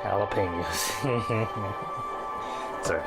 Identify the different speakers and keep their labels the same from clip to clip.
Speaker 1: Jalapenos. Sorry.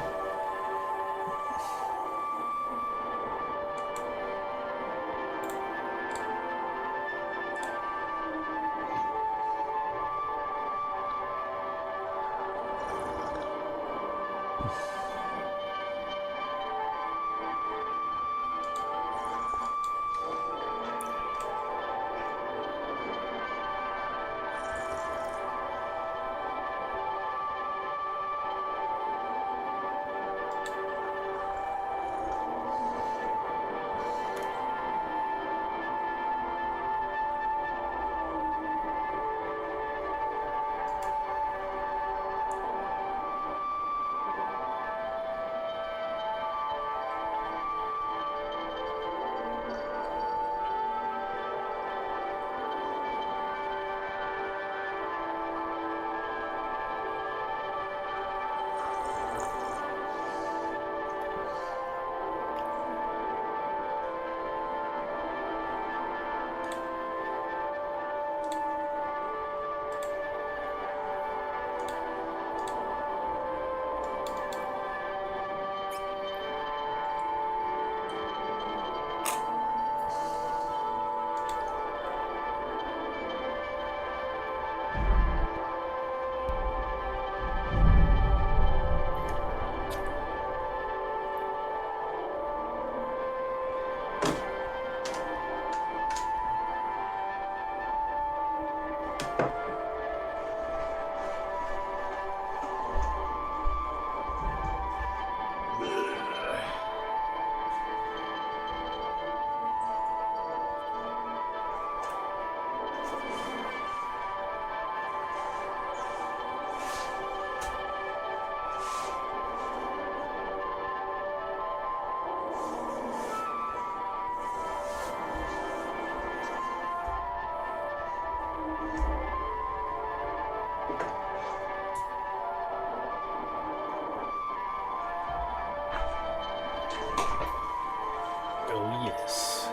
Speaker 1: Oh, yes.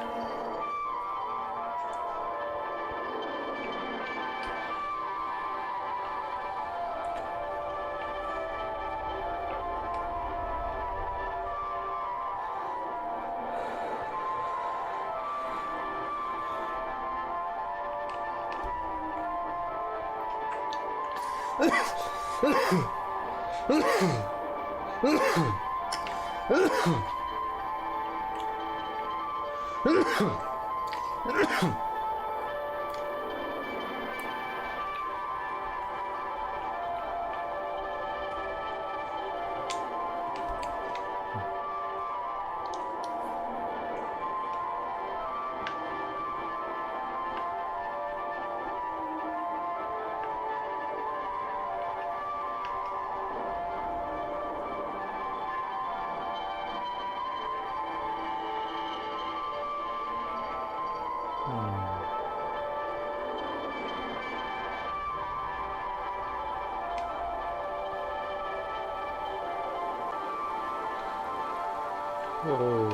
Speaker 1: Whoa.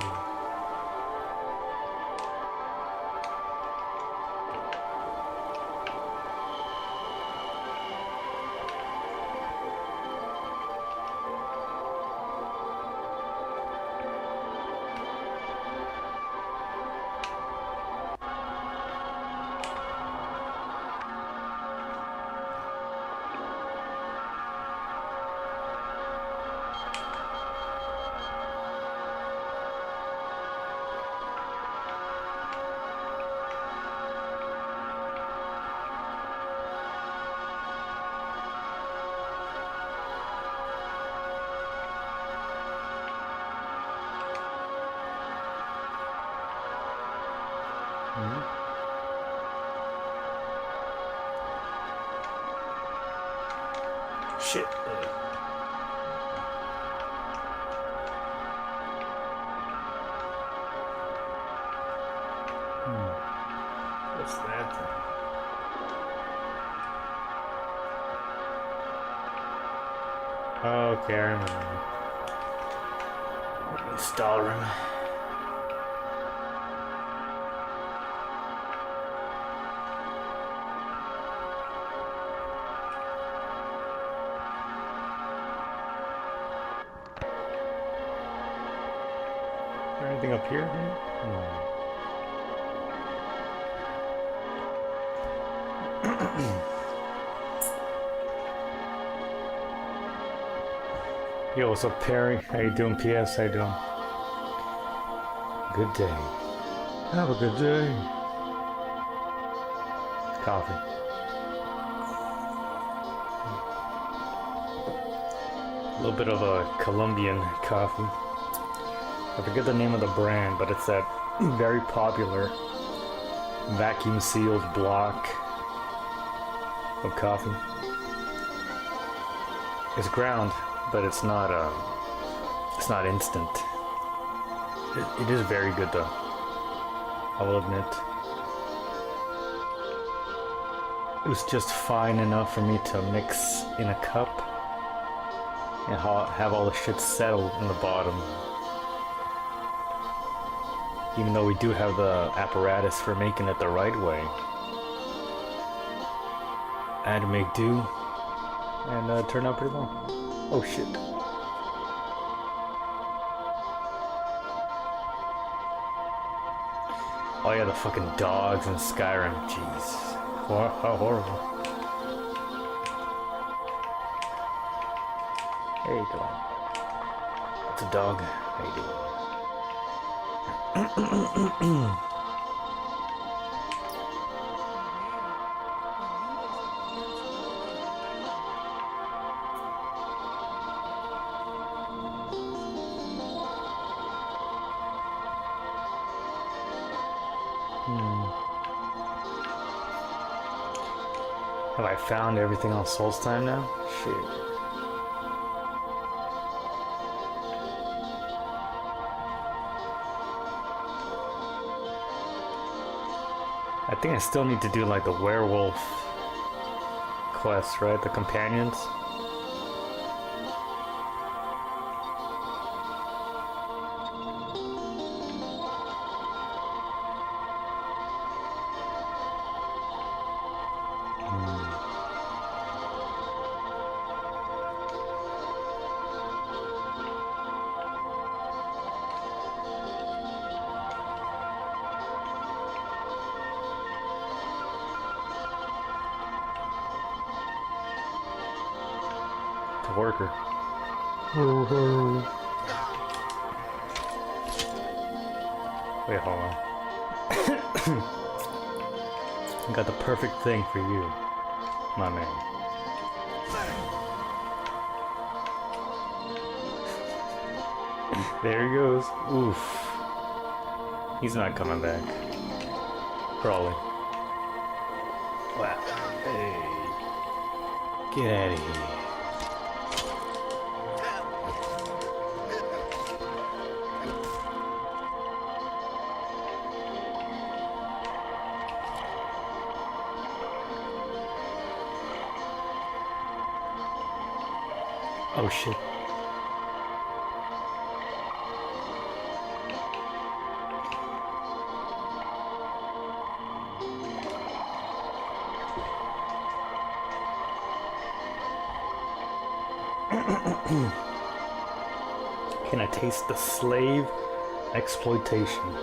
Speaker 1: Shit. What's that thing? Okay, I remember. Install room.
Speaker 2: here? Hmm. Yo, what's up, Perry? How you doing, PS? How you doing? Good day. Have a good day. Coffee. A little bit of a Colombian coffee. I forget the name of the brand, but it's that very popular vacuum sealed block of coffee. It's ground, but it's not instant. It is very good though, I will admit. It was just fine enough for me to mix in a cup and have all the shit settled in the bottom. Even though we do have the apparatus for making it the right way. I had to make do, and it turned out pretty well. Oh shit. Oh yeah, the fucking dogs in Skyrim, jeez. How horrible. How you doing? It's a dog. How you doing? Have I found everything on Soul's Time now? Shit. I think I still need to do like the werewolf quest, right? The companions. Worker. Wait, hold on. I got the perfect thing for you, my man. There he goes. Oof. He's not coming back. Probably. Wow. Hey. Get out of here. Oh shit. Can I taste the slave exploitation?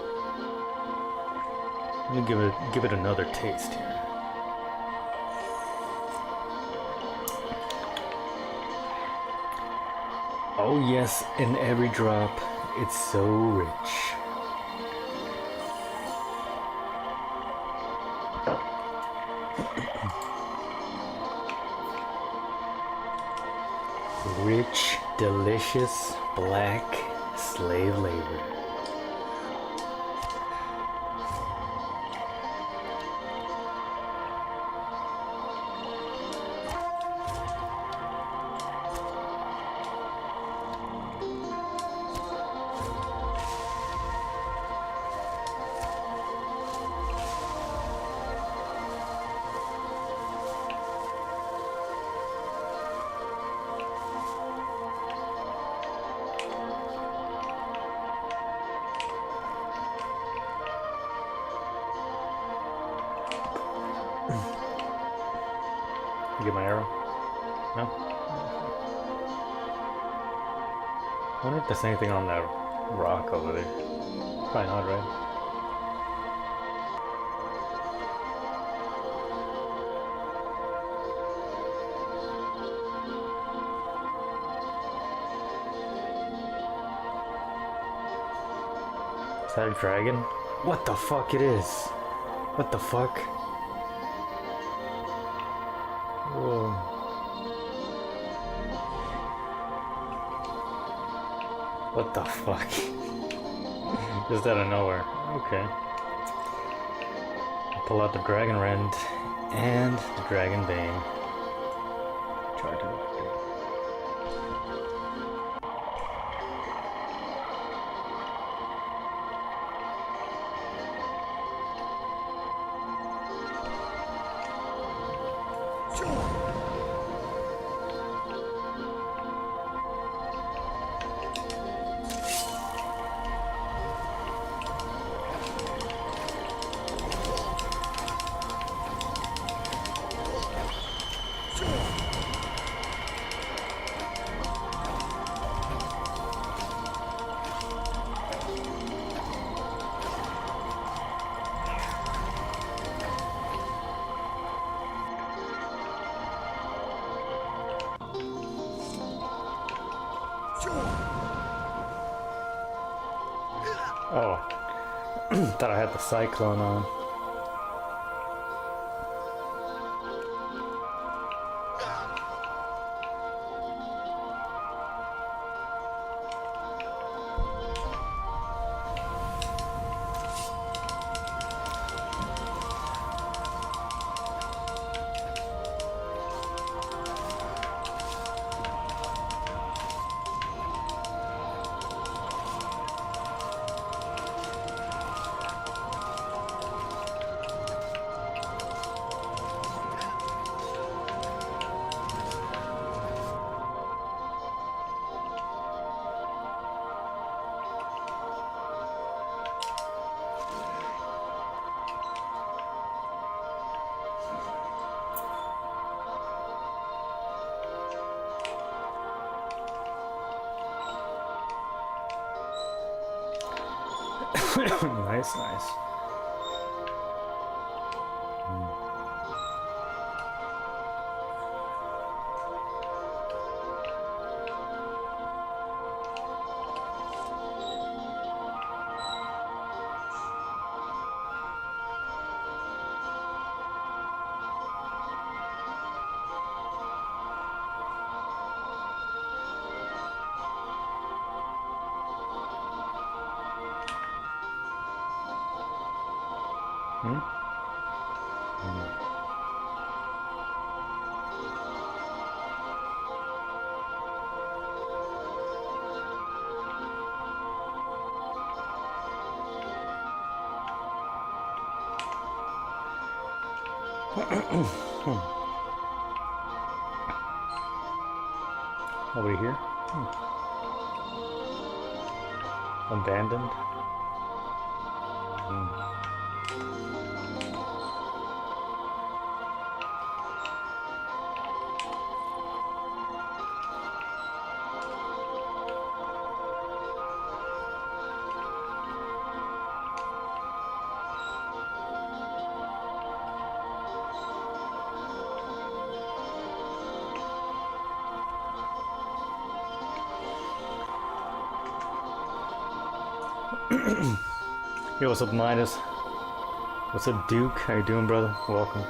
Speaker 2: Let me give it another taste here. Oh yes, in every drop, it's so rich. Rich, delicious, black slave labor. Get my arrow? No? I wonder if there's anything on that rock over there. Probably not, right? Is that a dragon? What the fuck it is? What the fuck? Whoa. What the fuck? Just out of nowhere. Okay. Pull out the Dragon Rend and the Dragon Bane. Try to. Oh, thought I had the Cyclone on. Nice, nice. Nobody here? Abandoned? Yo, what's up, Midas? What's up, Duke? How you doing, brother? Welcome.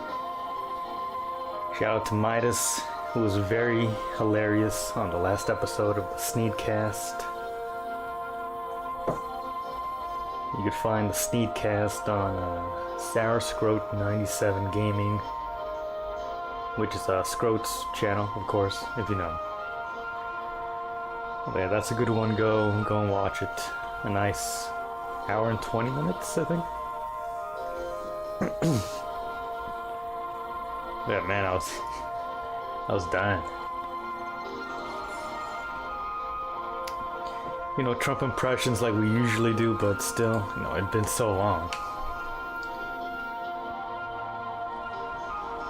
Speaker 2: Shout out to Midas, who was very hilarious on the last episode of the Sneedcast. You could find the Sneedcast on Sarah Scroat 97 Gaming, which is Scroat's channel, of course, if you know. But yeah, that's a good one. Go and watch it. A nice hour and 20 minutes, I think. Yeah, man, I was dying. You know, Trump impressions like we usually do, but still, you know, it'd been so long.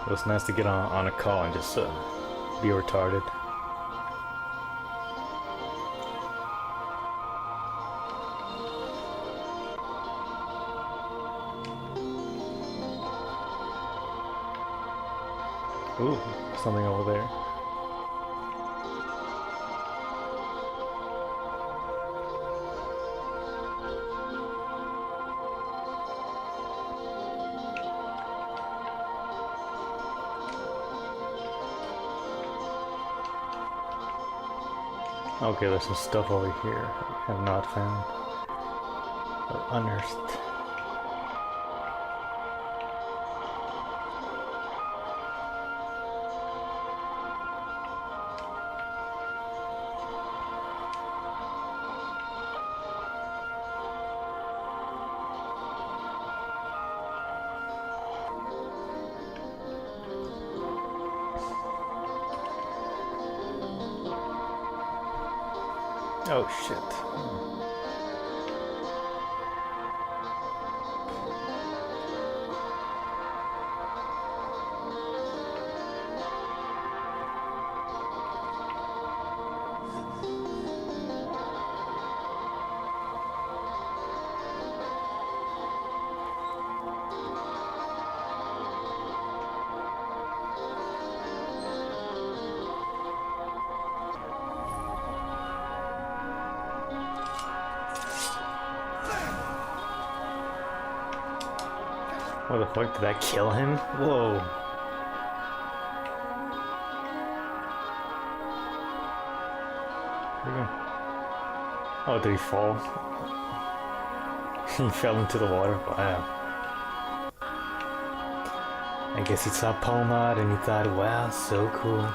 Speaker 2: It was nice to get on a call and just be retarded. Ooh, something over there. Okay, there's some stuff over here I have not found or unearthed. Oh shit. What the fuck? Did that kill him? Whoa. Oh, did he fall? He fell into the water? Wow. I guess he saw Pomad and he thought, wow, so cool.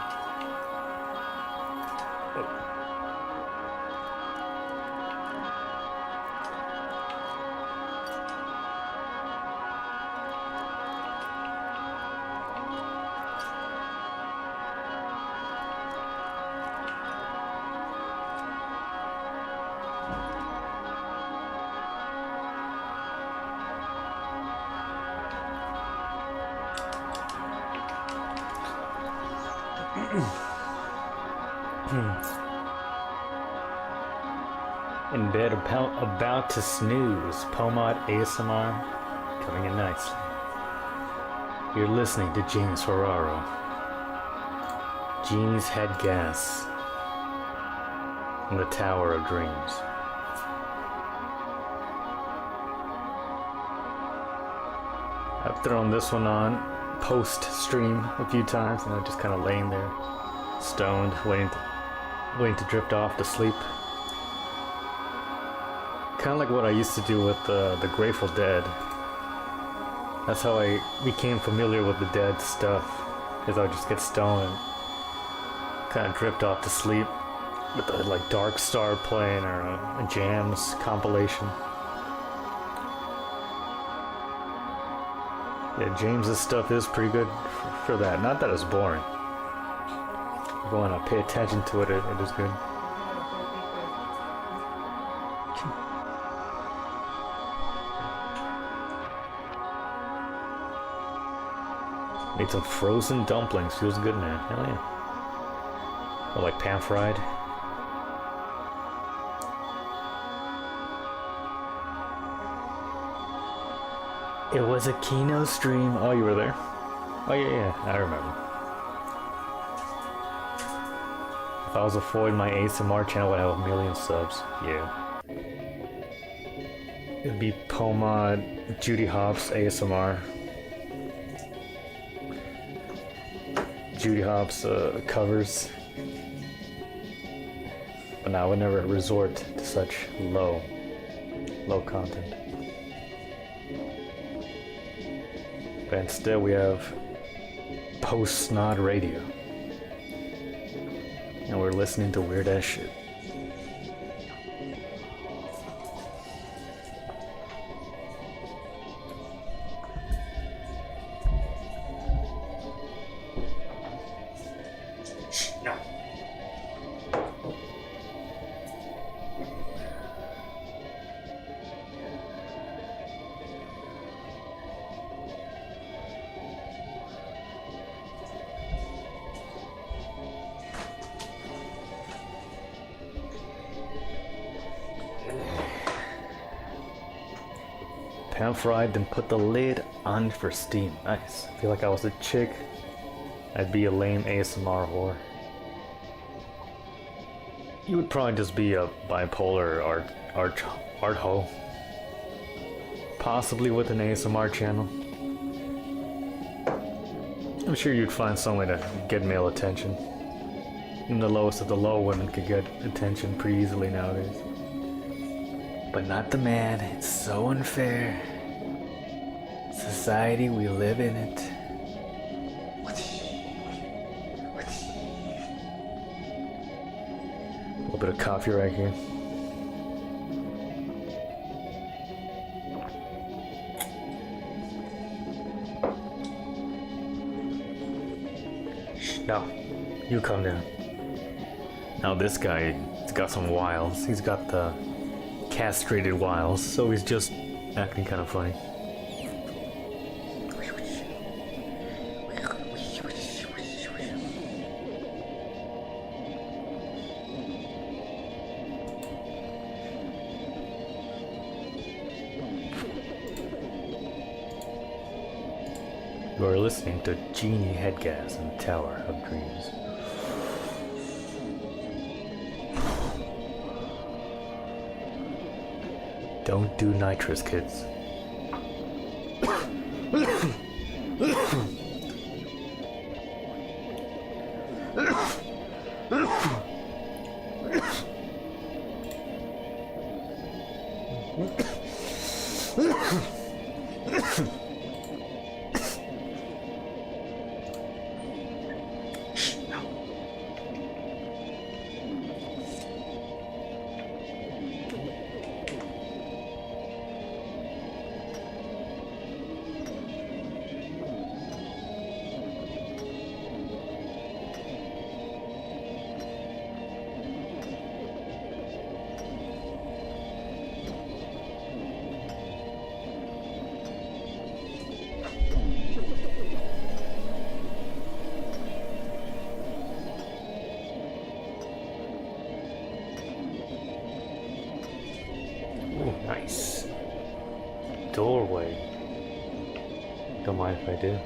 Speaker 2: In bed, about to snooze. Pomad ASMR coming in nicely. You're listening to James Ferraro. Genie's Head Gas in the Tower of Dreams. I've thrown this one on post-stream a few times, and I'm just kind of laying there, stoned, waiting to drift off to sleep. Kind of like what I used to do with the Grateful Dead. That's how I became familiar with the Dead stuff, is I would just get stoned and kind of drift off to sleep with the, like, Dark Star playing or a Jams compilation. Yeah, James's stuff is pretty good for that. Not that it's boring. If you want to pay attention to it, it is good. Made some frozen dumplings. Feels good, man. Hell yeah. Or like pan-fried. It was a Kino stream. Oh, you were there? Oh, yeah, I remember. If I was a Floyd, my ASMR channel would have 1 million subs. Yeah. It'd be Pomad, Judy Hopps ASMR. Judy Hopps covers. But now I would never resort to such low content. But instead we have post-snod radio. And we're listening to weird ass shit.
Speaker 1: No.
Speaker 2: Pan fried, then put the lid on for steam. Nice. I feel like I was a chick I'd be a lame ASMR whore. You would probably just be a bipolar art hoe. Possibly with an ASMR channel. I'm sure you'd find some way to get male attention. Even the lowest of the low women could get attention pretty easily nowadays. But not the man. It's so unfair. Society, we live in it. A little bit of coffee right here. No, you calm down. Now this guy, he's got some wiles. He's got the castrated wiles, so he's just acting kind of funny. You are listening to Genie Headgas in the Tower of Dreams. Don't do nitrous, kids. Nice. Doorway. Don't mind if I do.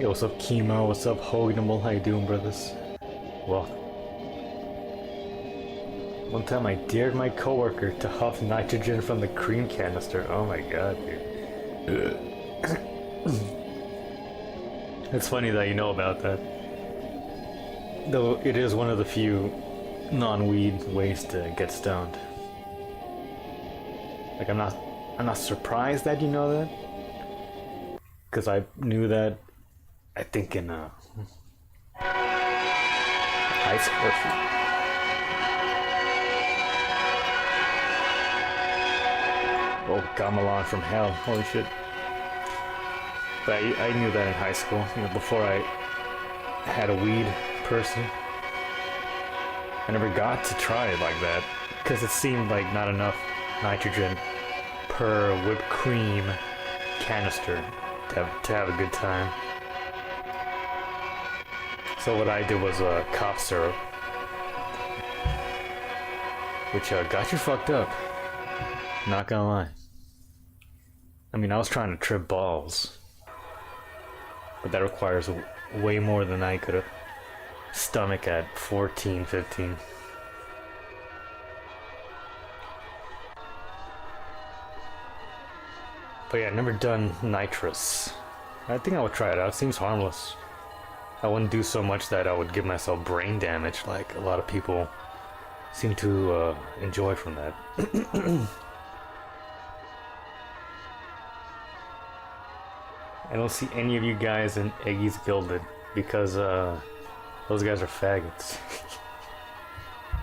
Speaker 2: Yo, what's up, Chemo? What's up, Hoganable? How you doing, brothers? Well, one time I dared my coworker to huff nitrogen from the cream canister. Oh my god, dude. It's funny that you know about that. Though it is one of the few non-weed ways to get stoned. Like, I'm not surprised that you know that. Because I knew that, I think, in high school. Oh, Gamelan from hell. Holy shit. But I knew that in high school, you know, before I had a weed person. I never got to try it like that, because it seemed like not enough nitrogen per whipped cream canister to have a good time. So what I did was cough syrup, which got you fucked up. Not gonna lie. I mean, I was trying to trip balls, but that requires way more than I could have stomach at 14, 15. But yeah, I've never done nitrous. I think I would try it out. It seems harmless. I wouldn't do so much that I would give myself brain damage like a lot of people seem to enjoy from that. I don't see any of you guys in Eggy's Gilded because those guys are faggots.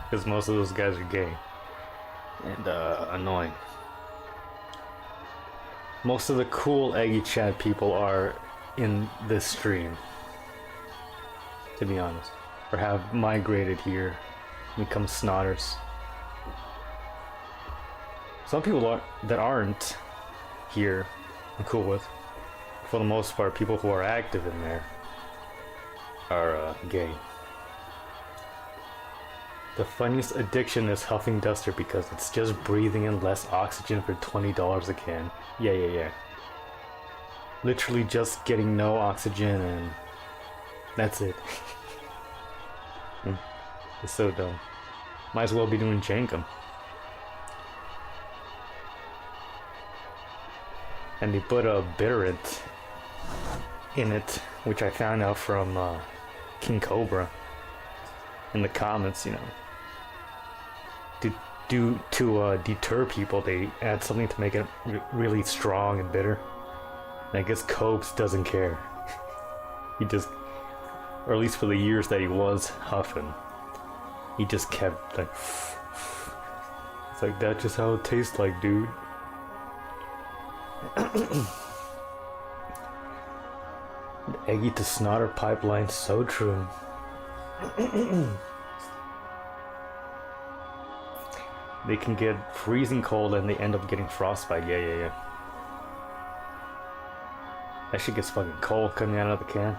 Speaker 2: Because most of those guys are gay and annoying. Most of the cool Eggy Chat people are in this stream, to be honest, or have migrated here, become snotters. Some people that aren't here, I'm cool with. For the most part, people who are active in there are gay. The funniest addiction is huffing duster because it's just breathing in less oxygen for $20 a can. Yeah. Literally just getting no oxygen and that's it. It's so dumb. Might as well be doing Jenkum. And they put a bitterant in it, which I found out from King Cobra in the comments, you know. To deter people, they add something to make it really strong and bitter. And I guess Copes doesn't care. He just, or at least for the years that he was huffing, he just kept like, it's like, that's just how it tastes like, dude. The Eggy to Snotter pipeline, so true. They can get freezing cold and they end up getting frostbite. Yeah. That shit gets fucking cold coming out of the can.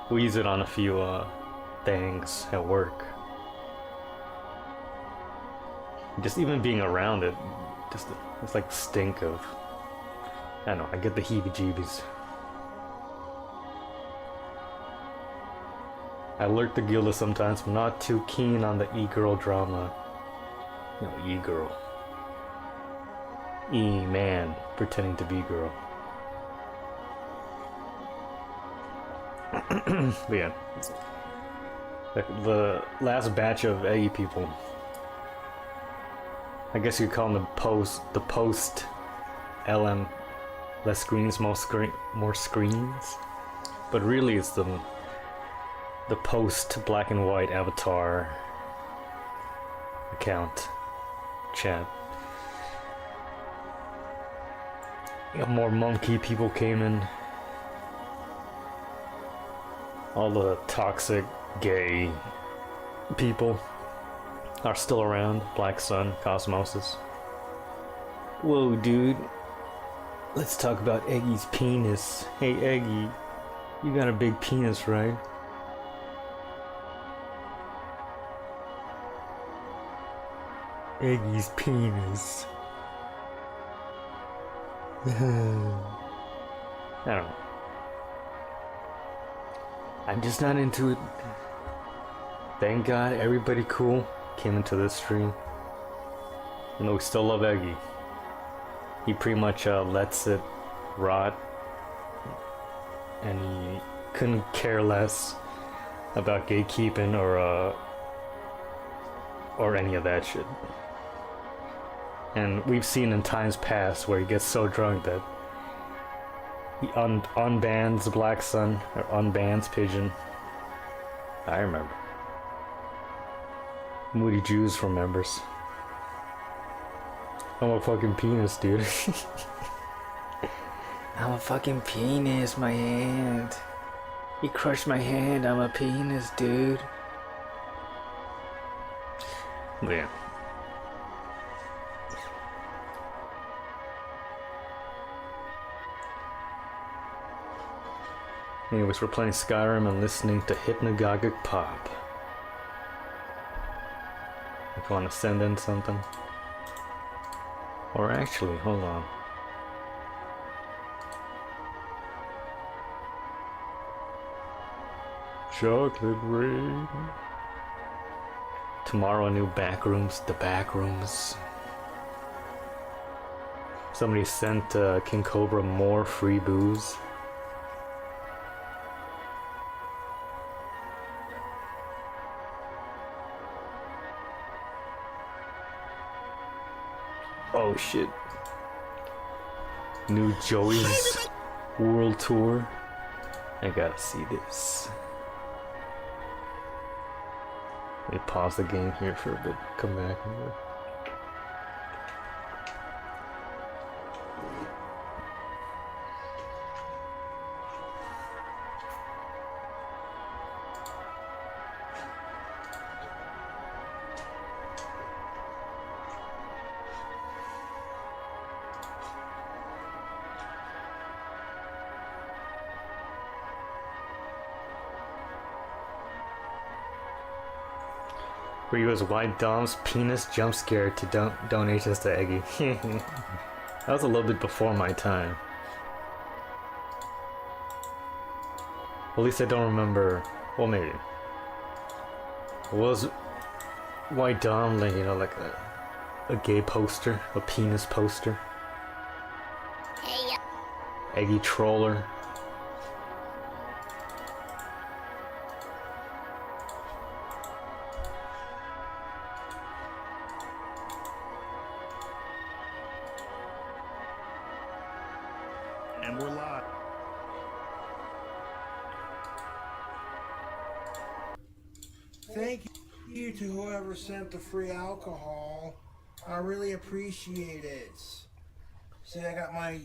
Speaker 2: We use it on a few things at work. Just even being around it, just it's like stink of, I don't know, I get the heebie-jeebies. I lurk the Gilda sometimes, I'm not too keen on the e-girl drama. You know, e-girl. E-man pretending to be girl. But yeah. The last batch of Eggy people, I guess you could call them the post LM, less screens, more screens. But really it's the post black and white avatar account chat. More monkey people came in. All the toxic gay people are still around. Black Sun, Cosmosis. Whoa, dude. Let's talk about Eggy's penis. Hey, Eggy, you got a big penis, right? Eggy's penis. I don't know. I'm just not into it. Thank God everybody cool came into this stream. You know, we still love Eggy. He pretty much lets it rot. And he couldn't care less about gatekeeping or any of that shit. And we've seen in times past where he gets so drunk that he unbans Black Sun, or unbans Pigeon. I remember. Moody Jews remembers. I'm a fucking penis, dude. I'm a fucking penis, my hand. He crushed my hand, I'm a penis, dude. But yeah. Anyways, we're playing Skyrim and listening to Hypnagogic Pop. If you want to send in something. Or actually, hold on. Chocolate rain. Tomorrow, new backrooms. The backrooms. Somebody sent King Cobra more free booze. Oh shit. New Joey's World Tour. I gotta see this. Let me pause the game here for a bit. Come back. Where he was White Dom's penis jump scare to donations to Eggy. That was a little bit before my time. At least I don't remember. Well, maybe. Was White Dom like, you know, like a gay poster, a penis poster?
Speaker 3: Hey,
Speaker 2: Eggy Troller.
Speaker 4: And we're live.
Speaker 5: Thank you to whoever sent the free alcohol. I really appreciate it. See, I got my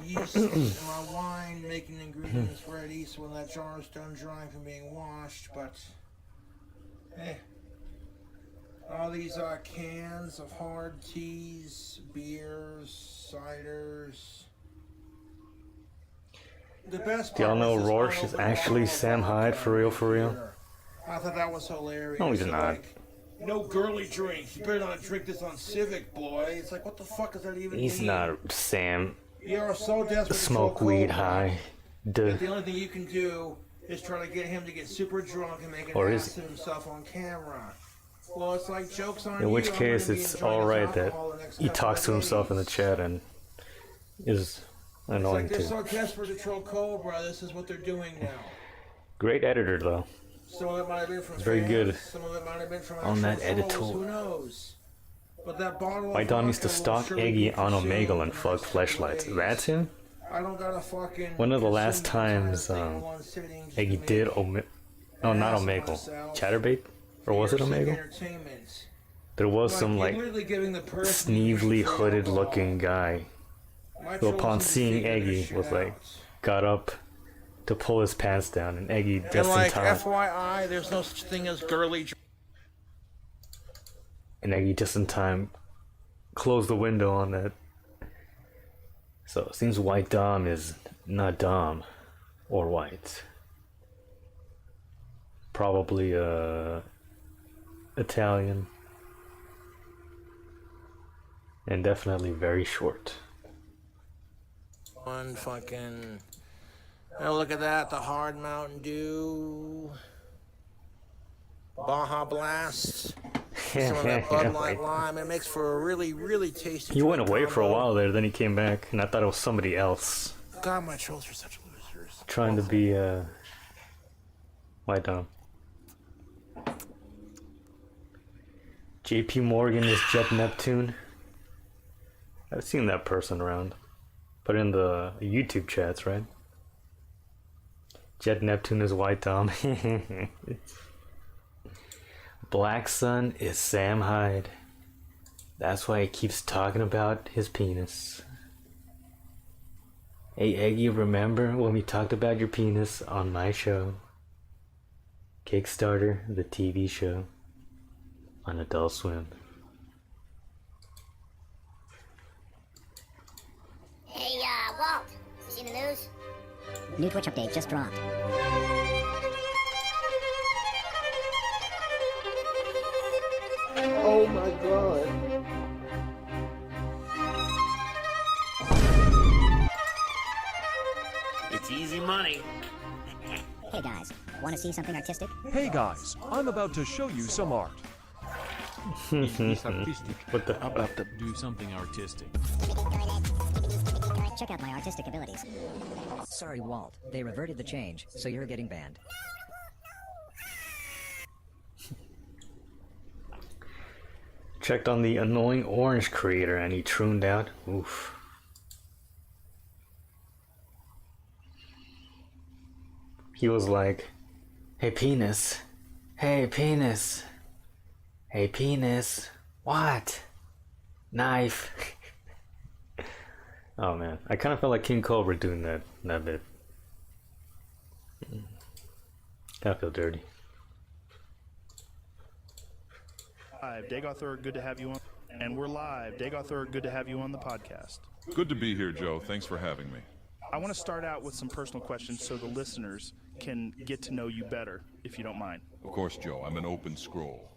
Speaker 5: yeast and my wine making ingredients ready, so when that jar is done drying from being washed. But all these cans of hard teas, beers, ciders. The best
Speaker 2: Do y'all
Speaker 5: part
Speaker 2: know
Speaker 5: was this
Speaker 2: Rorsch is actually Sam Hyde, for real, for real?
Speaker 5: I thought that was hilarious.
Speaker 2: No, he's
Speaker 5: It's
Speaker 2: not.
Speaker 5: like, no girly drink. You better not drink this on Civic, boy. It's like, what the fuck does that even
Speaker 2: He's
Speaker 5: mean?
Speaker 2: not Sam.
Speaker 5: You're so desperate to
Speaker 2: Smoke
Speaker 5: throw
Speaker 2: weed
Speaker 5: coke
Speaker 2: high.
Speaker 5: that the only thing you can do is try to get him to get super drunk and make an
Speaker 2: Or
Speaker 5: ass
Speaker 2: is-
Speaker 5: of himself on camera. Well, it's like jokes on
Speaker 2: In
Speaker 5: you.
Speaker 2: which
Speaker 5: I'm
Speaker 2: case,
Speaker 5: gonna be
Speaker 2: it's
Speaker 5: enjoying
Speaker 2: alright
Speaker 5: his
Speaker 2: that
Speaker 5: alcohol the next
Speaker 2: he
Speaker 5: couple
Speaker 2: talks
Speaker 5: of
Speaker 2: to himself in the
Speaker 5: days.
Speaker 2: chat and is
Speaker 5: It's
Speaker 2: annoying
Speaker 5: like they're
Speaker 2: too.
Speaker 5: so desperate to troll Cobra. This is what they're doing now.
Speaker 2: Great editor though.
Speaker 5: Some of it might have been from
Speaker 2: very
Speaker 5: fans,
Speaker 2: good
Speaker 5: Some of it might have been from
Speaker 2: on that
Speaker 5: actual trolls,
Speaker 2: editorial.
Speaker 5: Who knows? But that bottle
Speaker 2: My
Speaker 5: of
Speaker 2: Dom used to
Speaker 5: vodka will
Speaker 2: stalk
Speaker 5: surely
Speaker 2: Eggy
Speaker 5: be
Speaker 2: on
Speaker 5: consumed
Speaker 2: Omegle
Speaker 5: in
Speaker 2: and
Speaker 5: the
Speaker 2: fuck
Speaker 5: next couple
Speaker 2: fleshlights.
Speaker 5: days.
Speaker 2: That's him?
Speaker 5: I don't gotta fucking
Speaker 2: One of the last
Speaker 5: consume the entire
Speaker 2: times
Speaker 5: thing in one sitting just
Speaker 2: Eggy
Speaker 5: to
Speaker 2: did
Speaker 5: make
Speaker 2: no,
Speaker 5: an
Speaker 2: not
Speaker 5: ass of
Speaker 2: Omegle.
Speaker 5: myself
Speaker 2: Chatterbait? Or was it
Speaker 5: for your sick
Speaker 2: Omegle?
Speaker 5: entertainment.
Speaker 2: There was some
Speaker 5: you're
Speaker 2: like
Speaker 5: literally giving the person
Speaker 2: sneevely
Speaker 5: free
Speaker 2: hooded
Speaker 5: alcohol.
Speaker 2: looking guy
Speaker 5: My
Speaker 2: who
Speaker 5: trolls
Speaker 2: upon
Speaker 5: need to
Speaker 2: seeing
Speaker 5: figure this
Speaker 2: Eggy
Speaker 5: shit
Speaker 2: was like
Speaker 5: out.
Speaker 2: got up to pull his pants down and Eggy
Speaker 5: And
Speaker 2: just in
Speaker 5: like,
Speaker 2: time
Speaker 5: FYI, there's no such thing as girly
Speaker 2: and Eggy just in time closed the window on that. So it seems White Dom is not Dom or white. Probably Italian. And definitely very short.
Speaker 5: one fucking. Oh, look at that, the hard Mountain Dew. Baja Blast. Some of that Bud Light
Speaker 2: Like,
Speaker 5: Lime. It makes for a really, really tasty.
Speaker 2: he went
Speaker 5: drink
Speaker 2: away for a
Speaker 5: combo.
Speaker 2: while there, then he came back, and I thought it was somebody else
Speaker 5: God, my trolls are such losers.
Speaker 2: trying to be White Dom. JP Morgan is Jet Neptune. I've seen that person around, but in the YouTube chats, right? Jet Neptune is White Dom. Black Sun is Sam Hyde. That's why he keeps talking about his penis. Hey Eggy, remember when we talked about your penis on my show? Kickstarter, the TV show on Adult Swim.
Speaker 3: hey, Walt. You seen the news?
Speaker 6: New Twitch update just dropped.
Speaker 5: Oh my god.
Speaker 1: It's easy money.
Speaker 6: Hey guys, want to see something artistic?
Speaker 7: Hey guys, I'm about to show you some art.
Speaker 8: It's artistic.
Speaker 2: What the?
Speaker 8: How about to do something artistic?
Speaker 6: Check out my artistic abilities. Sorry, Walt. They reverted the change, so you're getting banned.
Speaker 2: Checked on the annoying orange creator and he trooned out. Oof. He was like, hey penis. Hey penis. Hey penis. What? Knife. Oh man, I kind of felt like King Cobra doing that bit. I feel dirty.
Speaker 4: Live, Dagothur, good to have you on. And we're live, Dagothur, good to have you on the podcast.
Speaker 9: Good to be here, Joe. Thanks for having me.
Speaker 4: I want to start out with some personal questions so the listeners can get to know you better, if you don't mind.
Speaker 9: Of course, Joe, I'm an open scroll.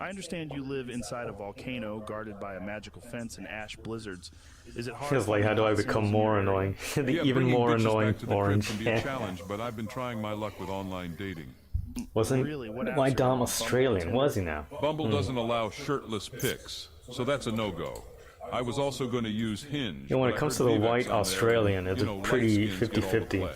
Speaker 4: I understand you live inside a volcano guarded by a magical fence and ash blizzards. Is it hard?
Speaker 2: Feels like, how do I become more annoying? The
Speaker 9: Yeah,
Speaker 2: even
Speaker 9: bringing
Speaker 2: more
Speaker 9: bitches
Speaker 2: annoying
Speaker 9: back to the crib
Speaker 2: orange.
Speaker 9: can be a challenge, but I've been trying my luck with online dating.
Speaker 2: Wasn't
Speaker 4: Really? What apps
Speaker 2: my
Speaker 4: are
Speaker 2: Dom
Speaker 4: on
Speaker 2: Australian,
Speaker 4: Bumble?
Speaker 2: was he now?
Speaker 9: Bumble doesn't allow shirtless pics, so that's a no-go. I was also going to use Hinge.
Speaker 2: Yeah, when
Speaker 9: but
Speaker 2: it
Speaker 9: I
Speaker 2: comes
Speaker 9: heard
Speaker 2: to the
Speaker 9: VVEX
Speaker 2: white
Speaker 9: on there,
Speaker 2: Australian, it's
Speaker 9: you know,
Speaker 2: pretty
Speaker 9: light skins get all the
Speaker 2: 50-50
Speaker 9: play.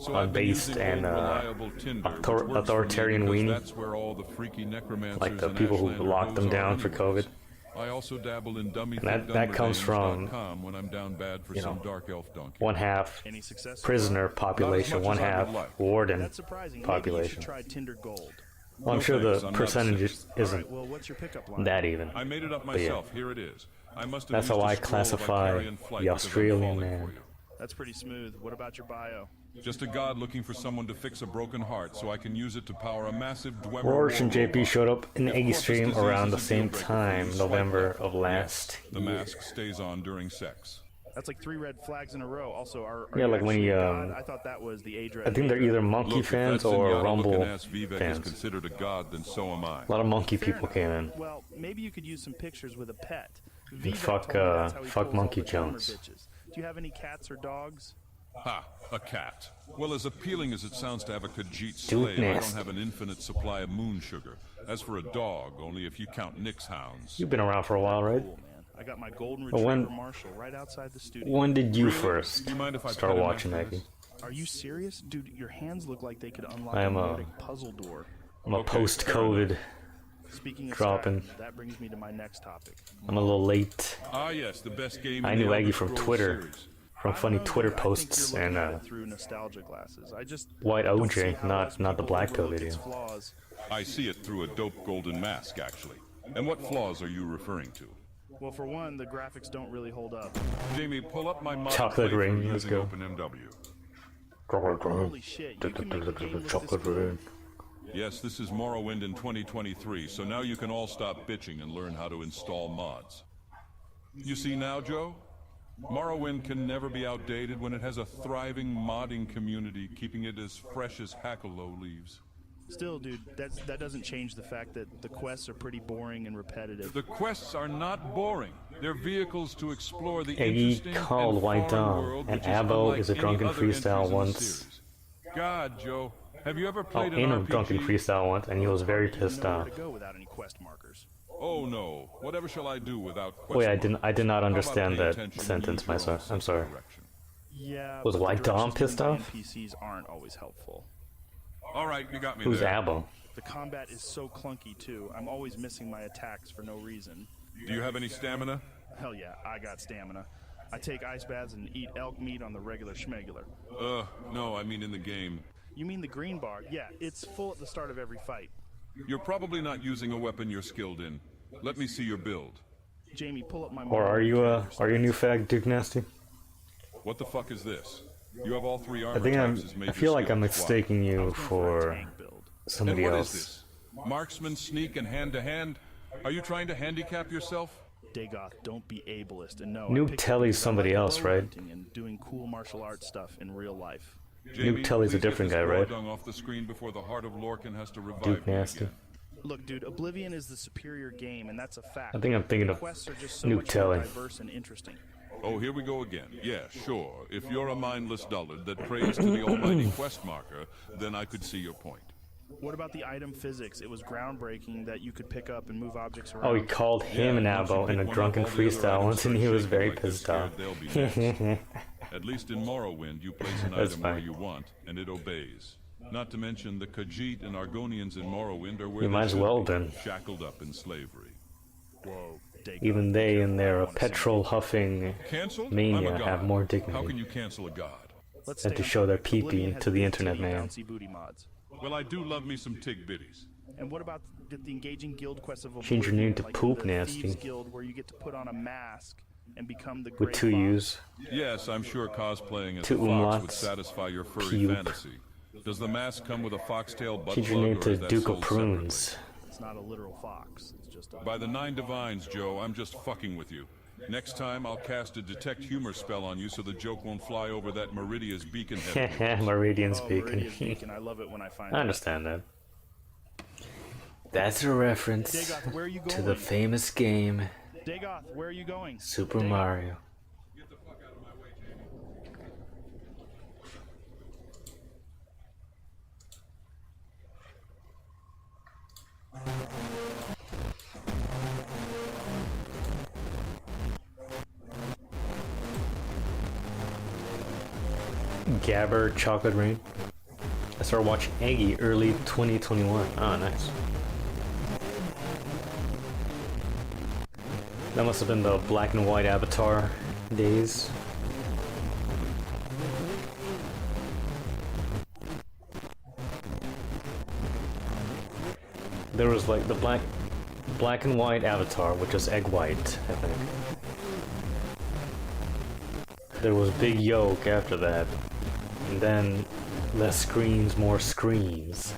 Speaker 9: So
Speaker 2: on
Speaker 9: I've been
Speaker 2: based
Speaker 9: using
Speaker 2: and
Speaker 9: old reliable Tinder, which works for me
Speaker 2: authoritarian
Speaker 9: because
Speaker 2: weenie.
Speaker 9: that's where all the freaky necromancers
Speaker 2: Like the
Speaker 9: and
Speaker 2: people who
Speaker 9: Ashlander
Speaker 2: locked them
Speaker 9: hoes are
Speaker 2: down for
Speaker 9: anyways.
Speaker 2: COVID.
Speaker 9: I also dabble in dummy
Speaker 2: that comes from,
Speaker 9: when I'm down bad for
Speaker 2: you
Speaker 9: some
Speaker 2: know,
Speaker 9: dark elf donkey.
Speaker 2: one half
Speaker 4: Any success?
Speaker 2: prisoner population,
Speaker 9: Not
Speaker 2: one
Speaker 9: as much as I would
Speaker 2: half
Speaker 9: like.
Speaker 2: warden
Speaker 4: That's surprising. Maybe you
Speaker 2: population.
Speaker 4: should try Tinder Gold.
Speaker 2: Well, I'm
Speaker 9: No
Speaker 2: sure
Speaker 9: thanks,
Speaker 2: the
Speaker 9: I'm not
Speaker 2: percentage
Speaker 9: sexist.
Speaker 2: isn't
Speaker 4: Alright, well, what's your pickup line?
Speaker 2: that even.
Speaker 9: I made it up
Speaker 2: But yeah.
Speaker 9: myself. Here it is. I must have
Speaker 2: That's
Speaker 9: used
Speaker 2: how
Speaker 9: a
Speaker 2: I
Speaker 9: scroll
Speaker 2: classify
Speaker 9: Vicarian flight
Speaker 2: the
Speaker 9: because I'm
Speaker 2: Australian
Speaker 9: falling
Speaker 2: man.
Speaker 9: for you.
Speaker 4: That's pretty smooth. What about your bio?
Speaker 9: Just a god looking for someone to fix a broken heart so I can use it to power a massive Dwemer
Speaker 2: Rorsch and
Speaker 9: war
Speaker 2: JP
Speaker 9: robot.
Speaker 2: showed up in
Speaker 9: If
Speaker 2: Eggy
Speaker 9: corpus
Speaker 2: stream
Speaker 9: disease
Speaker 2: around
Speaker 9: is
Speaker 2: the
Speaker 9: a
Speaker 2: same
Speaker 9: deal breaker for
Speaker 2: time,
Speaker 9: you, swipe
Speaker 2: November
Speaker 9: left.
Speaker 2: of last
Speaker 9: The
Speaker 2: year.
Speaker 9: mask stays on during sex.
Speaker 4: That's like 3 red flags in a row. Also, are
Speaker 2: Yeah,
Speaker 4: you
Speaker 2: like when
Speaker 4: actually
Speaker 2: he,
Speaker 4: a god? I thought that was the Adra.
Speaker 2: I think they're either monkey
Speaker 9: Look, if
Speaker 2: fans
Speaker 9: that
Speaker 2: or
Speaker 9: Zenyatta
Speaker 2: Rumble
Speaker 9: looking-ass Vivek is
Speaker 2: fans.
Speaker 9: considered a god, then so am I.
Speaker 2: A lot of monkey people came in.
Speaker 4: Well, maybe you could use some pictures with a pet.
Speaker 2: And
Speaker 4: Vivek
Speaker 2: fuck,
Speaker 4: told me that's how he
Speaker 2: fuck
Speaker 4: pulls
Speaker 2: Monkey
Speaker 4: all the glamour
Speaker 2: Jones.
Speaker 4: bitches. Do you have any cats or dogs?
Speaker 9: Ha! A cat. Well, as appealing as it sounds to have a Khajiit
Speaker 2: Dude,
Speaker 9: slave, I
Speaker 2: nasty.
Speaker 9: don't have an infinite supply of moon sugar. As for a dog, only if you count Nick's hounds.
Speaker 2: You've been around for a while, right?
Speaker 4: Cool, man. I got my golden
Speaker 2: Well,
Speaker 4: retriever
Speaker 2: when-
Speaker 4: Marshall right outside the studio.
Speaker 2: When did you
Speaker 9: Really?
Speaker 2: first
Speaker 9: Do you mind if I
Speaker 2: start
Speaker 9: pet him
Speaker 2: watching
Speaker 9: after
Speaker 2: Eggy?
Speaker 9: this?
Speaker 4: Are you serious? Dude, your hands look like they could unlock
Speaker 2: I am
Speaker 4: a
Speaker 2: a-
Speaker 4: Nordic puzzle door.
Speaker 2: I'm a
Speaker 9: Okay,
Speaker 2: post-COVID.
Speaker 4: Speaking of
Speaker 2: Dropping.
Speaker 4: style, that brings me to my next topic.
Speaker 2: I'm a little late.
Speaker 9: Ah, yes, the best game
Speaker 2: I
Speaker 9: in
Speaker 2: knew
Speaker 9: the
Speaker 2: Eggy
Speaker 9: Elder
Speaker 2: from
Speaker 9: Scrolls
Speaker 2: Twitter,
Speaker 9: series.
Speaker 2: from
Speaker 4: I
Speaker 2: funny
Speaker 4: don't know,
Speaker 2: Twitter
Speaker 4: dude. I think
Speaker 2: posts
Speaker 4: you're
Speaker 2: and
Speaker 4: looking at it through nostalgia glasses. I just
Speaker 2: White
Speaker 4: don't see
Speaker 2: OJ,
Speaker 4: how
Speaker 2: not
Speaker 4: else
Speaker 2: the
Speaker 4: people
Speaker 2: Black Pill
Speaker 4: overlook
Speaker 2: video.
Speaker 4: its flaws.
Speaker 9: I see it through a dope golden mask, actually. And what flaws are you referring to?
Speaker 4: Well, for one, the graphics don't really hold up.
Speaker 9: Jamie, pull up my mod
Speaker 2: Chocolate
Speaker 9: playthrough
Speaker 2: ring, let's
Speaker 9: using
Speaker 2: go.
Speaker 9: OpenMW.
Speaker 4: Holy shit, you can make a game with this
Speaker 2: Chocolate
Speaker 4: good?
Speaker 2: ring.
Speaker 9: Yes, this is Morrowind in 2023, so now you can all stop bitching and learn how to install mods. You see now, Joe? Morrowind can never be outdated when it has a thriving modding community, keeping it as fresh as Hackalow leaves.
Speaker 4: Still, dude, that doesn't change the fact that the quests are pretty boring and repetitive.
Speaker 9: The quests are not boring. They're vehicles to explore the
Speaker 2: Eggy
Speaker 9: interesting
Speaker 2: called
Speaker 9: and
Speaker 2: White
Speaker 9: foreign
Speaker 2: Dom,
Speaker 9: world,
Speaker 2: and
Speaker 9: which
Speaker 2: Abo
Speaker 9: unlike
Speaker 2: is a
Speaker 9: any
Speaker 2: drunken
Speaker 9: other
Speaker 2: freestyle
Speaker 9: entries in the
Speaker 2: once.
Speaker 9: series. God, Joe, have you ever
Speaker 2: Oh,
Speaker 9: played
Speaker 2: in a
Speaker 9: an
Speaker 2: drunken
Speaker 9: RPG?
Speaker 2: freestyle once, and he was very
Speaker 4: You didn't
Speaker 2: pissed
Speaker 4: know where
Speaker 2: off.
Speaker 4: to go without any quest markers.
Speaker 9: Oh no, whatever shall I do without quest
Speaker 2: Wait, I
Speaker 9: markers?
Speaker 2: did not
Speaker 9: How about
Speaker 2: understand
Speaker 9: pay
Speaker 2: that
Speaker 9: attention and
Speaker 2: sentence,
Speaker 9: use your own
Speaker 2: myself. I'm
Speaker 9: sense of
Speaker 2: sorry.
Speaker 9: direction?
Speaker 4: Yeah.
Speaker 2: Was
Speaker 4: but the
Speaker 2: White Dom
Speaker 4: directions
Speaker 2: pissed
Speaker 4: given by
Speaker 2: off?
Speaker 4: NPCs aren't always helpful.
Speaker 9: All right, you got me
Speaker 2: Who's
Speaker 9: there.
Speaker 2: Abo?
Speaker 4: The combat is so clunky too. I'm always missing my attacks for no reason.
Speaker 9: Do you have any stamina?
Speaker 4: Hell yeah, I got stamina. I take ice baths and eat elk meat on the regular schmegular.
Speaker 9: No, I mean in the game.
Speaker 4: You mean the green bar? Yeah, it's full at the start of every fight.
Speaker 9: You're probably not using a weapon you're skilled in. Let me see your build.
Speaker 4: Jamie, pull up my.
Speaker 2: Or are you a new fag, Duke Nasty?
Speaker 9: What the fuck is this? You have all three
Speaker 2: I
Speaker 9: armor
Speaker 2: think
Speaker 9: types as
Speaker 2: I
Speaker 9: major
Speaker 2: feel like I'm
Speaker 9: skills. Why?
Speaker 2: mistaking you
Speaker 4: For a
Speaker 2: for
Speaker 4: tank build.
Speaker 9: And
Speaker 2: somebody
Speaker 9: what is
Speaker 2: else.
Speaker 9: this? Marksman, sneak, and hand-to-hand? Are you trying to handicap yourself?
Speaker 4: Dagoth, don't be ableist. And no,
Speaker 2: Nuke
Speaker 4: I picked
Speaker 2: Telly's
Speaker 4: up
Speaker 2: somebody
Speaker 4: bow
Speaker 2: else, right?
Speaker 4: hunting and doing cool martial arts stuff in real life.
Speaker 9: Jamie,
Speaker 2: Telly's a
Speaker 9: please get
Speaker 2: different
Speaker 9: this
Speaker 2: guy, right?
Speaker 9: dung off the screen before the heart of Lorcan has to revive
Speaker 2: Duke
Speaker 9: me
Speaker 2: Nasty.
Speaker 9: again.
Speaker 4: Look, dude, Oblivion is the superior game, and that's a fact.
Speaker 2: I think I'm thinking
Speaker 4: The
Speaker 2: of
Speaker 4: quests are just so
Speaker 2: Nuke
Speaker 4: much more
Speaker 2: Telly.
Speaker 4: diverse and interesting.
Speaker 9: Oh, here we go again. Yeah, sure. If you're a mindless dullard that prays to the almighty quest marker, then I could see your point.
Speaker 4: What about the item physics? It was groundbreaking that you could pick up and move objects around.
Speaker 2: Oh, he called him an
Speaker 9: once you
Speaker 2: Abo in
Speaker 9: pick
Speaker 2: a
Speaker 9: one
Speaker 2: drunken
Speaker 9: up, all the other
Speaker 2: freestyle
Speaker 9: items
Speaker 2: once, and
Speaker 9: start
Speaker 2: he was
Speaker 9: shaking
Speaker 2: very
Speaker 9: like they're
Speaker 2: pissed
Speaker 9: scared
Speaker 2: off.
Speaker 9: they'll be next. At least in Morrowind, you place an
Speaker 2: That's
Speaker 9: item where
Speaker 2: fine.
Speaker 9: you want, and it obeys. Not to mention the Khajiit and Argonians in Morrowind are where
Speaker 2: You
Speaker 9: they
Speaker 2: might as
Speaker 9: should
Speaker 2: well
Speaker 9: be,
Speaker 2: then.
Speaker 9: shackled up in slavery.
Speaker 4: Whoa, Dagoth,
Speaker 2: Even
Speaker 4: be
Speaker 2: they,
Speaker 4: careful,
Speaker 2: in
Speaker 4: I
Speaker 2: their
Speaker 4: don't wanna see
Speaker 2: petrol huffing
Speaker 9: Cancelled? I'm
Speaker 2: mania,
Speaker 9: a god.
Speaker 2: have more
Speaker 9: How can
Speaker 2: dignity.
Speaker 9: you cancel a god?
Speaker 4: Let's
Speaker 2: And
Speaker 4: stay
Speaker 2: to
Speaker 4: on
Speaker 2: show their
Speaker 4: topic.
Speaker 2: pee-pee
Speaker 4: Oblivion has
Speaker 2: to the
Speaker 4: big
Speaker 2: internet
Speaker 4: titty
Speaker 2: man.
Speaker 4: bouncy booty mods.
Speaker 9: Well, I do love me some tig bitties.
Speaker 4: And what about the engaging guild quests of
Speaker 2: Change your
Speaker 4: Oblivion,
Speaker 2: name to
Speaker 4: like
Speaker 2: Poop
Speaker 4: the
Speaker 2: Nasty.
Speaker 4: Thieves Guild, where you get to put on a mask and become the
Speaker 2: With
Speaker 4: Grey
Speaker 2: two
Speaker 4: Fox.
Speaker 2: U's.
Speaker 9: Yes, I'm sure cosplaying as
Speaker 2: Two
Speaker 9: a fox would
Speaker 2: umlauts.
Speaker 9: satisfy your furry
Speaker 2: Puke.
Speaker 9: fantasy. Does the mask come with a foxtail butt
Speaker 2: Change your
Speaker 9: plug,
Speaker 2: name
Speaker 9: or
Speaker 2: to
Speaker 9: is that
Speaker 2: Duke
Speaker 9: sold
Speaker 2: of Prunes.
Speaker 4: It's not a literal fox. It's just a...
Speaker 9: By the Nine Divines, Joe, I'm just fucking with you. Next time, I'll cast a detect humor spell on you so the joke won't fly over that Meridia's beacon head.
Speaker 2: Meridian
Speaker 4: Oh,
Speaker 2: speaking.
Speaker 4: Meridia's Beacon. I love it when I find
Speaker 2: I
Speaker 4: that.
Speaker 2: understand that. That's a reference
Speaker 4: Dagoth, where are you going?
Speaker 2: to the famous game
Speaker 4: Dagoth, where are you going?
Speaker 2: Super
Speaker 4: Dagoth.
Speaker 2: Mario.
Speaker 9: Get the fuck out of my way, Jamie.
Speaker 2: Gabber Chocolate Rain. I started watching Eggy early 2021. Oh, nice. That must have been the black and white Avatar days. There was like the black and white Avatar, which is egg white, I think. There was Big Yolk after that. And then less screens, more screams.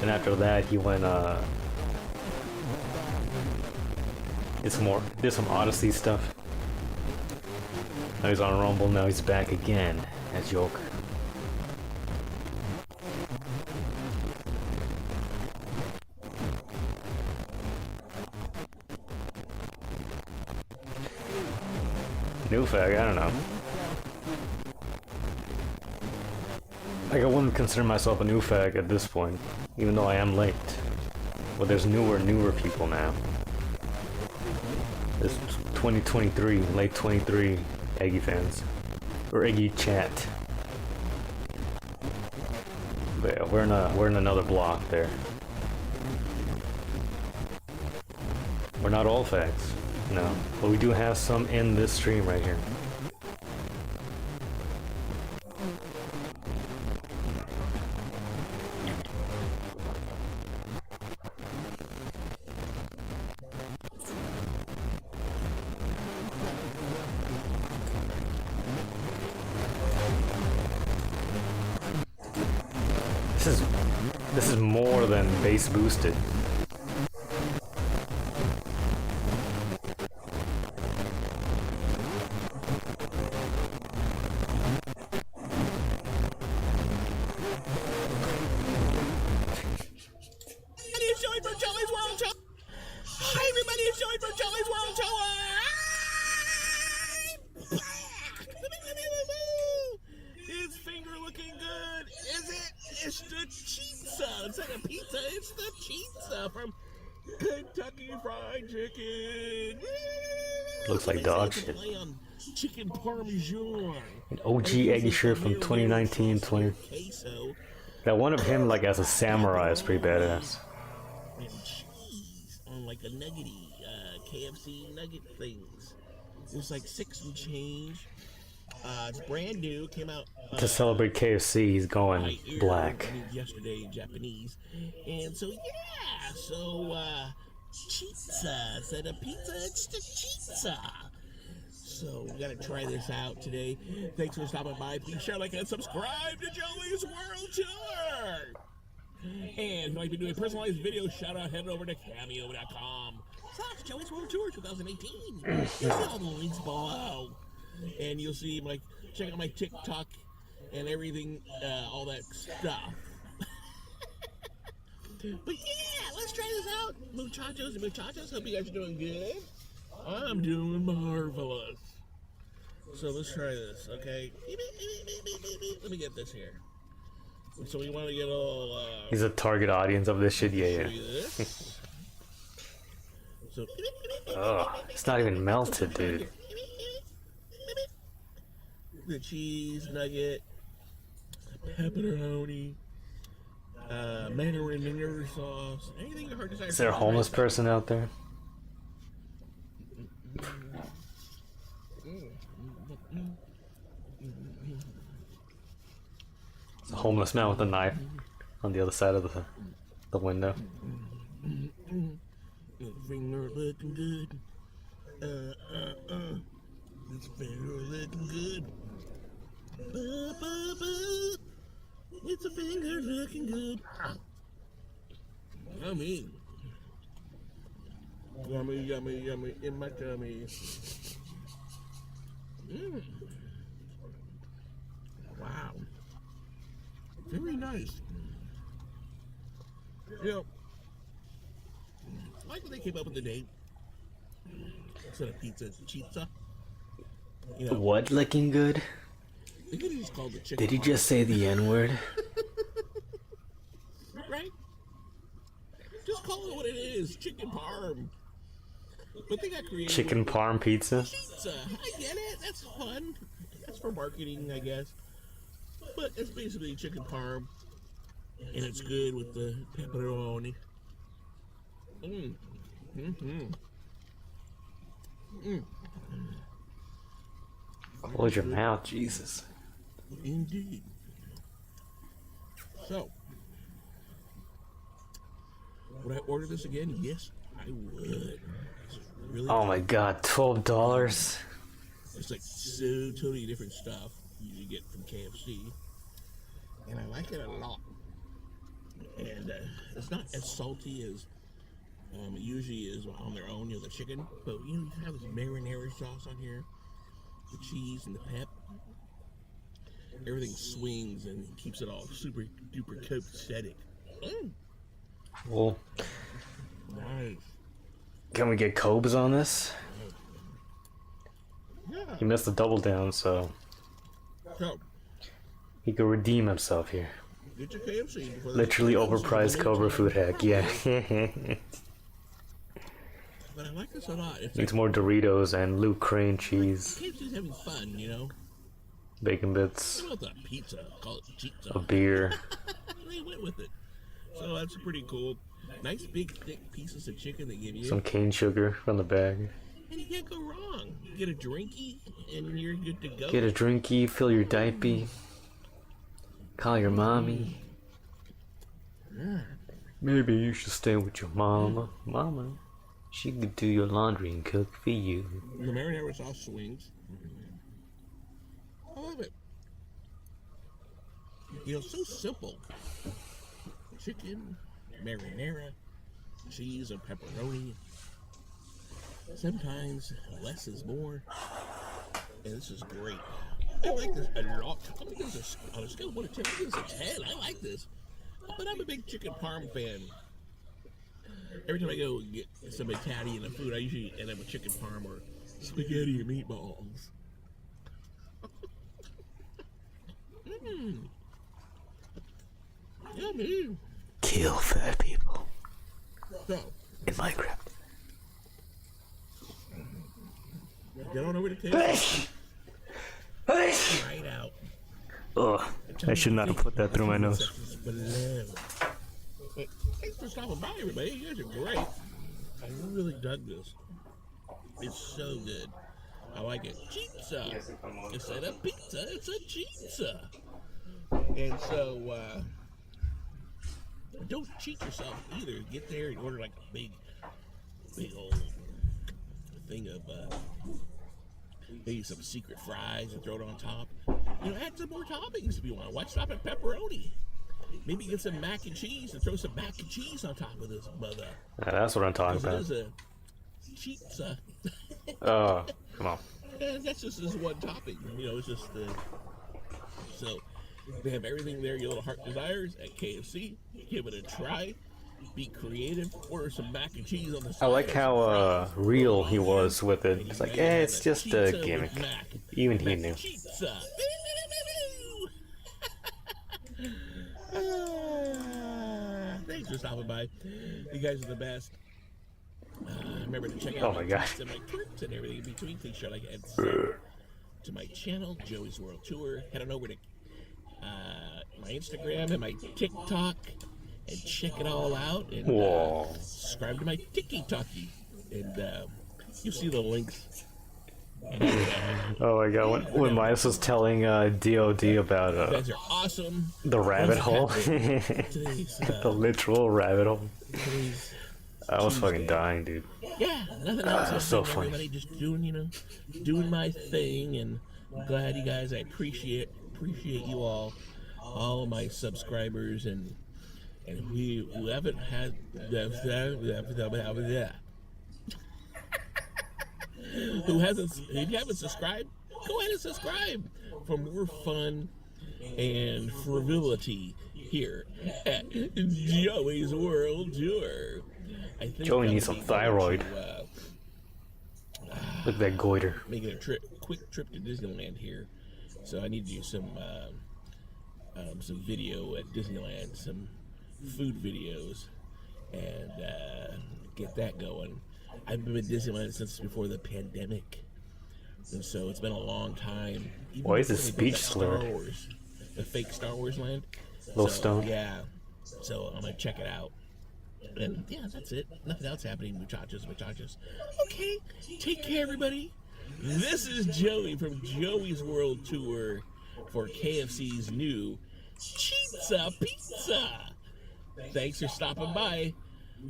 Speaker 2: And after that he went did some Odyssey stuff. Now he's on Rumble, now he's back again as Yolk. New fag, I don't know. Like, I wouldn't consider myself a new fag at this point, even though I am late. But there's newer people now. There's 2023, late 23 Eggy fans. Or Eggy chat. But yeah, we're in another block there. We're not all fags, no. But we do have some in this stream right here. This is more than base boosted.
Speaker 10: His finger looking good, is it? It's the pizza. Instead of pizza, it's the pizza from Kentucky Fried Chicken.
Speaker 2: Looks like dog shit.
Speaker 10: Chicken Parmesan.
Speaker 2: An OG Eggy shirt from 2019-20. That one of him like as a samurai is pretty badass.
Speaker 10: And cheese on like a nuggety KFC nugget things. It was like 6 and change. It's brand new. Came out
Speaker 2: To celebrate KFC, he's going black.
Speaker 10: Yesterday in Japanese, and so yeah, so pizza. Instead of pizza, it's the pizza. So we gotta try this out today. Thanks for stopping by. Please share, like, and subscribe to Joey's World Tour. And if you'd like to be doing a personalized video shout out, head over to cameo.com/Joey's World Tour 2018. You'll see all the links below. And you'll see, like, check out my TikTok and everything, all that stuff. But yeah, let's try this out. Muchachos and muchachas, hope you guys are doing good. I'm doing marvelous. So let's try this, okay? Let me get this here. So we want to get all,
Speaker 2: He's a target audience of this shit, yeah.
Speaker 10: So,
Speaker 2: Oh, it's not even melted, dude.
Speaker 10: the cheese nugget, pepperoni, mandarin vinegar sauce, anything your heart desires.
Speaker 2: Is there a homeless person out there? It's a homeless man with a knife on the other side of the window.
Speaker 10: Finger looking good. This finger looking good. It's a finger looking good. Yummy. Yummy, yummy, yummy in my tummy. Wow. Very nice. You know, I like when they came up with the name instead of pizza, chizza. You know,
Speaker 2: What looking good?
Speaker 10: they could have just called it chicken.
Speaker 2: Did you
Speaker 10: parm.
Speaker 2: just say the N-word?
Speaker 10: Right? Just call it what it is, chicken parm. But they got creative.
Speaker 2: Chicken parm pizza?
Speaker 10: Pizza. I get it. That's fun. That's for marketing, I guess. But it's basically chicken parm, and it's good with the pepperoni. Mm. Mm-hmm. Mm.
Speaker 2: Close your mouth, Jesus.
Speaker 10: Indeed. So, would I order this again? Yes, I would. It's really
Speaker 2: Oh
Speaker 10: good.
Speaker 2: my god, $12?
Speaker 10: It's like so totally different stuff you get from KFC, and I like it a lot. And it's not as salty as it usually is on their own, you know, the chicken. But you have this marinara sauce on here, the cheese and the pep. Everything swings and keeps it all super duper copacetic.
Speaker 2: Well,
Speaker 10: Nice.
Speaker 2: can we get Cobes on this?
Speaker 10: Yeah.
Speaker 2: He missed the double down, so
Speaker 10: So,
Speaker 2: he could redeem himself here.
Speaker 10: get your KFC. before
Speaker 2: Literally
Speaker 10: there's
Speaker 2: overpriced Cobra food hack, yeah.
Speaker 10: But I like this a lot. It's
Speaker 2: Needs more Doritos and Luke Crane cheese,
Speaker 10: KFC's having fun, you know?
Speaker 2: bacon bits,
Speaker 10: What about the pizza? Call it pizza.
Speaker 2: a beer.
Speaker 10: They went with it. So that's pretty cool. Nice big thick pieces of chicken they give you.
Speaker 2: Some cane sugar from the bag.
Speaker 10: And you can't go wrong. Get a drinky and you're good to go.
Speaker 2: Get a drinky, fill your diaper. Call your mommy. Maybe you should stay with your mama. Mama, she could do your laundry and cook for you.
Speaker 10: The marinara sauce swings. I love it. You know, so simple. Chicken, marinara, cheese, and pepperoni. Sometimes less is more. And this is great. I like this a lot. I'm gonna give this on a scale of 1 to 10. I'm gonna give this a 10. I like this. But I'm a big chicken parm fan. Every time I go get some Italian food, I usually end up with chicken parm or spaghetti and meatballs. Yummy.
Speaker 2: Kill fat people
Speaker 10: So,
Speaker 2: in Minecraft.
Speaker 10: get on over to KFC. Try it out.
Speaker 2: Ugh, I should not have put that through my nose.
Speaker 10: Below. But thanks for stopping by, everybody. You guys are great. I really dug this. It's so good. I like it. Pizza. Instead of pizza, it's a pizza. And so, don't cheat yourself either. Get there and order like a big old thing of maybe some secret fries and throw it on top. You know, add some more toppings if you want. Why stop at pepperoni? Maybe get some mac and cheese and throw some mac and cheese on top of this mother.
Speaker 2: Yeah, that's what I'm talking
Speaker 10: Because
Speaker 2: about.
Speaker 10: it is a pizza.
Speaker 2: Oh, come on.
Speaker 10: And that's just this one topping. You know, it's just so they have everything there your little heart desires at KFC. Give it a try. Be creative. Order some mac and cheese on the side.
Speaker 2: I like how real he was with it. It's like, it's just a gimmick. Even he knew.
Speaker 10: Pizza. Thanks for stopping by. You guys are the best. Remember to check out
Speaker 2: Oh my God.
Speaker 10: tweets and my tweets and everything in between. Please share, like, and sub to my channel, Joey's World Tour. Head on over to my Instagram and my TikTok and check it all out. And
Speaker 2: Whoa.
Speaker 10: subscribe to my TikToky. And you'll see the links.
Speaker 2: Oh my god, when Miles was telling DOD
Speaker 10: You
Speaker 2: about
Speaker 10: guys are awesome.
Speaker 2: the rabbit hole.
Speaker 10: Today's,
Speaker 2: The literal rabbit hole.
Speaker 10: today's
Speaker 2: I was
Speaker 10: Tuesday.
Speaker 2: fucking dying, dude.
Speaker 10: Yeah, nothing else.
Speaker 2: That's so
Speaker 10: Just
Speaker 2: funny.
Speaker 10: Everybody just doing, doing my thing, and I'm glad you guys. I appreciate you all of my subscribers, and who haven't had if you haven't subscribed, go ahead and subscribe for more fun and frivolity here at Joey's World Tour. I think
Speaker 2: Joey
Speaker 10: I'm
Speaker 2: needs some
Speaker 10: gonna be
Speaker 2: thyroid.
Speaker 10: going to,
Speaker 2: Look at that goiter.
Speaker 10: making a quick trip to Disneyland here, so I need to do some video at Disneyland, some food videos, and get that going. I've been at Disneyland since before the pandemic, and so it's been a long time. Even
Speaker 2: Why is
Speaker 10: before
Speaker 2: his
Speaker 10: they built
Speaker 2: speech
Speaker 10: that
Speaker 2: slurred?
Speaker 10: Star Wars, the fake Star Wars land.
Speaker 2: Little
Speaker 10: So,
Speaker 2: stone.
Speaker 10: Yeah, so I'm gonna check it out. And yeah, that's it. Nothing else happening. Muchachos. Okay, take care, everybody. This is Joey from Joey's World Tour for KFC's new Chizza Pizza. Thanks for stopping by.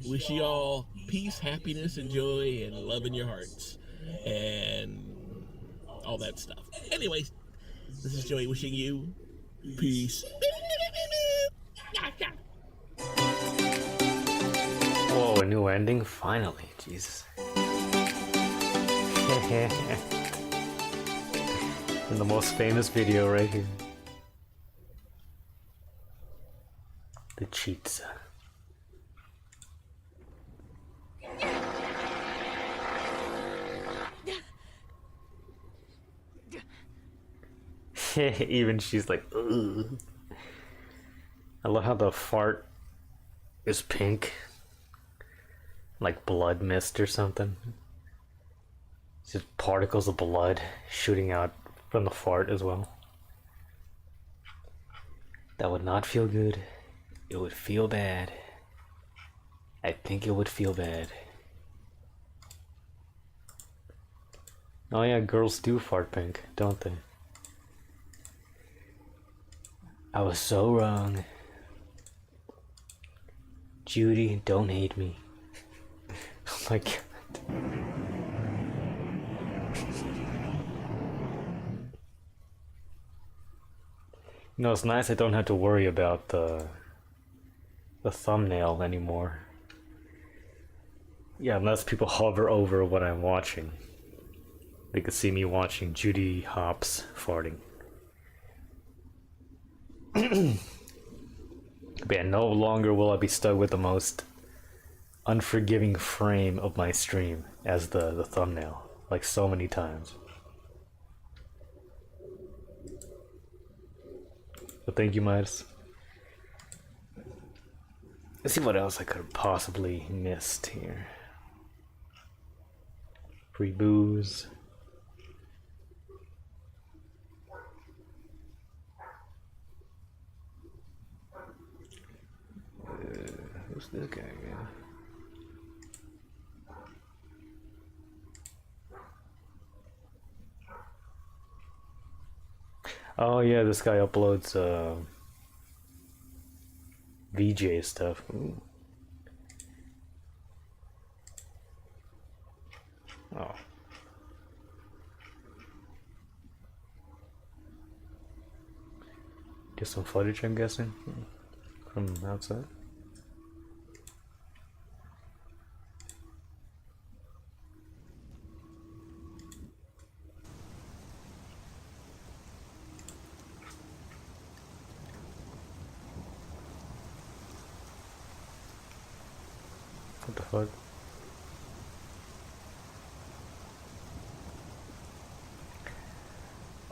Speaker 10: Wish you all peace, happiness, and joy, and love in your hearts, and all that stuff. Anyways, this is Joey wishing you peace.
Speaker 2: Whoa, a new ending? Finally, Jesus. In the most famous video right here. The Chizza. Even she's like, ugh. I love how the fart is pink. Like blood mist or something. Just particles of blood shooting out from the fart as well. That would not feel good. It would feel bad. I think it would feel bad. Oh yeah, girls do fart pink, don't they? I was so wrong. Judy, don't hate me. Oh my god. You know, it's nice I don't have to worry about the thumbnail anymore. Yeah, unless people hover over what I'm watching. They could see me watching Judy Hopps farting. But yeah, no longer will I be stuck with the most unforgiving frame of my stream as the thumbnail, like so many times. But thank you, Midas. Let's see what else I could have possibly missed here. Free booze. Who's this guy again? Oh yeah, this guy uploads VJ stuff. Ooh. Oh. Just some footage, I'm guessing, from outside. What the fuck?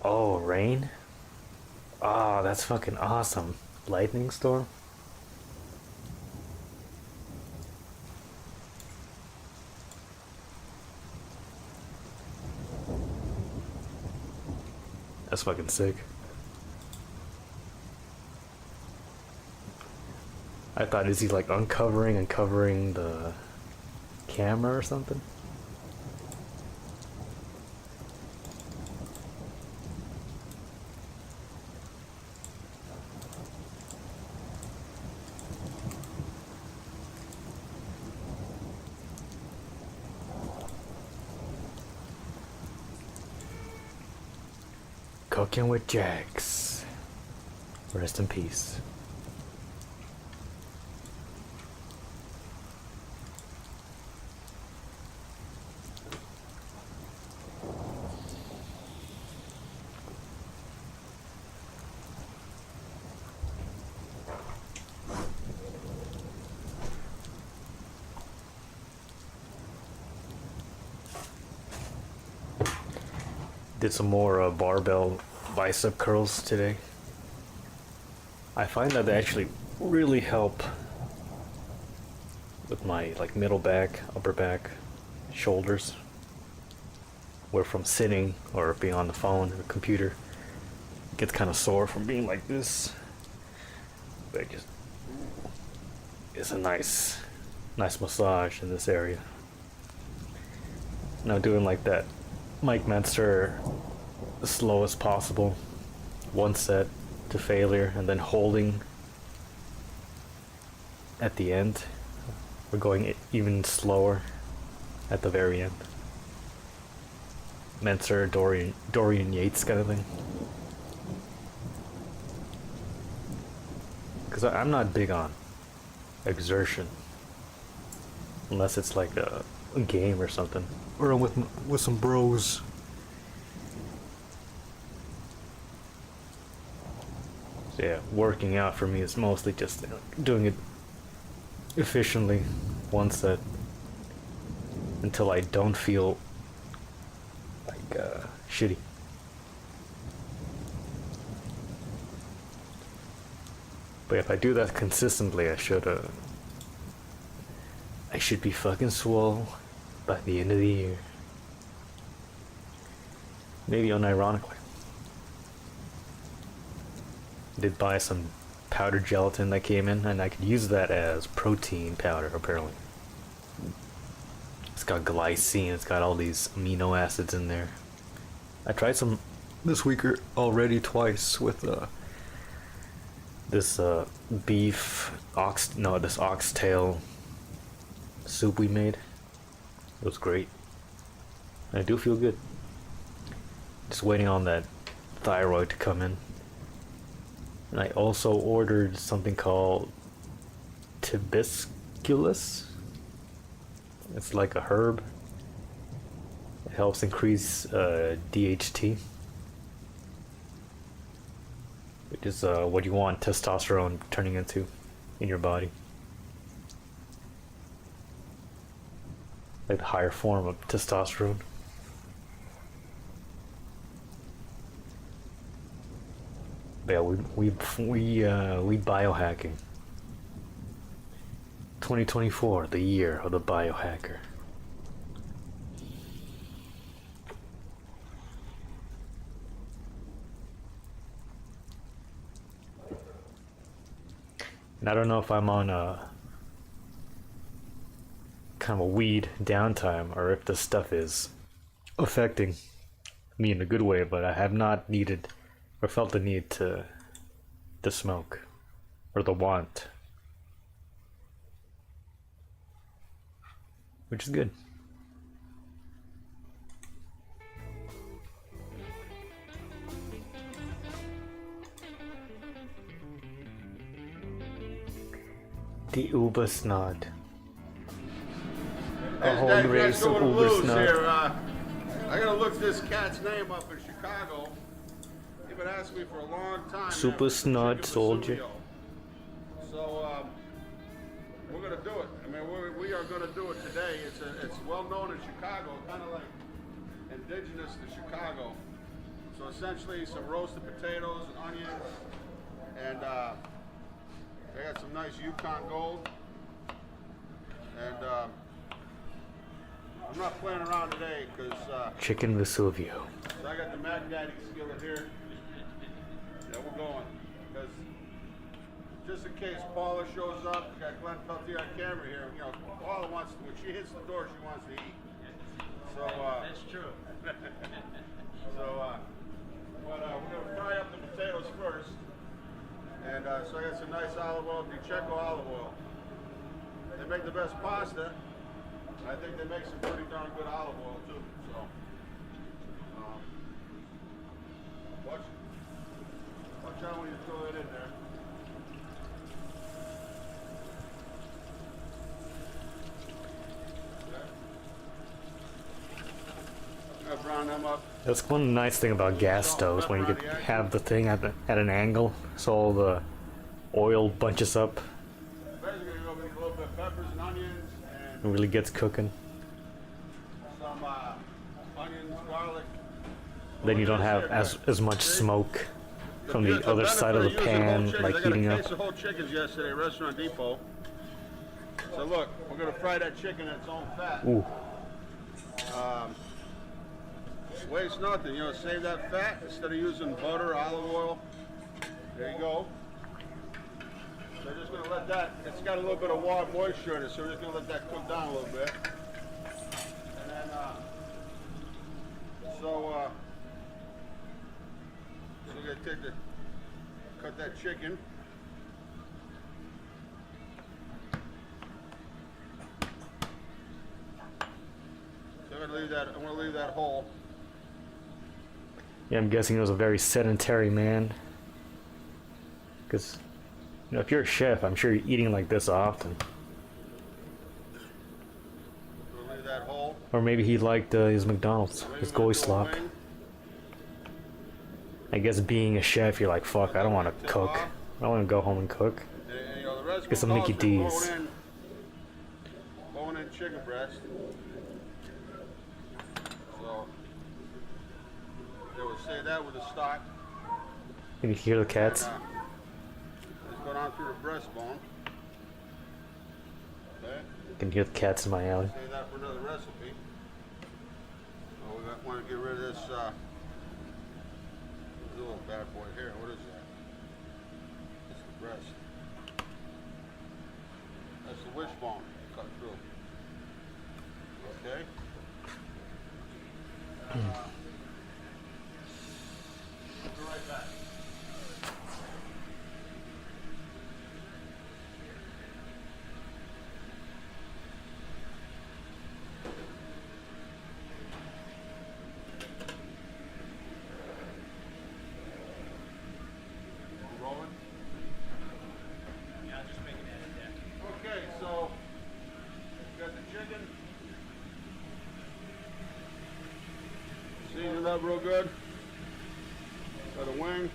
Speaker 2: Oh, rain? Oh, that's fucking awesome. Lightning storm? That's fucking sick. I thought, is he like uncovering and covering the camera or something? Cooking with Jax. Rest in peace. Did some more barbell bicep curls today. I find that they actually really help with my like middle back, upper back, shoulders. Where from sitting or being on the phone or computer, it gets kind of sore from being like this. But it just, it's a nice massage in this area. Now doing like that Mike Menster, the slowest possible, one set to failure, and then holding at the end. We're going even slower at the very end. Menser, Dorian Yates kind of thing. Because I'm not big on exertion. Unless it's like a game or something. Or I'm with some bros. So yeah, working out for me is mostly just doing it efficiently, one set, until I don't feel shitty. But if I do that consistently, I should be fucking swole by the end of the year. Maybe unironically. Did buy some powdered gelatin that came in, and I could use that as protein powder apparently. It's got glycine, it's got all these amino acids in there. I tried some this week already twice with this oxtail soup we made. It was great. I do feel good. Just waiting on that thyroid to come in. And I also ordered something called Tibisculus. It's like a herb. It helps increase DHT, which is what you want testosterone turning into in your body. Like the higher form of testosterone. Yeah, we biohacking. 2024, the year of the biohacker. And I don't know if I'm on a kind of a weed downtime or if this stuff is affecting me in a good way, but I have not needed or felt the need to smoke or the want, which is good. The Ubersnot. A whole race of Ubersnot.
Speaker 11: I gotta look this cat's name up in Chicago. He's been asking me for a long time.
Speaker 2: Super Snot Soldier.
Speaker 11: So we're gonna do it. I mean, we are gonna do it today. It's well known in Chicago, kind of like indigenous to Chicago. So essentially, some roasted potatoes and onions, and I got some nice Yukon Gold, and I'm not playing around today because
Speaker 2: Chicken Vesuvio.
Speaker 11: so I got the Mac Daddy skillet here. Yeah, we're going. Because just in case Paula shows up, we got Glenn Peltier on camera here. You know, Paula wants to, when she hits the door, she wants to eat. So that's true. So but we're gonna fry up the potatoes first. And so I got some nice olive oil, DiCecco olive oil. They make the best pasta. I think they make some pretty darn good olive oil too. So watch out when you throw it in there. Okay. Brown them up.
Speaker 2: That's one nice thing about gas stoves, when you could have the thing at an angle, so all the oil bunches up.
Speaker 11: Basically, you're gonna make a little bit of peppers and onions, and
Speaker 2: It really gets cooking.
Speaker 11: some onions, garlic,
Speaker 2: Then you don't have as much smoke from the other side of the pan, like heating
Speaker 11: I
Speaker 2: up.
Speaker 11: got a case of whole chickens yesterday, Restaurant Depot. So look, we're gonna fry that chicken in its own fat.
Speaker 2: Ooh.
Speaker 11: Waste nothing, you know, save that fat instead of using butter, olive oil. There you go. So we're just gonna let that, it's got a little bit of water moisture in it, so we're just gonna let that cook down a little bit. And then, so we're gonna cut that chicken. So I'm gonna leave that whole.
Speaker 2: Yeah, I'm guessing he was a very sedentary man. Because, you know, if you're a chef, I'm sure you're eating like this often.
Speaker 11: We'll leave that whole.
Speaker 2: Or maybe he liked his McDonald's, his goy slop. I guess being a chef, you're like, fuck, I don't want to cook. I don't want to go home and cook.
Speaker 11: You know, the rest
Speaker 2: Get some Mickey D's.
Speaker 11: Bone in chicken breast. So, they would say that with the stock.
Speaker 2: Can you hear the cats?
Speaker 11: Let's go down through the breastbone. Okay.
Speaker 2: Can you hear the cats in my alley?
Speaker 11: Save that for another recipe. So we want to get rid of this little bad boy here. What is that? That's the breast. That's the wishbone. Cut through. Okay. Be right back. Rolling? Yeah, just make it edit that. Okay, so got the chicken. Seasoned up real good. Got a wing.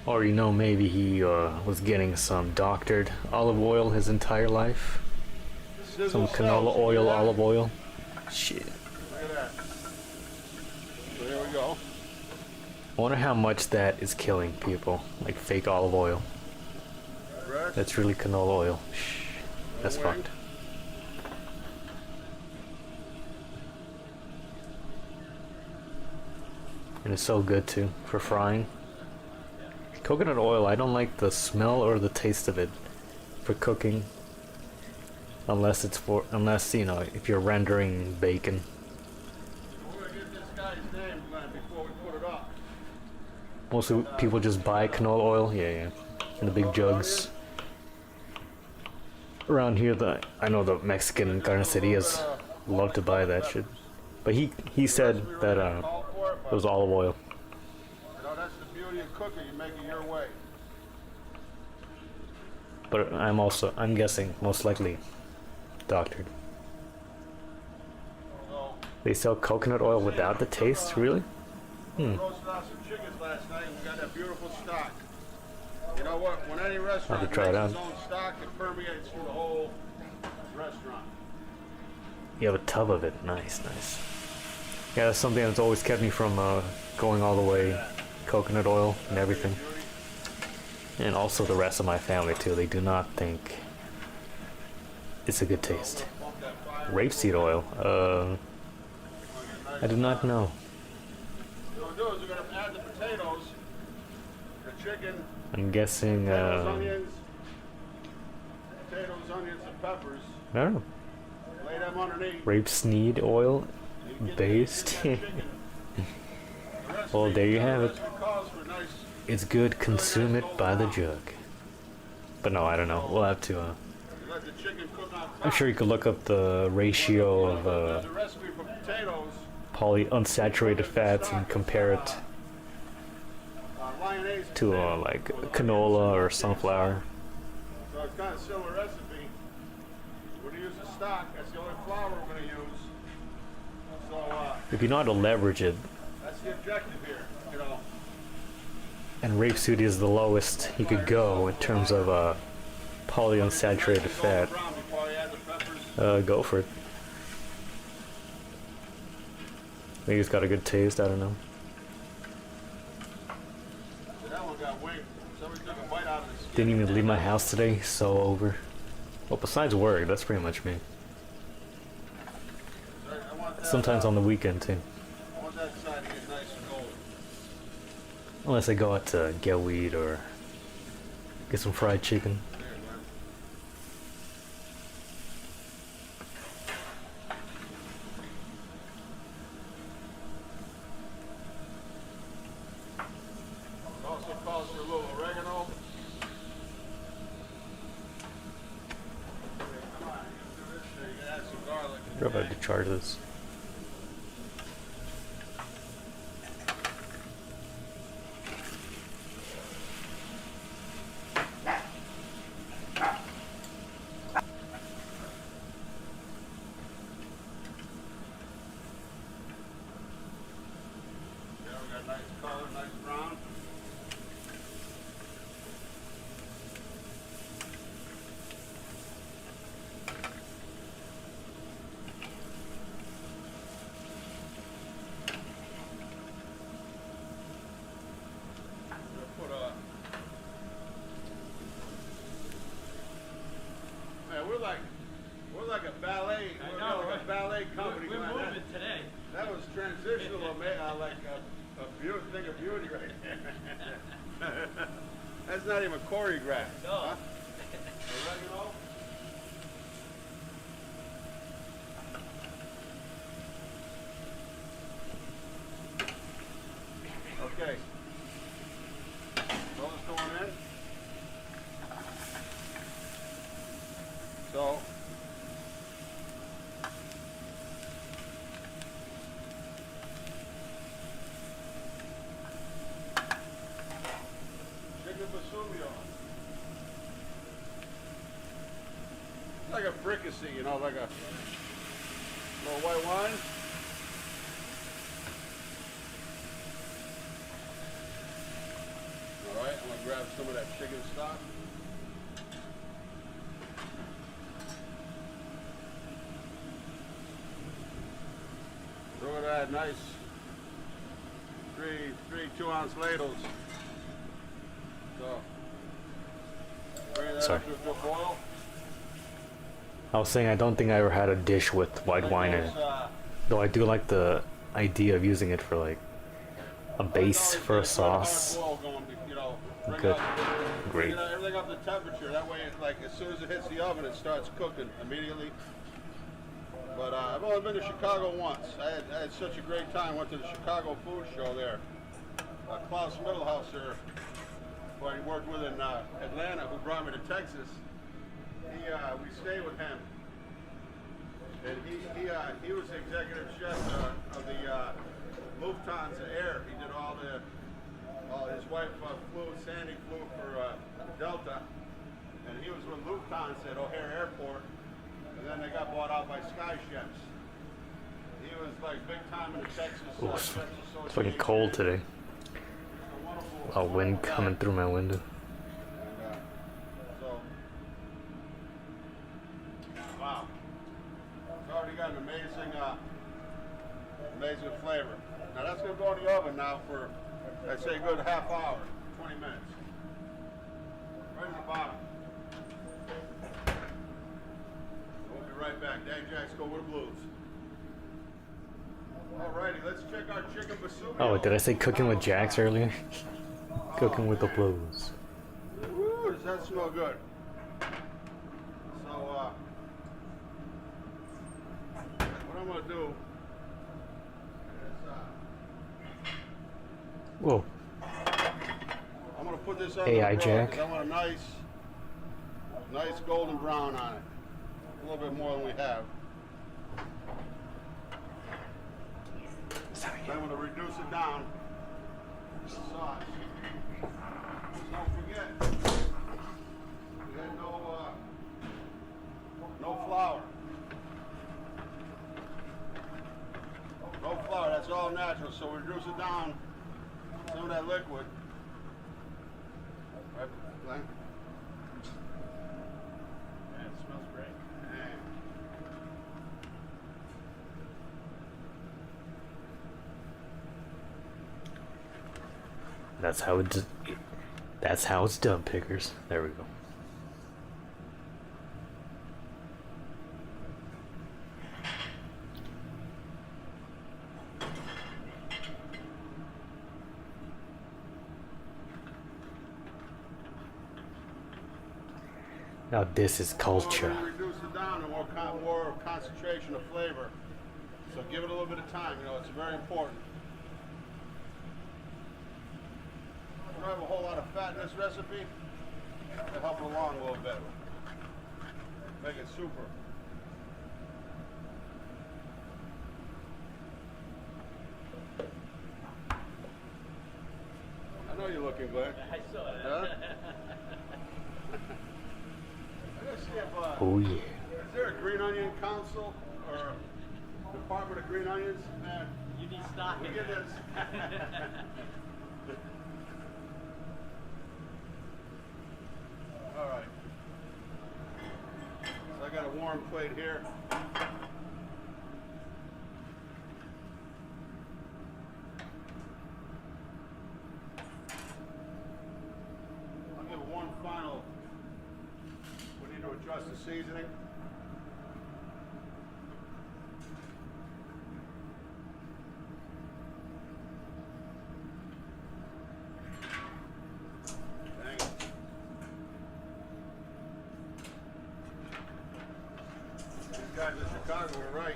Speaker 2: Or, you know, maybe he was getting some doctored olive oil his entire life. Some canola oil, olive oil. Shit.
Speaker 11: Look at that. So here we go.
Speaker 2: I wonder how much that is killing people, like fake olive oil.
Speaker 11: Breast.
Speaker 2: That's really canola oil. Shh. That's
Speaker 11: Wing.
Speaker 2: fucked. And it's so good too for frying. Coconut oil, I don't like the smell or the taste of it for cooking. Unless you know, if you're rendering bacon.
Speaker 11: We're gonna get this guy's name, Glenn, before we put it up.
Speaker 2: Mostly people just buy canola oil, yeah, in the big jugs. Around here, I know the Mexican carnicerias love to buy that shit. But he said that it was olive oil.
Speaker 11: You know, that's the beauty of cooking. You make it your way.
Speaker 2: But I'm guessing most likely doctored.
Speaker 11: So,
Speaker 2: They sell coconut oil without the taste, really?
Speaker 11: we roasted out some chickens last night. We got that beautiful stock. You know what? When any restaurant
Speaker 2: Have to try
Speaker 11: makes
Speaker 2: it out.
Speaker 11: its own stock, it permeates through the whole restaurant.
Speaker 2: You have a tub of it. Nice. Yeah, that's something that's always kept me from going all the way coconut oil and everything. And also the rest of my family too. They do not think it's a good taste. Rapeseed oil. I do not know.
Speaker 11: What we'll do is we're going to add the potatoes, the chicken,
Speaker 2: I'm guessing.
Speaker 11: potatoes, onions, and peppers.
Speaker 2: I don't know.
Speaker 11: Lay them underneath.
Speaker 2: Rapeseed oil based. Well, there you have it. It's good. Consume it by the jug. But no, I don't know. We'll have to.
Speaker 11: Let the chicken cook on top.
Speaker 2: I'm sure you could look up the ratio of
Speaker 11: There's a recipe for potatoes.
Speaker 2: polyunsaturated fats and compare it
Speaker 11: Lyonnaise
Speaker 2: to like canola or sunflower.
Speaker 11: So it's kind of a similar recipe. We're going to use the stock. That's the only flour we're going to use. So
Speaker 2: If you know how to leverage it,
Speaker 11: that's the objective here, you know.
Speaker 2: and rapeseed is the lowest you could go in terms of polyunsaturated fat,
Speaker 11: Brown before you add the peppers.
Speaker 2: go for it. Maybe it's got a good taste, I don't know.
Speaker 11: So that one got winged. Somebody took a bite out of the skin.
Speaker 2: Didn't even leave my house today, so over. Well, besides work, that's pretty much me.
Speaker 11: Sorry, I want that,
Speaker 2: Sometimes on the weekend too.
Speaker 11: I want that side to get nice and golden.
Speaker 2: Unless I go out to get weed or get some fried chicken.
Speaker 11: There, Glenn. Also calls for a little oregano. Come on, you can do this. There, you can add some garlic.
Speaker 2: Drop out to charge this.
Speaker 11: Yeah, we got nice color, nice brown. We'll put a. Man, we're like a ballet. We're like a ballet company.
Speaker 1: We're
Speaker 11: Glenn.
Speaker 1: moving today.
Speaker 11: That was transitional, like a thing of beauty right there. That's not even choreographed.
Speaker 1: No.
Speaker 11: Huh? Oregano? Okay. Throw this going in. So. Chicken basumio. It's like a fricassee, you know, like a little white wine. All right, I'm gonna grab some of that chicken stock. Throw it at nice three 2-ounce ladles. So, bring that
Speaker 2: Sorry.
Speaker 11: up to a good boil.
Speaker 2: I was saying I don't think I ever had a dish with white wine in it. Though I do like the idea of using it for like a base for a sauce. Good. Great.
Speaker 11: Get everything up to temperature. That way, like as soon as it hits the oven, it starts cooking immediately. But I've only been to Chicago once. I had such a great time. Went to the Chicago Food Show there. Klaus Mittelhauser, who I worked with in Atlanta, who brought me to Texas. We stayed with him, and he was the executive chef of the Lufthansa Air. He did all his wife Sandy flew for Delta, and he was with Lufthansa at O'Hare Airport, and then they got bought out by Sky Chefs. He was like big time in the Texas.
Speaker 2: Ooh, it's fucking cold today. A lot of wind coming through my window.
Speaker 11: Wow. It's already got an amazing flavor. Now that's going to go in the oven now for, I'd say, a good half hour, 20 minutes. Right in the bottom. We'll be right back. Dad Jack's Go with the Blues. Alrighty, let's check our chicken basumio.
Speaker 2: Oh, did I say cooking with Jax earlier? Cooking with the Blues.
Speaker 11: Woo, does that smell good? So, what I'm going to do is,
Speaker 2: Whoa.
Speaker 11: I'm going to put this on
Speaker 2: AI
Speaker 11: the grill,
Speaker 2: Jack.
Speaker 11: 'cause I want a nice golden brown on it. A little bit more than we have. Then I'm going to reduce it down to the sauce. Just don't forget, we had no flour. No flour, that's all natural, so we reduce it down some of that liquid. Right, Glenn?
Speaker 1: Yeah, it smells great.
Speaker 2: That's how it's. That's how it's done, pickers. There we go. Now this is culture.
Speaker 11: We're gonna reduce it down to more concentration of flavor. So give it a little bit of time. You know, it's very important. We don't have a whole lot of fat in this recipe to help it along a little bit. Make it super. I know you're looking, Glenn.
Speaker 1: I saw that.
Speaker 11: Huh? Let's see if,
Speaker 2: Oh yeah.
Speaker 11: is there a Green Onion Council or a Department of Green Onions? Man,
Speaker 1: You need stock
Speaker 11: we
Speaker 1: in
Speaker 11: get
Speaker 1: this.
Speaker 11: this. All right. So I got a warm plate here. I'll give it one final. We need to adjust the seasoning. Dang it. These guys in Chicago were right.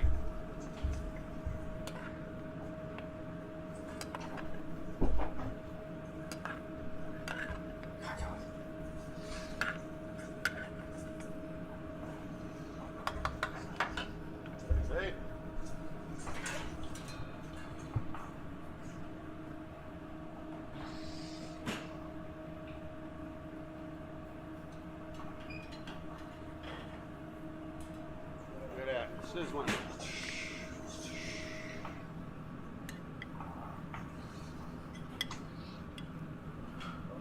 Speaker 11: See? Look at that, sizzling.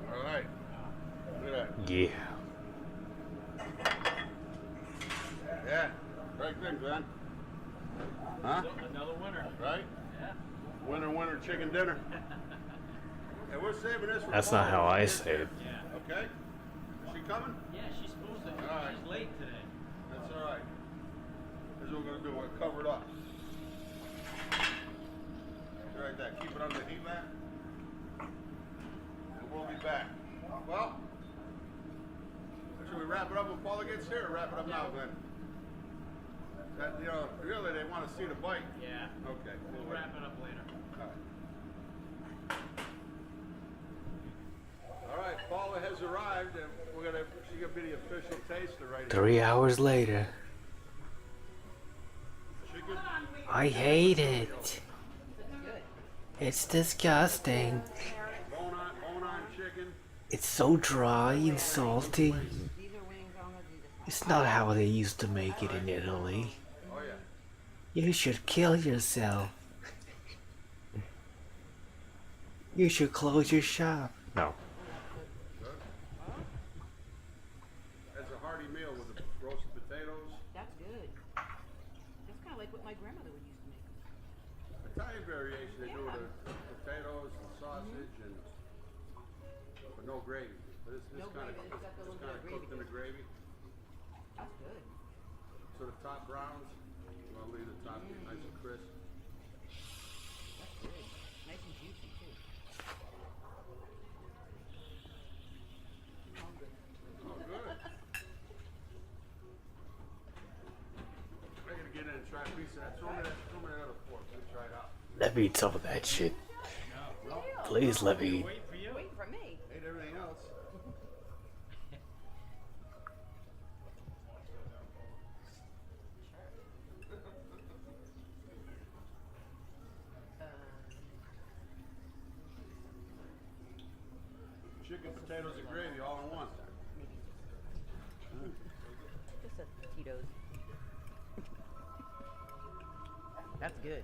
Speaker 11: All right, look at that.
Speaker 2: Yeah.
Speaker 11: Yeah, right thing, Glenn. Huh?
Speaker 1: Another winner.
Speaker 11: Right?
Speaker 1: Yeah.
Speaker 11: Winner, winner, chicken dinner. And we're saving this for
Speaker 2: That's not how
Speaker 11: tomorrow.
Speaker 2: I say it.
Speaker 1: Yeah.
Speaker 11: Okay? Is she coming?
Speaker 1: Yeah, she's supposed to.
Speaker 11: All right.
Speaker 1: She's late today.
Speaker 11: That's all right. Here's what we're gonna do. We're gonna cover it up. Right there. Keep it under the heat lamp. And we'll be back. Well, should we wrap it up when Paula gets here, or wrap it up now, Glenn? That, you know, really, they want to see the bite.
Speaker 1: Yeah.
Speaker 11: Okay.
Speaker 1: We'll wrap it up later.
Speaker 11: All right, Paula has arrived, and she's gonna be the official taster right here.
Speaker 2: 3 hours later.
Speaker 11: Chicken.
Speaker 2: I hate it. It's disgusting.
Speaker 11: Bone-on chicken.
Speaker 2: It's so dry and salty. It's not how they used to make it in Italy.
Speaker 11: Oh yeah.
Speaker 2: You should kill yourself. You should close your shop. No.
Speaker 11: That's a hearty meal with the roasted potatoes.
Speaker 12: That's good. That's kind of like what my grandmother would used to make.
Speaker 11: Italian variation, they do with the potatoes and sausage and but no gravy. But this
Speaker 12: No
Speaker 11: kind
Speaker 12: gravy, it's got the little bit of
Speaker 11: cooked in
Speaker 12: gravy.
Speaker 11: the gravy.
Speaker 12: That's good.
Speaker 11: So the top browns, you want to leave the top nice and crisp.
Speaker 12: That's good. Nice and juicy too. Hungry.
Speaker 11: Oh, good. I'm gonna get in and try a piece of that. Throw me that other fork. Let me try it out.
Speaker 2: Let me eat some of that shit. Please let me eat.
Speaker 1: Wait for you.
Speaker 12: Wait for me.
Speaker 11: Ate everything else. Chicken, potatoes, and gravy all in one.
Speaker 12: Just a Tito's. That's good.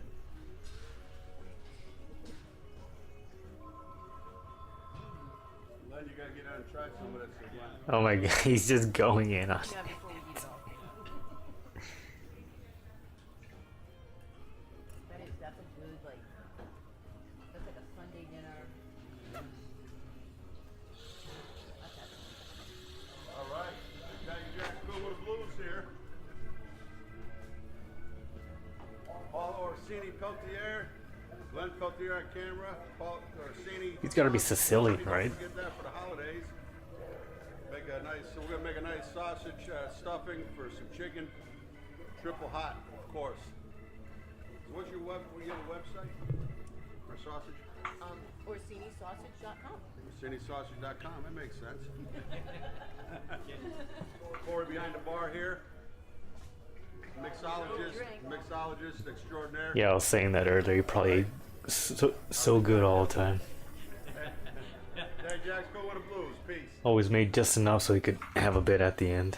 Speaker 11: Then you gotta get out and try some of that stuff.
Speaker 2: Oh my god, he's just going in on it.
Speaker 12: Yeah, before we eat it all. That's a good, like, that's like a Sunday dinner.
Speaker 11: Orsini Peltier, Glenn Peltier on camera, Paul Orsini.
Speaker 2: He's got to be Sicilian,
Speaker 11: Don't
Speaker 2: right?
Speaker 11: forget that for the holidays. Make a nice. So we're gonna make a nice sausage stuffing for some chicken, triple hot, of course. So what's your you have a website for sausage?
Speaker 12: OrsiniSausage.com.
Speaker 11: OrsiniSausage.com. That makes sense. Corey behind the bar here. Mixologist extraordinaire.
Speaker 2: Yeah, I was saying that earlier. He probably so good all the time.
Speaker 11: Hey, Jack's go with the Blues. Peace.
Speaker 2: Always made just enough so he could have a bit at the end.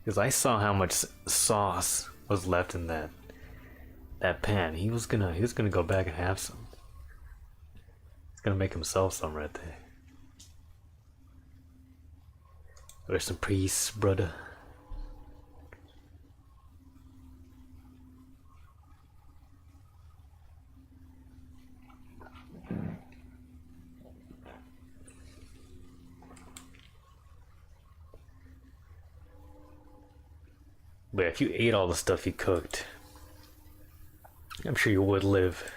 Speaker 2: Because I saw how much sauce was left in that pan. He was gonna go back and have some. He's gonna make himself some right there. Rest in peace, brother. But if you ate all the stuff you cooked, I'm sure you would live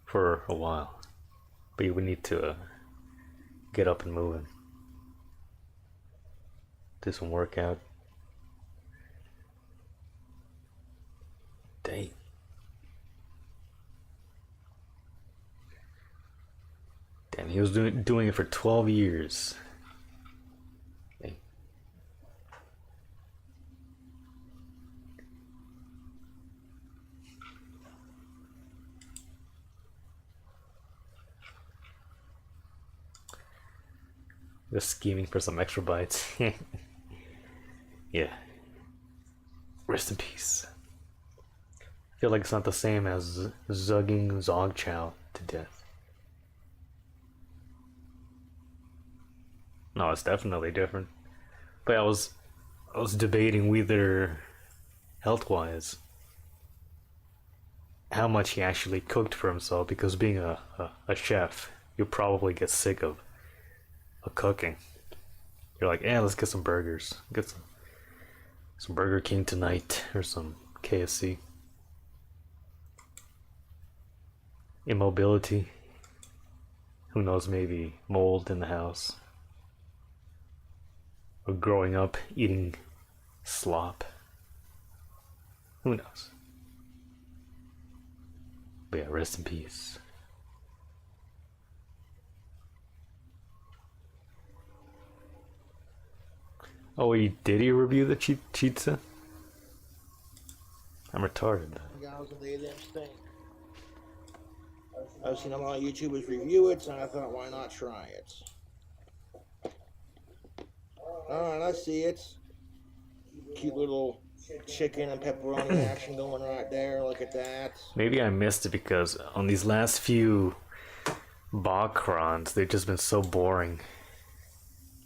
Speaker 2: for a while. But you would need to get up and moving. Do some workout. Dang. Damn, he was doing it for 12 years. Dang. Just scheming for some extra bites. Yeah. Rest in peace. I feel like it's not the same as zugging Zog Chow to death. No, it's definitely different. But I was debating whether, health-wise, how much he actually cooked for himself, because being a chef, you probably get sick of cooking. You're like, yeah, let's get some burgers. Get some Burger King tonight, or some KFC. Immobility. Who knows, maybe mold in the house. Or growing up eating slop. Who knows? But yeah, rest in peace. Oh, did he review the pizza? I'm retarded.
Speaker 10: Guys, they didn't stink. I've seen a lot of YouTubers review it, and I thought, why not try it? Alright, I see it. Cute little chicken and pepperoni action going right there. Look at that.
Speaker 2: Maybe I missed it because on these last few Backrons, they've just been so boring.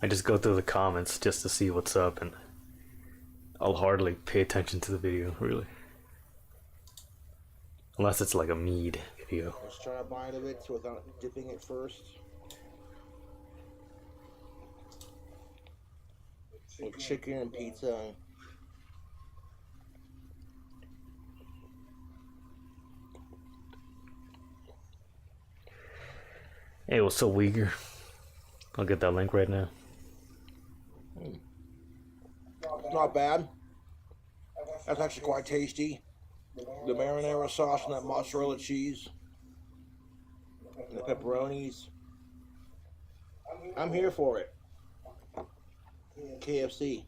Speaker 2: I just go through the comments just to see what's up, and I'll hardly pay attention to the video, really. Unless it's like a mead video.
Speaker 10: Let's try a bite of it without dipping it first. With chicken and pizza.
Speaker 2: Hey, what's up, Uyghur? I'll get that link right now.
Speaker 10: Not bad. That's actually quite tasty. The marinara sauce and that mozzarella cheese. And the pepperonis. I'm here for it. KFC.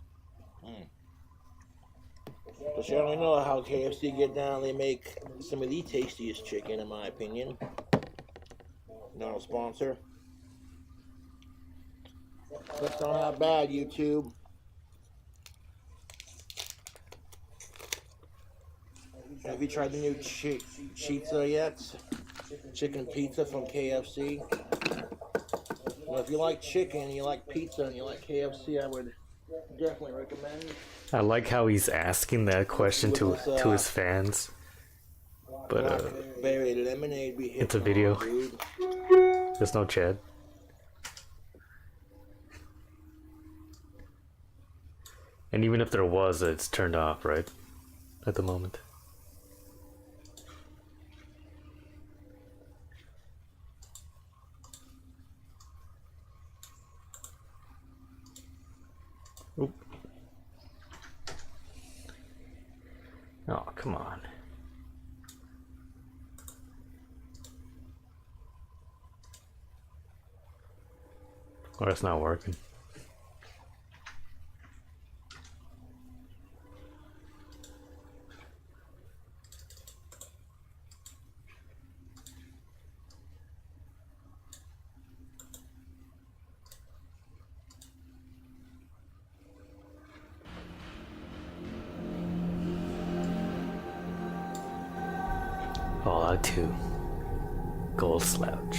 Speaker 10: But you only know how KFC get down. They make some of the tastiest chicken, in my opinion. Not a sponsor. That's not that bad, YouTube. Have you tried the new pizza yet? Chicken pizza from KFC. Well, if you like chicken, you like pizza, and you like KFC, I would definitely recommend.
Speaker 2: I like how he's asking that question to his fans. But
Speaker 10: berry lemonade be
Speaker 2: it's a video. There's no chat. And even if there was, it's turned off, right? At the moment. Come on. Oh, that's not working. Fallout 2. Gold Slouch.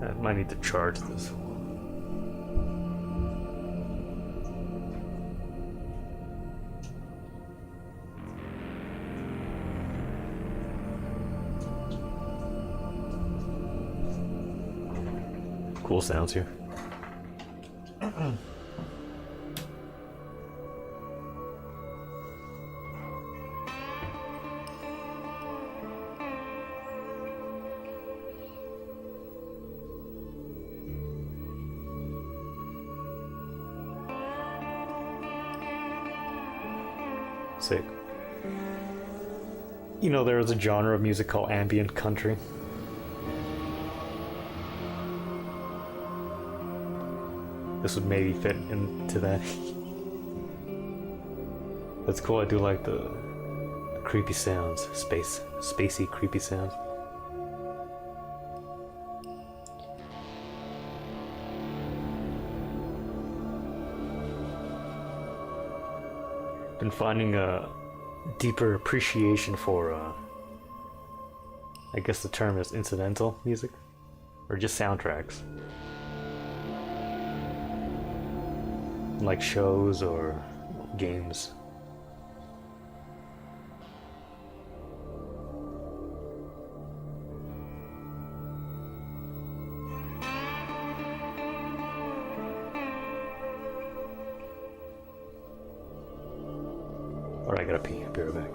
Speaker 2: I might need to charge this one. Cool sounds here. Sick. You know, there is a genre of music called ambient country. This would maybe fit into that. That's cool. I do like the creepy sounds, spacey creepy sounds. Been finding a deeper appreciation for, I guess the term is incidental music, or just soundtracks. Like shows or games. Alright, I gotta pee. I'll be right back.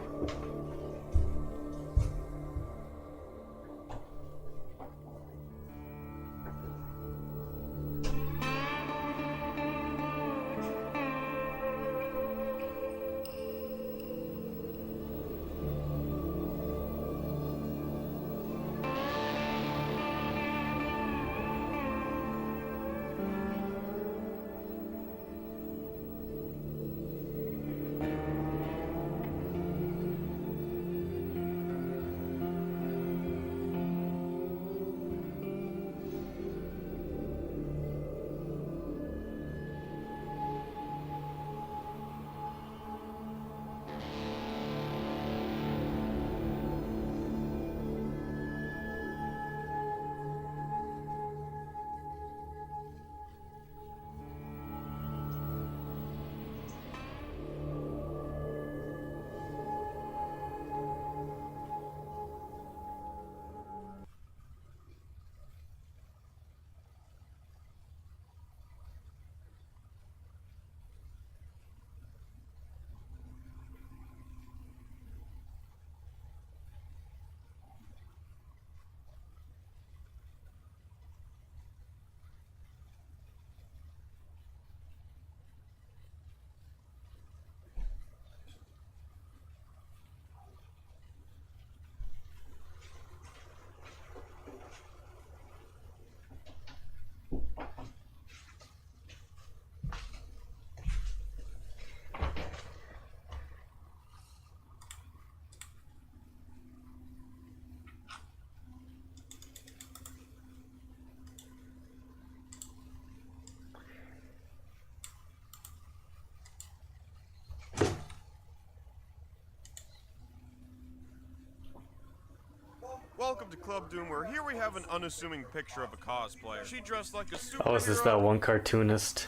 Speaker 13: Welcome to Club Doom, where here we have an unassuming picture of a cosplayer. She dressed like a superhero.
Speaker 2: Oh, is this that one cartoonist?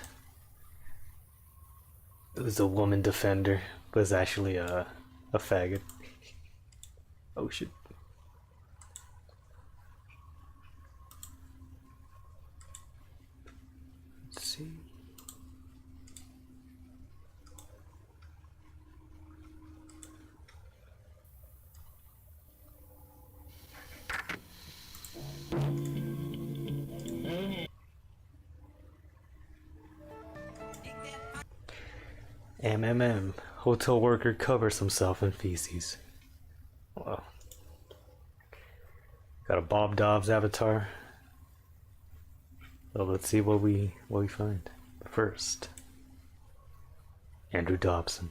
Speaker 2: It was a woman defender, but it's actually a faggot. Oh shit. see. MMM. Hotel worker covers himself in feces. Wow. Got a Bob Dobbs avatar. So let's see what we find. First, Andrew Dobson.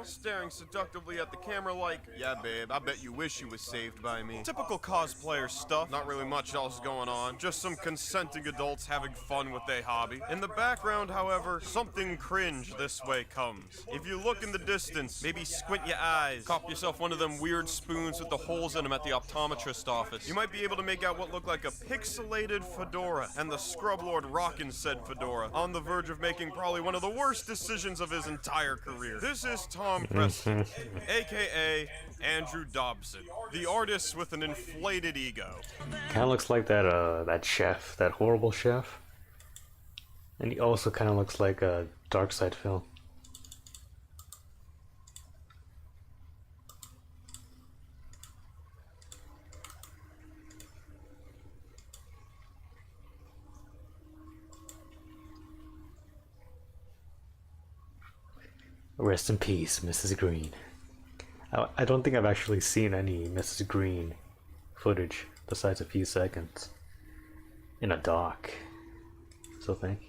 Speaker 13: Staring seductively at the camera like, yeah babe, I bet you wish you was saved by me. Typical cosplayer stuff, not really much else going on, just some consenting adults having fun with their hobby. In the background, however, something cringe this way comes. If you look in the distance, maybe squint your eyes, cop yourself one of them weird spoons with the holes in them at the optometrist office. You might be able to make out what looked like a pixelated fedora, and the scrub lord rockin' said fedora, on the verge of making probably one of the worst decisions of his entire career. This is Tom Preston, aka Andrew Dobson, the artist with an inflated ego.
Speaker 2: Kind of looks like that chef, that horrible chef, and he also kind of looks like a Darkseid film. Rest in peace, Mrs. Green. I don't think I've actually seen any Mrs. Green footage besides a few seconds in a doc. So thank you.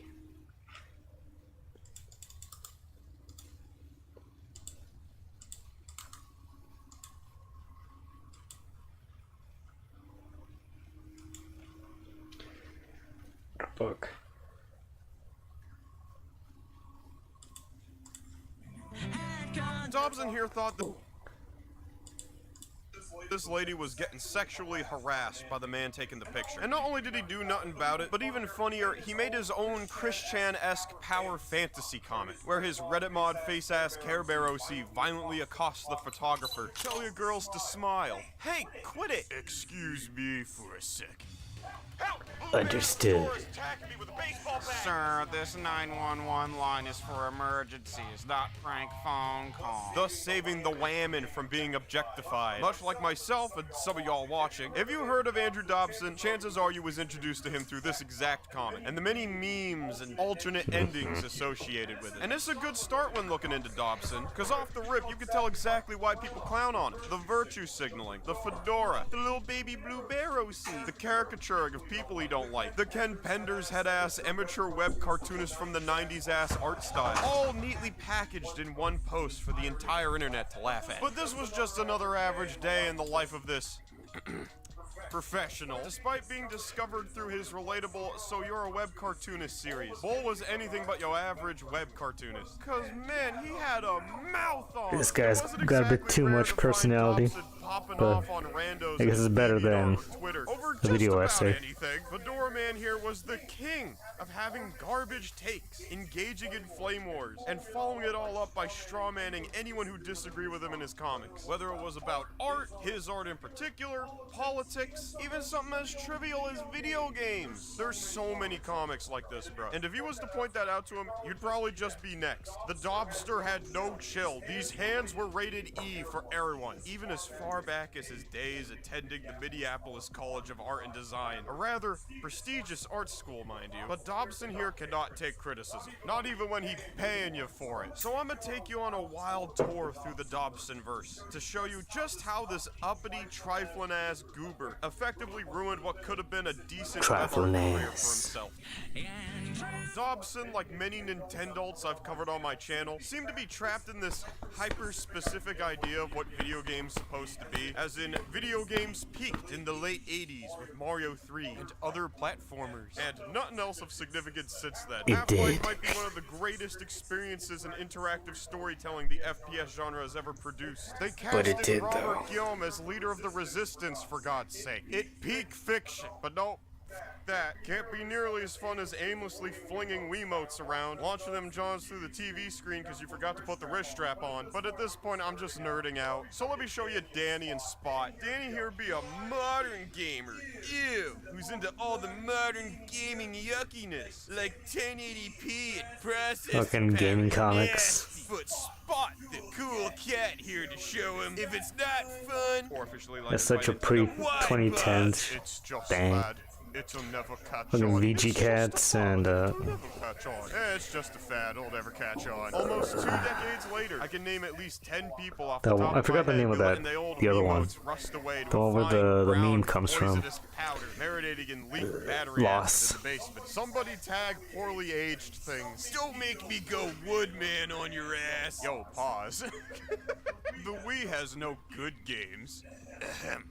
Speaker 2: Book.
Speaker 13: Dobson here thought that this lady was getting sexually harassed by the man taking the picture. And not only did he do nothing about it, but even funnier, he made his own Chris Chan-esque power fantasy comic, where his Reddit mod face-ass Care Bear OC violently accosts the photographer. Tell your girls to smile. Hey, quit it! Excuse me for a second.
Speaker 2: Understood.
Speaker 14: Sir, this 911 line is for emergencies, not prank phone calls.
Speaker 13: Thus saving the whammon from being objectified. Much like myself and some of y'all watching, if you heard of Andrew Dobson, chances are you was introduced to him through this exact comic, and the many memes and alternate endings associated with it. And it's a good start when looking into Dobson, because off the rip you can tell exactly why people clown on him. The virtue signaling, the fedora, the little baby blue bear OC, the caricaturing of people he don't like, the Ken Penders head-ass amateur web cartoonist from the 90s ass art style, all neatly packaged in one post for the entire internet to laugh at. But this was just another average day in the life of this professional. Despite being discovered through his relatable "So You're a Web Cartoonist" series, Bull was anything but your average web cartoonist. Cause man, he had a mouth on.
Speaker 2: This guy's got a bit too much personality, but I guess it's better than the video essay.
Speaker 13: Fedora Man here was the king of having garbage takes, engaging in flame wars, and following it all up by strawmanning anyone who disagreed with him in his comics. Whether it was about art, his art in particular, politics, even something as trivial as video games. There's so many comics like this, bro. And if you was to point that out to him, you'd probably just be next. The Dobster had no chill. These hands were rated E for everyone, even as far back as his days attending the Minneapolis College of Art and Design, a rather prestigious art school, mind you. But Dobson here cannot take criticism, not even when he paying you for it. So I'm gonna take you on a wild tour through the Dobson verse to show you just how this uppity, trifling ass goober effectively ruined what could have been a decent career for himself. Dobson, like many Nintendolts I've covered on my channel, seemed to be trapped in this hyper-specific idea of what video games supposed to be, as in video games peaked in the late 80s with Mario 3 and other platformers, and nothing else of significance since then. Half-Life might be one of the greatest experiences in interactive storytelling the FPS genre has ever produced. They casted Robert Guillaume as leader of the Resistance, for God's sake. It peak fiction, but no, that can't be nearly as fun as aimlessly flinging Wiimotes around, launching them Johns through the TV screen because you forgot to put the wrist strap on. But at this point, I'm just nerding out. So let me show you Danny and Spot. Danny here be a modern gamer. Ew. Who's into all the modern gaming yuckiness, like 1080p and processor
Speaker 2: Fucking
Speaker 13: power.
Speaker 2: gaming comics.
Speaker 13: Nasty. But Spot, the cool cat, here to show him if it's not fun, or officially like
Speaker 2: That's such a pre-2010s
Speaker 13: it's just
Speaker 2: bang.
Speaker 13: bad. It'll never catch
Speaker 2: Fucking
Speaker 13: on.
Speaker 2: VG
Speaker 13: It's
Speaker 2: Cats and
Speaker 13: It'll never catch on. It's just a fad. It'll never catch on. Almost 2 decades later, I can name at least 10 people off the
Speaker 2: that
Speaker 13: top
Speaker 2: one, I
Speaker 13: of
Speaker 2: forgot
Speaker 13: my
Speaker 2: the name
Speaker 13: head
Speaker 2: of
Speaker 13: who
Speaker 2: that.
Speaker 13: letting old
Speaker 2: The other one.
Speaker 13: Wiimotes rust away to
Speaker 2: The
Speaker 13: a
Speaker 2: one where
Speaker 13: fine,
Speaker 2: the
Speaker 13: brown,
Speaker 2: meme comes from.
Speaker 13: poisonous powder, marinating in leaked battery
Speaker 2: Lost.
Speaker 13: acid in the basement. Somebody tag poorly aged things. Don't make me go Woodman on your ass. Yo, pause. The Wii has no good games. Ahem.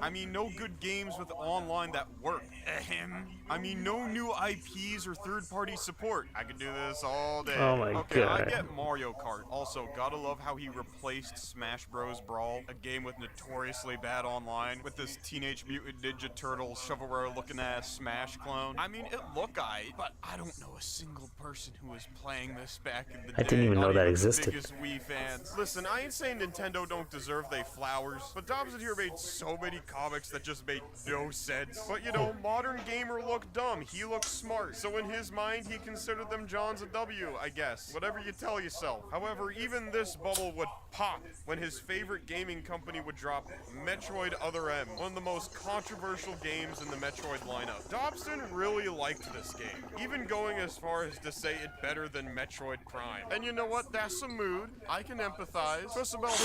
Speaker 13: I mean, no good games with online that work. Ahem. I mean, no new IPs or third-party support. I could do this all day.
Speaker 2: Oh my
Speaker 13: okay, I
Speaker 2: God.
Speaker 13: get Mario Kart. Also, gotta love how he replaced Smash Bros. Brawl, a game with notoriously bad online, with this Teenage Mutant Ninja Turtles shovelware-looking ass Smash clone. I mean, it look aight, but I don't know a single person who was playing this back in the day.
Speaker 2: I didn't even know
Speaker 13: Not
Speaker 2: that
Speaker 13: the
Speaker 2: existed.
Speaker 13: biggest Wii fans. Listen, I ain't saying Nintendo don't deserve they flowers, but Dobson here made so many comics that just made no sense. But you know, modern gamer looked dumb, he looked smart. So in his mind, he considered them Johns a W, I guess. Whatever you tell yourself. However, even this bubble would pop when his favorite gaming company would drop Metroid Other M, one of the most controversial games in the Metroid lineup. Dobson really liked this game, even going as far as to say it better than Metroid Prime. And you know what? That's a mood. I can empathize. Twisted Metal is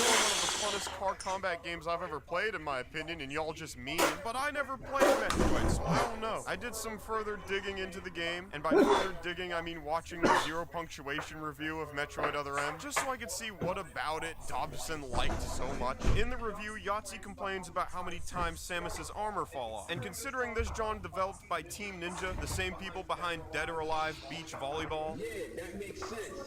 Speaker 13: one of the funnest car combat games I've ever played, in my opinion, and y'all just mean. But I never played Metroid, so I don't know. I did some further digging into the game, and by further digging, I mean watching the zero punctuation review of Metroid Other M, just so I could see what about it Dobson liked so much. In the review, Yahtzee complains about how many times Samus's armor fall off. And considering this genre developed by Team Ninja, the same people behind Dead or Alive Beach Volleyball,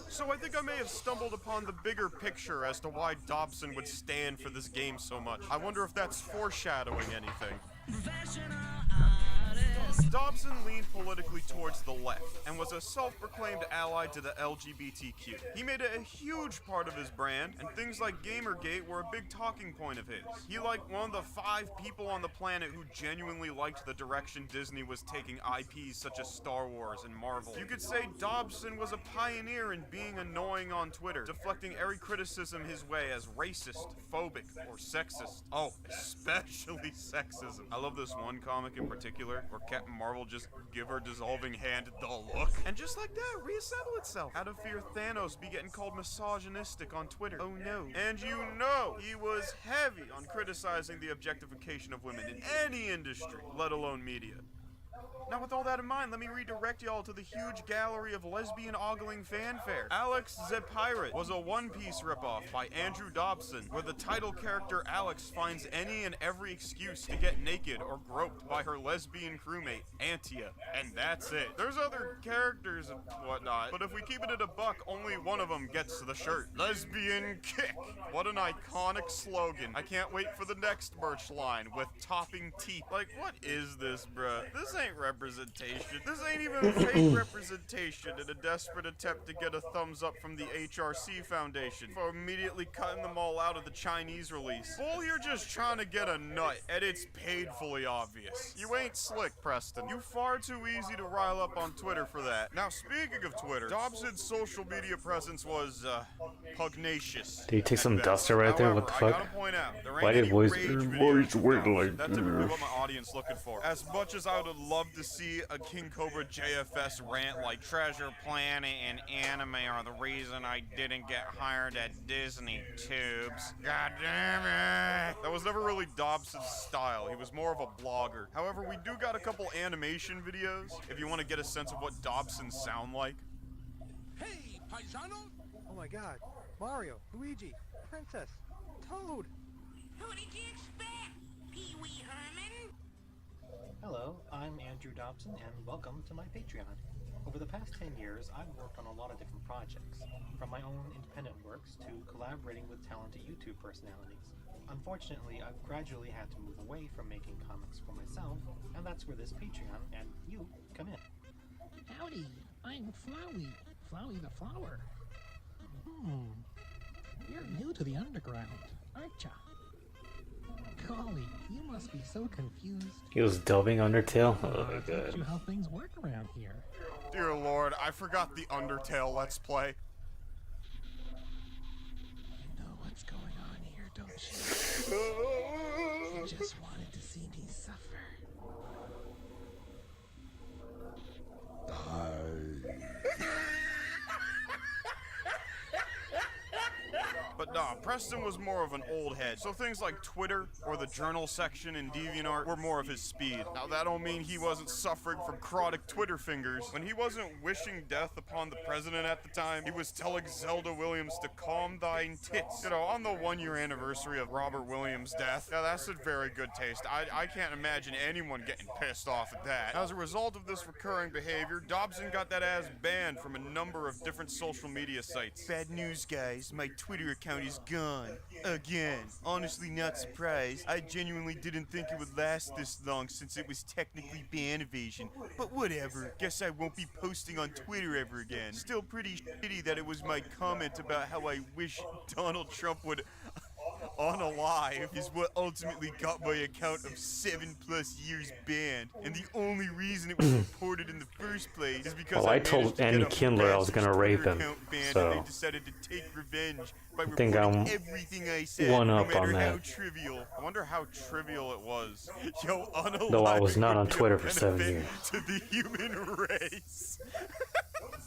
Speaker 13: so I think I may have stumbled upon the bigger picture as to why Dobson would stand for this game so much. I wonder if that's foreshadowing anything. Dobson leaned politically towards the left and was a self-proclaimed ally to the LGBTQ. He made it a huge part of his brand, and things like Gamergate were a big talking point of his. He liked one of the 5 people on the planet who genuinely liked the direction Disney was taking IPs such as Star Wars and Marvel. You could say Dobson was a pioneer in being annoying on Twitter, deflecting every criticism his way as racist, phobic, or sexist. Oh, especially sexism. I love this one comic in particular where Captain Marvel just give her dissolving hand the look, and just like that, reassemble itself. Out of fear Thanos be getting called misogynistic on Twitter. Oh no. And you know, he was heavy on criticizing the objectification of women in any industry, let alone media. Now, with all that in mind, let me redirect y'all to the huge gallery of lesbian ogling fanfare. Alex the Pirate was a One Piece ripoff by Andrew Dobson, where the title character Alex finds any and every excuse to get naked or groped by her lesbian crewmate, Antia. And that's it. There's other characters and whatnot, but if we keep it at a buck, only one of them gets the shirt. Lesbian kick. What an iconic slogan. I can't wait for the next merch line with topping teeth. Like, what is this, bruh? This ain't representation. This ain't even fake representation in a desperate attempt to get a thumbs up from the HRC Foundation for immediately cutting them all out of the Chinese release. Bull, you're just trying to get a nut, and it's painfully obvious. You ain't slick, Preston. You far too easy to rile up on Twitter for that. Now, speaking of Twitter, Dobson's social media presence was, pugnacious.
Speaker 2: Did he take some duster right there? What the
Speaker 13: However, I
Speaker 2: fuck?
Speaker 13: gotta point out, there ain't
Speaker 2: Why did
Speaker 13: any
Speaker 2: voice
Speaker 13: rage
Speaker 2: went
Speaker 13: videos
Speaker 2: like
Speaker 13: That's typically
Speaker 2: this?
Speaker 13: what my audience looking for. As much as I would love to see a King Cobra JFS rant like Treasure Planet and anime are the reason I didn't get hired at Disney Tubes. God damn it! That was never really Dobson's style. He was more of a blogger. However, we do got a couple animation videos if you want to get a sense of what Dobsons sound like.
Speaker 15: Hey, paisano! Oh my god. Mario, Luigi, Princess, Toad!
Speaker 16: Who did you expect? Pee-wee Herman?
Speaker 17: Hello, I'm Andrew Dobson, and welcome to my Patreon. Over the past 10 years, I've worked on a lot of different projects, from my own independent works to collaborating with talented YouTube personalities. Unfortunately, I've gradually had to move away from making comics for myself, and that's where this Patreon and you come in.
Speaker 18: Howdy, I'm Flowey. Flowey the Flower. You're new to the underground, aren't ya? Golly, you must be so confused.
Speaker 2: He was dubbing Undertale? Oh my
Speaker 18: I'll teach you
Speaker 2: god.
Speaker 18: how things work around here.
Speaker 13: Dear Lord, I forgot the Undertale Let's Play.
Speaker 18: You know what's going on here, don't you? You just wanted to see me suffer.
Speaker 13: But nah, Preston was more of an old head, so things like Twitter or the journal section in DeviantArt were more of his speed. Now that don't mean he wasn't suffering from chronic Twitter fingers. When he wasn't wishing death upon the president at the time, he was telling Zelda Williams to calm thine tits. You know, on the 1-year anniversary of Robert Williams' death. Now that's in very good taste. I can't imagine anyone getting pissed off at that. As a result of this recurring behavior, Dobson got that ass banned from a number of different social media sites. Bad news, guys. My Twitter account is gone. Again. Honestly, not surprised. I genuinely didn't think it would last this long since it was technically ban evasion. But whatever. Guess I won't be posting on Twitter ever again. Still pretty shitty that it was my comment about how I wish Donald Trump would unalive is what ultimately got my account of 7+ years banned. And the only reason it was reported in the first place is because
Speaker 2: Well, I
Speaker 13: managed
Speaker 2: told
Speaker 13: to get
Speaker 2: Andy
Speaker 13: a
Speaker 2: Kindler I was gonna
Speaker 13: massive
Speaker 2: rape
Speaker 13: Twitter
Speaker 2: him,
Speaker 13: account banned,
Speaker 2: so
Speaker 13: and they decided to take revenge by
Speaker 2: I think
Speaker 13: reporting
Speaker 2: I'm
Speaker 13: everything I said,
Speaker 2: one
Speaker 13: no
Speaker 2: up
Speaker 13: matter
Speaker 2: on
Speaker 13: how
Speaker 2: that.
Speaker 13: trivial. I wonder how trivial it was. Yo, unalive
Speaker 2: Though I was not
Speaker 13: would
Speaker 2: on
Speaker 13: be a
Speaker 2: Twitter for 7
Speaker 13: benefit
Speaker 2: years.
Speaker 13: to the human race.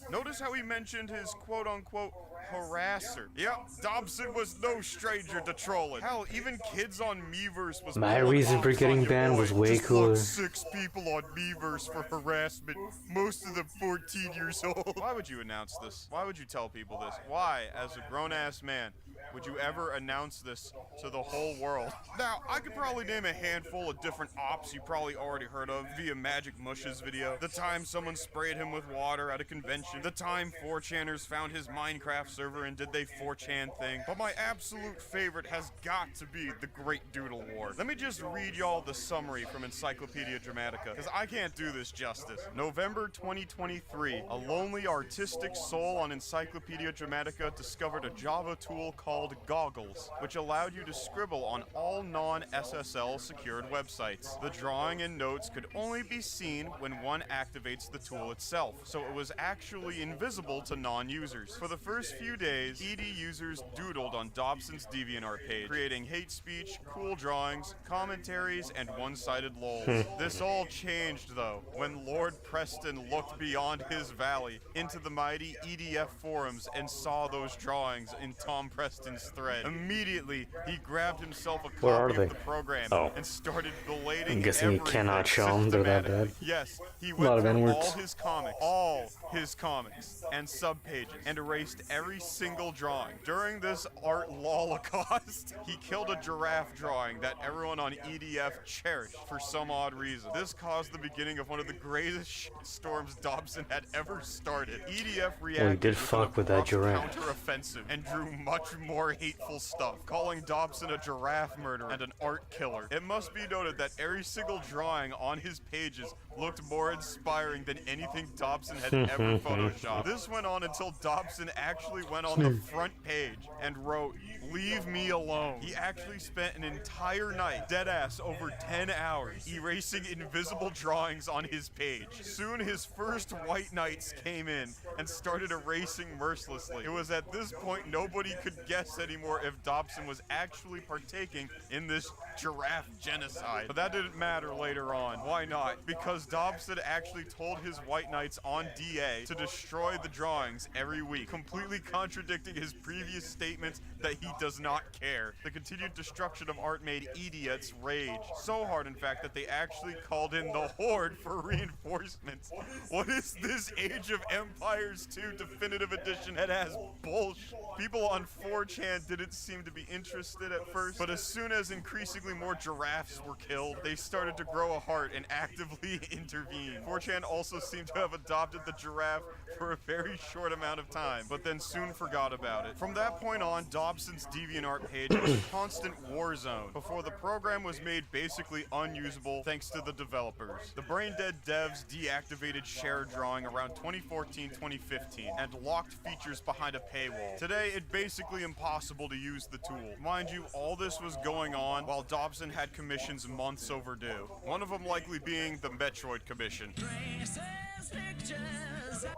Speaker 13: Notice how he mentioned his quote-unquote harasser. Yep, Dobson was no stranger to trolling. Hell, even kids on Miiverse was
Speaker 2: My
Speaker 13: pulling
Speaker 2: reason for
Speaker 13: ops
Speaker 2: getting
Speaker 13: on your
Speaker 2: banned
Speaker 13: boy.
Speaker 2: was way
Speaker 13: Just
Speaker 2: cooler.
Speaker 13: blocked 6 people on Miiverse for harassment, most of them 14 years old. Why would you announce this? Why would you tell people this? Why, as a grown-ass man, would you ever announce this to the whole world? Now, I could probably name a handful of different ops you probably already heard of via Magic Mush's video. The time someone sprayed him with water at a convention. The time 4chaners found his Minecraft server and did they 4chan thing. But my absolute favorite has got to be the Great Doodle War. Let me just read y'all the summary from Encyclopedia Dramatica, because I can't do this justice. November 2023, a lonely artistic soul on Encyclopedia Dramatica discovered a Java tool called Goggles, which allowed you to scribble on all non-SSL secured websites. The drawing and notes could only be seen when one activates the tool itself, so it was actually invisible to non-users. For the first few days, ED users doodled on Dobson's DeviantArt page, creating hate speech, cool drawings, commentaries, and one-sided lols. This all changed, though, when Lord Preston looked beyond his valley into the mighty EDF forums and saw those drawings in Tom Preston's thread. Immediately, he grabbed himself a
Speaker 2: Where are
Speaker 13: copy
Speaker 2: they?
Speaker 13: of the program
Speaker 2: Oh.
Speaker 13: and started belating
Speaker 2: I'm guessing you
Speaker 13: everything
Speaker 2: cannot show 'em, they're that bad.
Speaker 13: systematically. Yes, he
Speaker 2: A
Speaker 13: went
Speaker 2: lot of
Speaker 13: through
Speaker 2: N-words.
Speaker 13: all his comics and subpages and erased every single drawing. During this art holocaust, he killed a giraffe drawing that everyone on EDF cherished for some odd reason. This caused the beginning of one of the greatest shitstorms Dobson had ever started. EDF reacted
Speaker 2: Well, he did
Speaker 13: with
Speaker 2: fuck with
Speaker 13: an
Speaker 2: that giraffe.
Speaker 13: counter-offensive and drew much more hateful stuff, calling Dobson a giraffe murderer and an art killer. It must be noted that every single drawing on his pages looked more inspiring than anything Dobson had ever photoshopped. This went on until Dobson actually went on the front page and wrote, "Leave me alone." He actually spent an entire night, deadass over 10 hours, erasing invisible drawings on his page. Soon his first white knights came in and started erasing mercilessly. It was at this point nobody could guess anymore if Dobson was actually partaking in this giraffe genocide. But that didn't matter later on. Why not? Because Dobson actually told his white knights on DA to destroy the drawings every week, completely contradicting his previous statements that he does not care. The continued destruction of art made idiots rage. So hard, in fact, that they actually called in the Horde for reinforcements. What is this Age of Empires 2 Definitive Edition that has bullshit? People on 4chan didn't seem to be interested at first, but as soon as increasingly more giraffes were killed, they started to grow a heart and actively intervene. 4chan also seemed to have adopted the giraffe for a very short amount of time, but then soon forgot about it. From that point on, Dobson's DeviantArt page was a constant war zone before the program was made basically unusable thanks to the developers. The brain-dead devs deactivated share drawing around 2014-2015 and locked features behind a paywall. Today, it's basically impossible to use the tool. Mind you, all this was going on while Dobson had commissions months overdue. One of them likely being the Metroid commission.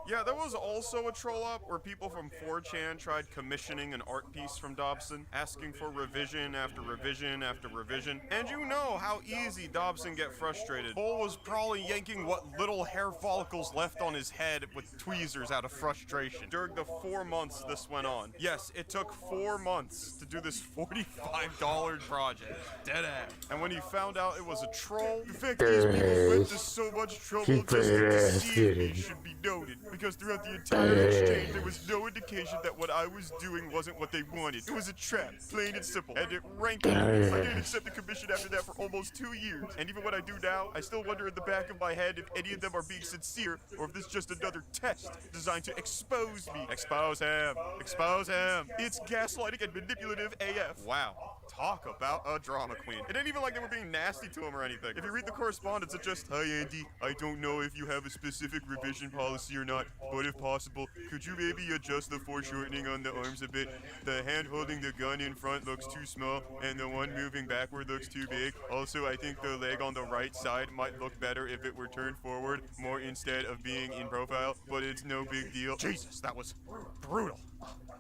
Speaker 13: Yeah, there was also a troll up where people from 4chan tried commissioning an art piece from Dobson, asking for revision after revision after revision. And you know how easy Dobson get frustrated. Cole was probably yanking what little hair follicles left on his head with tweezers out of frustration during the 4 months this went on. Yes, it took 4 months to do this $45 project. Deadass. And when he found out it was a troll, the fact these people went to so much trouble just to deceive me should be noted, because throughout the entire exchange there was no indication that what I was doing wasn't what they wanted. It was a trap, plain and simple, and it ranked me. I didn't accept the commission after that for almost 2 years, and even when I do now, I still wonder in the back of my head if any of them are being sincere, or if this is just another test designed to expose me. Expose him. Expose him. It's gaslighting and manipulative AF. Wow. Talk about a drama queen. It ain't even like they were being nasty to him or anything. If you read the correspondence, it's just, "Hi Andy, I don't know if you have a specific revision policy or not, but if possible, could you maybe adjust the foreshortening on the arms a bit? The hand holding the gun in front looks too small, and the one moving backward looks too big. Also, I think the leg on the right side might look better if it were turned forward more instead of being in profile, but it's no big deal." Jesus, that was brutal.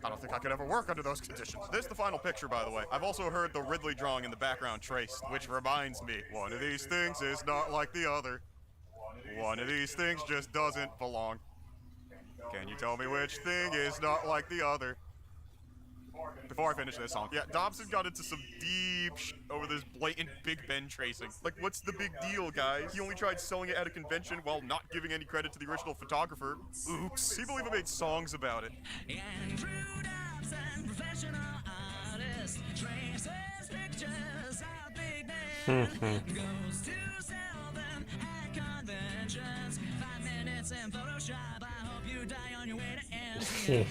Speaker 13: I don't think I could ever work under those conditions. This is the final picture, by the way. I've also heard the Ridley drawing in the background traced, which reminds me, one of these things is not like the other. One of these things just doesn't belong. Can you tell me which thing is not like the other? Before I finish this song. Yeah, Dobson got into some deep over this blatant Big Ben tracing. Like, what's the big deal, guys? He only tried selling it at a convention while not giving any credit to the original photographer. Oops. People even made songs about it.
Speaker 19: Andrew Dobson, professional artist, traces pictures of Big Ben, goes to sell them at conventions. 5 minutes in Photoshop, I hope you die on your way to MCM.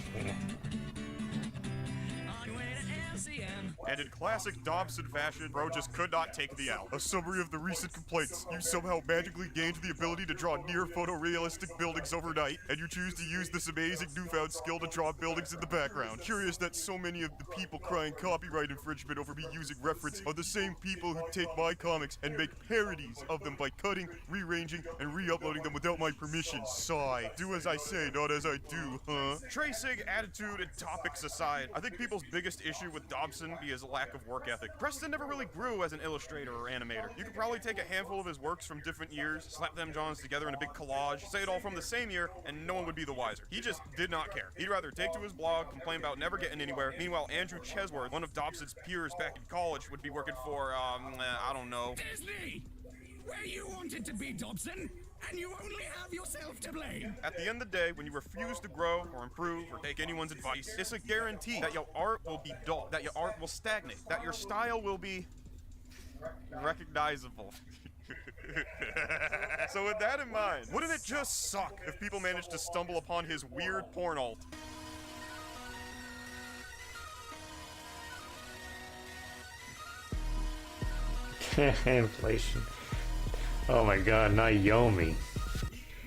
Speaker 13: And in classic Dobson fashion, bro just could not take the L. A summary of the recent complaints. You somehow magically gained the ability to draw near photorealistic buildings overnight, and you choose to use this amazing newfound skill to draw buildings in the background. Curious that so many of the people crying copyright infringement over me using reference are the same people who take my comics and make parodies of them by cutting, rearranging, and re-uploading them without my permission. Sigh. Do as I say, not as I do, huh? Tracing, attitude, and topics aside, I think people's biggest issue with Dobson is a lack of work ethic. Preston never really grew as an illustrator or animator. You could probably take a handful of his works from different years, slap them drawings together in a big collage, say it all from the same year, and no one would be the wiser. He just did not care. He'd rather take to his blog, complain about never getting anywhere. Meanwhile, Andrew Chesworth, one of Dobson's peers back in college, would be working for, I don't know.
Speaker 19: Disney! Where you wanted to be, Dobson, and you only have yourself to blame.
Speaker 13: At the end of the day, when you refuse to grow or improve or take anyone's advice, it's a guarantee that your art will be dull, that your art will stagnate, that your style will be recognizable. So with that in mind, wouldn't it just suck if people managed to stumble upon his weird porn alt?
Speaker 2: Inflation. Oh my god, Naomi.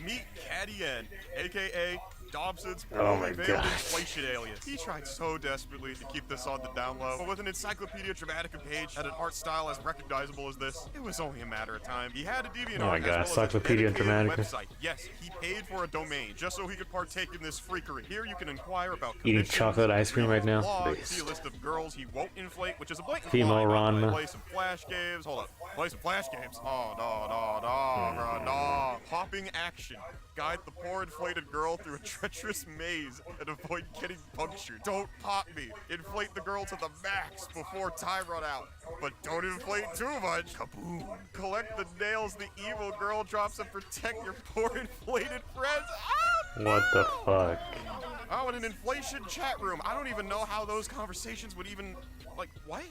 Speaker 13: Meet Caddy N, aka Dobson's
Speaker 2: Oh my
Speaker 13: veiled
Speaker 2: God.
Speaker 13: inflation alias. He tried so desperately to keep this on the down low, but with an Encyclopedia Dramatica page and an art style as recognizable as this, it was only a matter of time. He had a DeviantArt
Speaker 2: Oh my
Speaker 13: as
Speaker 2: God,
Speaker 13: well as a
Speaker 2: Encyclopedia
Speaker 13: dedicated
Speaker 2: Dramatica.
Speaker 13: website. Yes, he paid for a domain just so he could partake in this freakery. Here you can inquire about
Speaker 2: Eating
Speaker 13: commissions,
Speaker 2: chocolate ice cream right now?
Speaker 13: blog,
Speaker 2: Based.
Speaker 13: see a list of girls he won't inflate, which is a blatant
Speaker 2: Female
Speaker 13: lie, by the way.
Speaker 2: Ranma.
Speaker 13: Play some flash games. Hold up. Play some flash games. Oh, no. Popping action. Guide the poor inflated girl through a treacherous maze and avoid getting punctured. Don't pop me. Inflate the girl to the max before time run out. But don't inflate too much. Kaboom. Collect the nails the evil girl drops and protect your poor inflated friends. Ah,
Speaker 2: What the fuck?
Speaker 13: oh, and an inflation chat room. I don't even know how those conversations would even, like, what?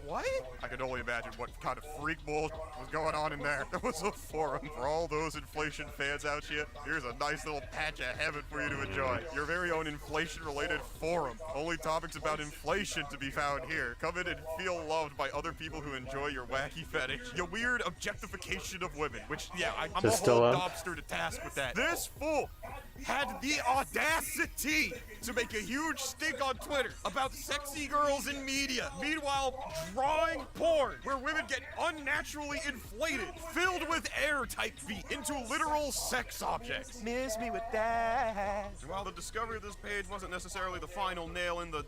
Speaker 13: What? I can only imagine what kind of freak bull was going on in there. There was a forum for all those inflation fans out here. Here's a nice little patch of heaven for you to enjoy. Your very own inflation-related forum. Only topics about inflation to be found here. Come in and feel loved by other people who enjoy your wacky fetish. Your weird objectification of women, which, yeah, I'm a
Speaker 2: Just still
Speaker 13: whole
Speaker 2: up?
Speaker 13: Dobster to task with that. This fool had the audacity to make a huge stink on Twitter about sexy girls in media. Meanwhile, drawing porn where women get unnaturally inflated, filled with air type feet into literal sex objects. Miss me with that. And while the discovery of this page wasn't necessarily the final nail in the...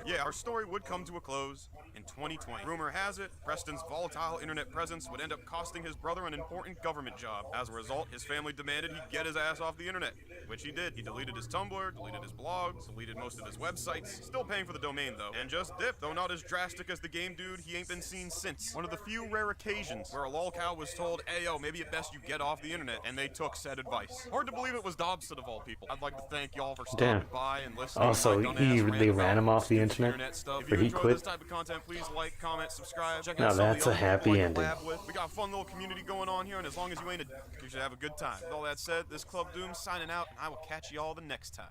Speaker 13: Yeah, our story would come to a close in 2020. Rumor has it, Preston's volatile internet presence would end up costing his brother an important government job. As a result, his family demanded he get his ass off the internet, which he did. He deleted his Tumblr, deleted his blogs, deleted most of his websites, still paying for the domain though, and just dipped. Though not as drastic as the game dude, he ain't been seen since. One of the few rare occasions where a lolcow was told, hey yo, maybe at best you get off the internet, and they took said advice. Hard to believe it was Dobson of all people. I'd like to thank y'all for stopping
Speaker 2: Damn.
Speaker 13: by and listening.
Speaker 2: Also,
Speaker 13: to my dumbass
Speaker 2: they
Speaker 13: rant
Speaker 2: ran him
Speaker 13: about
Speaker 2: off the
Speaker 13: stupid
Speaker 2: internet,
Speaker 13: stuff. If
Speaker 2: or
Speaker 13: you
Speaker 2: he
Speaker 13: enjoy
Speaker 2: quit.
Speaker 13: this type of content, please like, comment, subscribe. Check
Speaker 2: Now
Speaker 13: out some of
Speaker 2: that's
Speaker 13: the
Speaker 2: a
Speaker 13: other
Speaker 2: happy
Speaker 13: people I
Speaker 2: ending.
Speaker 13: collab with. We got a fun little community going on here, and as long as you ain't you should have a good time. With all that said, this Club Doom signing out, and I will catch you all the next time.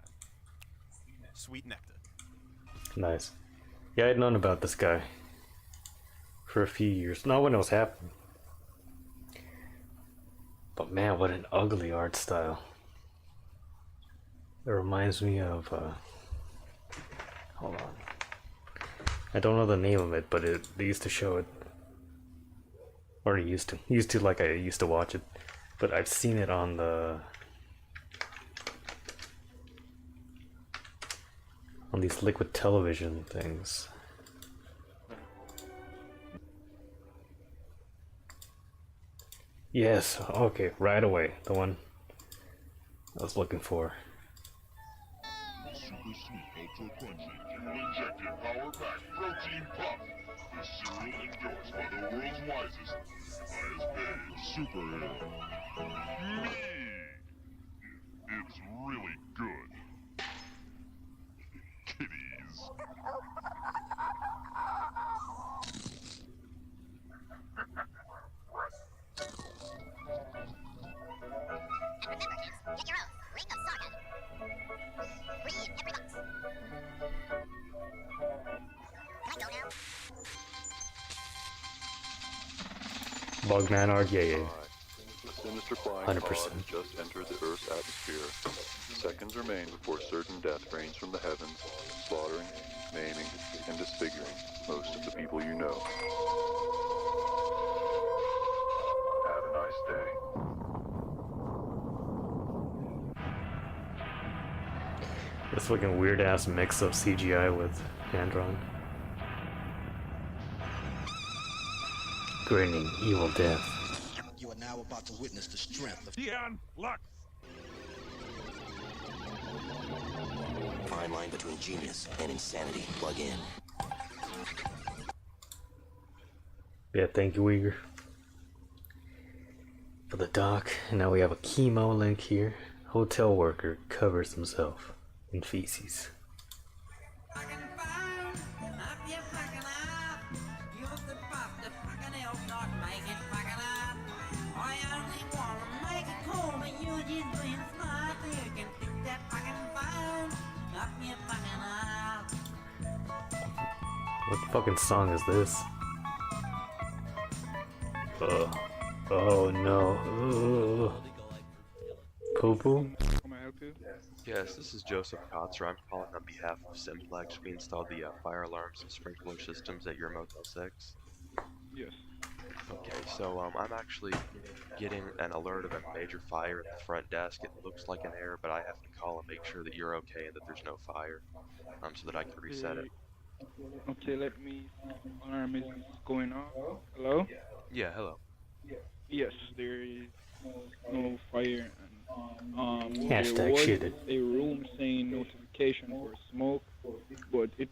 Speaker 13: Sweet nectar.
Speaker 2: Nice. Yeah, I'd known about this guy for a few years. Not when it was happening. But man, what an ugly art style. It reminds me of, hold on. I don't know the name of it, but they used to show it. Or it used to like I used to watch it. But I've seen it on these liquid television things. Yes, okay, right away. The one I was looking for.
Speaker 20: Super sweet, ultra crunchy, fuel-injected, power-packed protein puff. This cereal endorsed by the world's wisest, highest paid superhero. Me! It's really good. Kitties.
Speaker 3: Get your own Ring of Saga. Free in every box. Can I go now?
Speaker 2: Bugman art, yeah.
Speaker 21: A sinister flying
Speaker 2: 100%.
Speaker 21: pod has just entered the Earth's atmosphere. Seconds remain before certain death rains from the heavens, slaughtering, maiming, and disfiguring most of the people you know. Have a nice day.
Speaker 2: This fucking weird ass mix of CGI with hand-drawn. Grinning evil death.
Speaker 22: You are now about to witness the strength of
Speaker 7: Dion Lux.
Speaker 22: fine line between genius and insanity. Plug in.
Speaker 2: Yeah, thank you, Uyghur. For the doc, and now we have a chemo link here. Hotel worker covers himself in feces. What fucking song is this? Oh no. Poo-poo?
Speaker 23: Yes, this is Joseph Kotzer. I'm calling on behalf of Simplex. We installed the fire alarms and sprinkler systems at your Motel 6.
Speaker 24: Yes.
Speaker 23: Okay, so I'm actually getting an alert of a major fire at the front desk. It looks like an error, but I have to call and make sure that you're okay and that there's no fire, so that I can reset it.
Speaker 24: Okay, let me see. Alarm is going off. Hello?
Speaker 23: Yeah, hello.
Speaker 24: Yes, there is no fire. And, there
Speaker 2: Hashtag
Speaker 24: was
Speaker 2: shitted.
Speaker 24: a room saying notification for smoke, but it's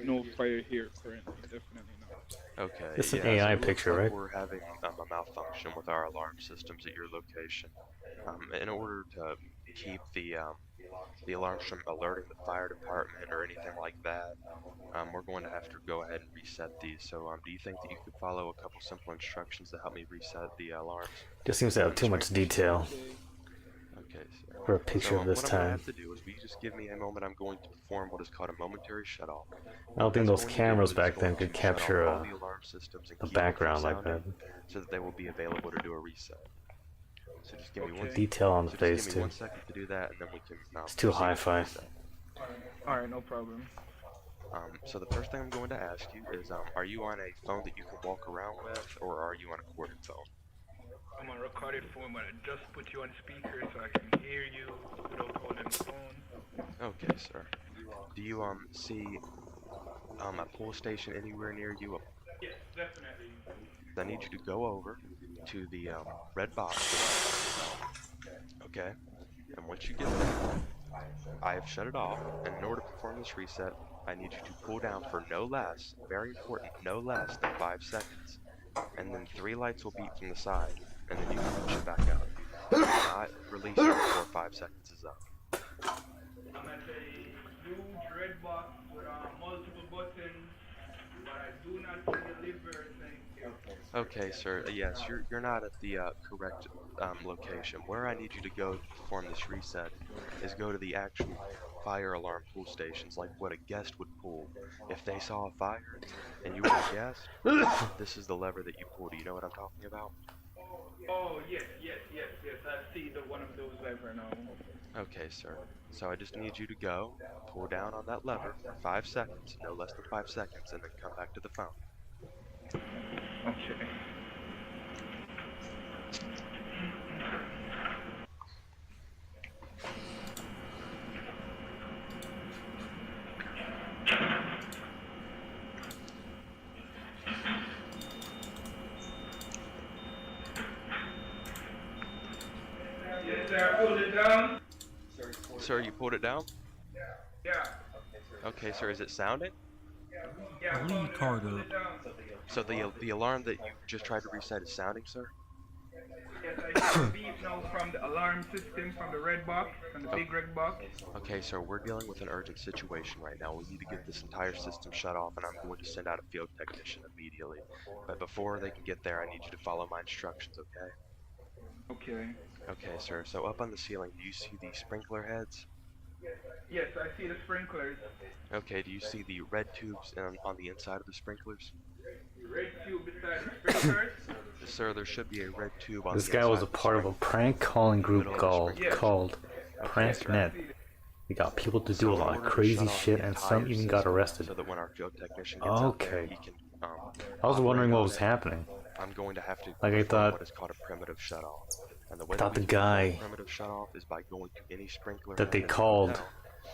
Speaker 24: no fire here currently. Definitely not.
Speaker 23: Okay.
Speaker 2: It's an
Speaker 23: yeah,
Speaker 2: AI
Speaker 23: so it looks
Speaker 2: picture,
Speaker 23: like
Speaker 2: right?
Speaker 23: We're having a malfunction with our alarm systems at your location. In order to keep the alarms from alerting the fire department or anything like that, we're going to have to go ahead and reset these. So, do you think that you could follow a couple simple instructions to help me reset the alarms?
Speaker 2: Just seems to have too much detail
Speaker 23: Okay, so,
Speaker 2: for a picture of this
Speaker 23: what I'm going to
Speaker 2: time.
Speaker 23: have to do is, will you just give me a moment? I'm going to perform what is called a momentary shut-off.
Speaker 2: I don't think those cameras back then could capture
Speaker 23: all the alarm systems and
Speaker 2: a
Speaker 23: keep them from
Speaker 2: background like that.
Speaker 23: sounding, so that they will be available to do a reset. So just give me one
Speaker 2: Detail on the
Speaker 23: so just
Speaker 2: face
Speaker 23: give me
Speaker 2: too.
Speaker 23: 1 second to do that, and then we can.
Speaker 2: It's too
Speaker 23: proceed with the
Speaker 2: hi-fi.
Speaker 23: reset.
Speaker 24: Alright, no problem.
Speaker 23: So the first thing I'm going to ask you is, are you on a phone that you can walk around with, or are you on a corded phone?
Speaker 24: I'm on a recorded phone, but I just put you on speaker so I can hear you without holding the phone.
Speaker 23: Okay, sir. Do you see a pull station anywhere near you?
Speaker 24: Yes, definitely.
Speaker 23: I need you to go over to the red box. Okay, and once you get there, I have shut it off, and in order to perform this reset, I need you to pull down for no less, very important, no less than 5 seconds. And then 3 lights will beep from the side, and then you can push it back out. Do not release it before 5 seconds is up.
Speaker 24: I'm at a huge red box with multiple buttons, but I do not see the liver thing.
Speaker 23: Okay, sir. Yes, you're not at the correct location. Where I need you to go to perform this reset is go to the actual fire alarm pull stations, like what a guest would pull. If they saw a fire and you were a guest, this is the lever that you pull. Do you know what I'm talking about?
Speaker 24: Oh, yes. I see one of those levers now.
Speaker 23: Okay, sir. So I just need you to go, pull down on that lever for 5 seconds, no less than 5 seconds, and then come back to the phone.
Speaker 24: Okay. Yes, sir. I pulled it down.
Speaker 23: Sir, you pulled it down?
Speaker 24: Yeah.
Speaker 23: Okay, sir. Is it sounding?
Speaker 24: Yeah.
Speaker 4: Lee Carter.
Speaker 23: So the alarm that you just tried to reset is sounding, sir?
Speaker 24: Yes, I hear the beep now from the alarm system, from the red box, from the big red box.
Speaker 23: Okay, sir, we're dealing with an urgent situation right now. We need to get this entire system shut off, and I'm going to send out a field technician immediately. But before they can get there, I need you to follow my instructions, okay?
Speaker 24: Okay.
Speaker 23: Okay, sir. So up on the ceiling, do you see the sprinkler heads?
Speaker 24: Yes, I see the sprinklers.
Speaker 23: Okay, do you see the red tubes on the inside of the sprinklers?
Speaker 24: Red tube beside the sprinklers?
Speaker 23: Sir, there should be a red tube on
Speaker 2: This
Speaker 23: the
Speaker 2: guy was
Speaker 23: inside
Speaker 2: a
Speaker 23: of the
Speaker 2: part of a prank calling group called PrankNet. He got people to do a lot of crazy shit, and some even got arrested.
Speaker 23: So that when our field technician gets out there,
Speaker 2: Okay.
Speaker 23: he can,
Speaker 2: I was wondering what was happening.
Speaker 23: I'm going to have to
Speaker 2: Like, I
Speaker 23: perform
Speaker 2: thought-
Speaker 23: what is called a primitive shut-off. And the way
Speaker 2: I thought
Speaker 23: that
Speaker 2: the
Speaker 23: we perform
Speaker 2: guy
Speaker 23: a primitive shut-off is by going to any sprinkler
Speaker 2: that they
Speaker 23: head in the
Speaker 2: called,
Speaker 23: hotel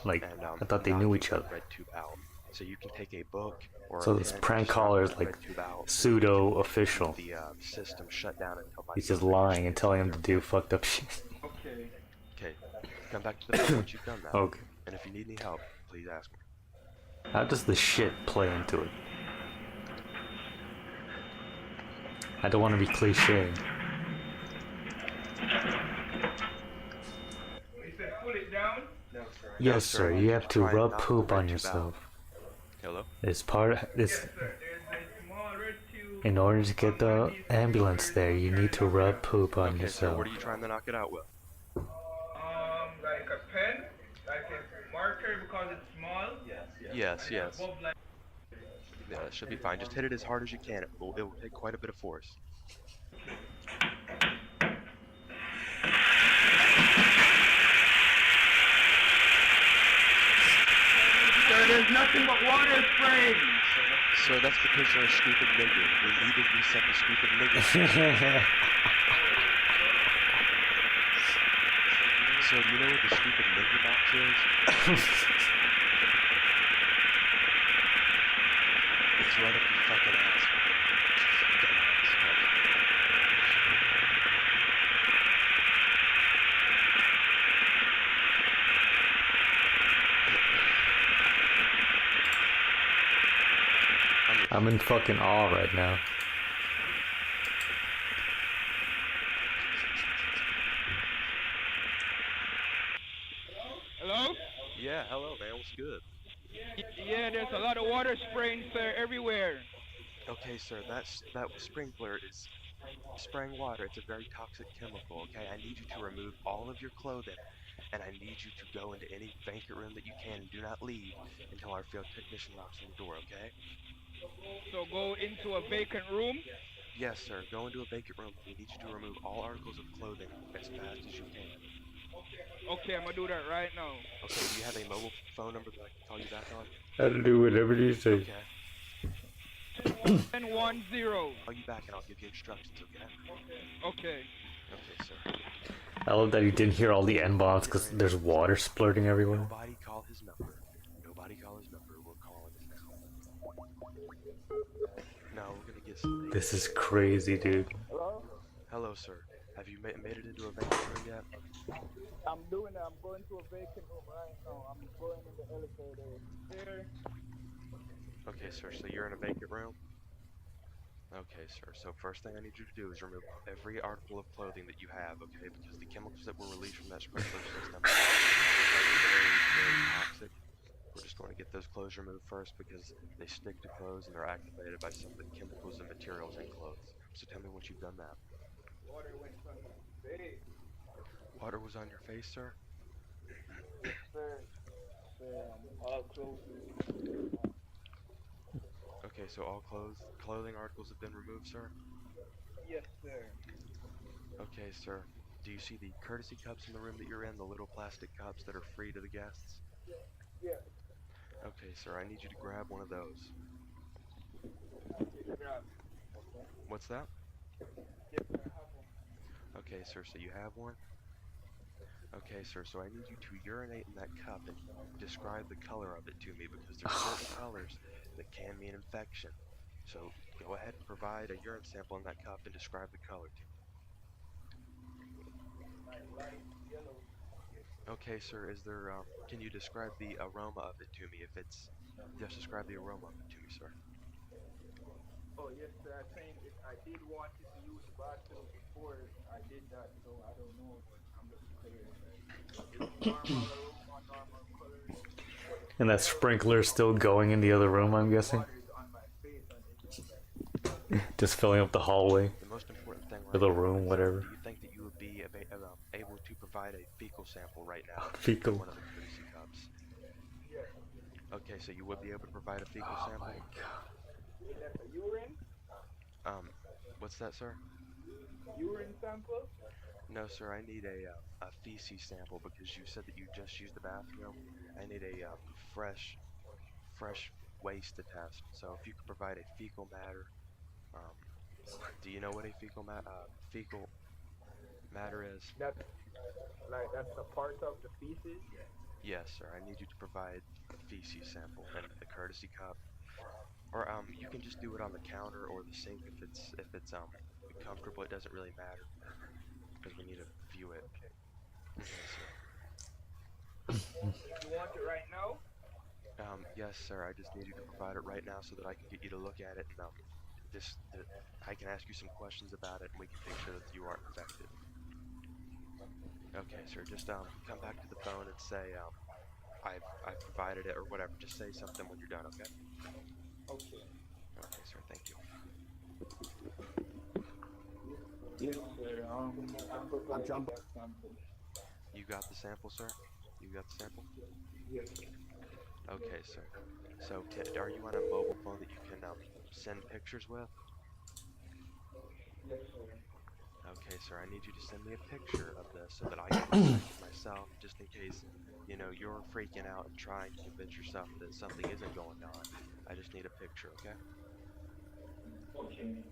Speaker 2: like,
Speaker 23: and,
Speaker 2: I thought they knew
Speaker 23: knocking
Speaker 2: each
Speaker 23: the
Speaker 2: other.
Speaker 23: red tube out. So you can take a book or
Speaker 2: So
Speaker 23: a
Speaker 2: this
Speaker 23: pen,
Speaker 2: prank
Speaker 23: just
Speaker 2: caller
Speaker 23: knock
Speaker 2: is
Speaker 23: the
Speaker 2: like
Speaker 23: red tube out,
Speaker 2: pseudo official.
Speaker 23: the system shut down until my
Speaker 2: He's just
Speaker 23: field
Speaker 2: lying and telling him to do fucked up shit.
Speaker 24: Okay.
Speaker 23: Okay, come back to the phone once you've done that.
Speaker 2: Okay.
Speaker 23: And if you need any help, please ask me.
Speaker 2: How does the shit play into it? I don't want to be cliche.
Speaker 24: You said pull it down?
Speaker 2: Yes, sir. You have to
Speaker 23: Try and
Speaker 2: rub
Speaker 23: knock the
Speaker 2: poop
Speaker 23: red
Speaker 2: on
Speaker 23: tube
Speaker 2: yourself.
Speaker 23: Hello?
Speaker 2: It's part. It's
Speaker 24: Yes, sir. There's a small red tube.
Speaker 2: in order to get the ambulance there. You need to rub poop on
Speaker 23: Okay, so
Speaker 2: yourself.
Speaker 23: what are you trying to knock it out with?
Speaker 24: Like a pen? Like a marker because it's small?
Speaker 23: Yes, yes.
Speaker 24: Above like
Speaker 23: Yeah, that should be fine. Just hit it as hard as you can. It will take quite a bit of force.
Speaker 24: Sir, there's nothing but water spraying.
Speaker 23: So that's because you're a stupid nigger. We need to reset the stupid nigger. So do you know what the stupid nigger box is? It's right up your fucking ass.
Speaker 2: I'm in fucking awe right now.
Speaker 24: Hello?
Speaker 23: Yeah, hello, man. What's good?
Speaker 24: Yeah, there's a lot of water spraying, sir, everywhere.
Speaker 23: Okay, sir. That sprinkler is spraying water. It's a very toxic chemical. Okay, I need you to remove all of your clothing, and I need you to go into any vacant room that you can, and do not leave until our field technician knocks on the door. Okay?
Speaker 24: So go into a vacant room.
Speaker 23: Yes, sir. Go into a vacant room. We need you to remove all articles of clothing as fast as you can.
Speaker 24: Okay, I'm gonna do that right now.
Speaker 23: Okay, do you have a mobile phone number that I can call you back on?
Speaker 2: I'll do whatever you say.
Speaker 23: Okay.
Speaker 24: 1010.
Speaker 23: Call you back and I'll give you instructions, okay?
Speaker 24: Okay.
Speaker 23: Okay, sir.
Speaker 2: I love that you didn't hear all the N-bombs because there's water splurting everywhere.
Speaker 23: Nobody call his number. Nobody call his number. We're calling it now. No, we're gonna get some.
Speaker 2: This is crazy, dude.
Speaker 24: Hello?
Speaker 23: Hello, sir. Have you made it into a vacant room yet?
Speaker 24: I'm doing it. I'm going to a vacant room right now. I'm going in the elevator. There.
Speaker 23: Okay, sir. So you're in a vacant room? Okay, sir. So first thing I need you to do is remove every article of clothing that you have, okay? Because the chemicals that were released from that sprinkler system are very, very toxic. We're just going to get those clothes removed first because they stick to clothes and they're activated by some of the chemicals and materials in clothes. So tell me once you've done that.
Speaker 24: Water went from my face.
Speaker 23: Water was on your face, sir?
Speaker 24: Sir, all clothes.
Speaker 23: Okay, so all clothing articles have been removed, sir?
Speaker 24: Yes, sir.
Speaker 23: Okay, sir. Do you see the courtesy cups in the room that you're in, the little plastic cups that are free to the guests?
Speaker 24: Yeah.
Speaker 23: Okay, sir, I need you to grab one of those. What's that?
Speaker 24: Yes, sir, I have one.
Speaker 23: Okay, sir, so you have one? Okay, sir, so I need you to urinate in that cup and describe the color of it to me because there's certain colors that can mean infection. So go ahead and provide a urine sample in that cup and describe the color to me. Okay, sir, is there, can you describe the aroma of it to me if it's, just describe the aroma of it to me, sir.
Speaker 24: Oh, yes, sir, I did want to use the bathroom before I did that, so I don't know, but I'm just clear.
Speaker 2: And that sprinkler is still going in the other room, I'm guessing. Just filling up the hallway.
Speaker 23: The most important thing
Speaker 2: or the room, whatever.
Speaker 23: Do you think that you would be able to provide a fecal sample right now?
Speaker 2: Fecal.
Speaker 23: One of the courtesy cups. Okay, so you would be able to provide a fecal sample?
Speaker 2: Oh my god.
Speaker 24: Urine?
Speaker 23: What's that, sir?
Speaker 24: Urine sample?
Speaker 23: No, sir, I need a feces sample because you said that you just used the bathroom. I need a fresh waste to test. So if you could provide a fecal matter, do you know what a fecal matter is?
Speaker 24: That's a part of the feces?
Speaker 23: Yes, sir. I need you to provide a feces sample in a courtesy cup, or you can just do it on the counter or the sink if it's comfortable. It doesn't really matter because we need to view it.
Speaker 24: You want it right now?
Speaker 23: Yes, sir. I just need you to provide it right now so that I can get you to look at it and I can ask you some questions about it and we can make sure that you aren't infected. Okay, sir. Just come back to the phone and say I've provided it or whatever. Just say something when you're done. Okay.
Speaker 24: Okay.
Speaker 23: Okay, sir. Thank you.
Speaker 24: Yes, sir. I'm jumping.
Speaker 23: You got the sample, sir? You got the sample?
Speaker 24: Yes.
Speaker 23: Okay, sir. So, are you on a mobile phone that you can send pictures with?
Speaker 24: Yes, sir.
Speaker 23: Okay, sir. I need you to send me a picture of this so that I can protect it myself, just in case, you're freaking out and trying to convince yourself that something isn't going on. I just need a picture, okay?
Speaker 24: Okay.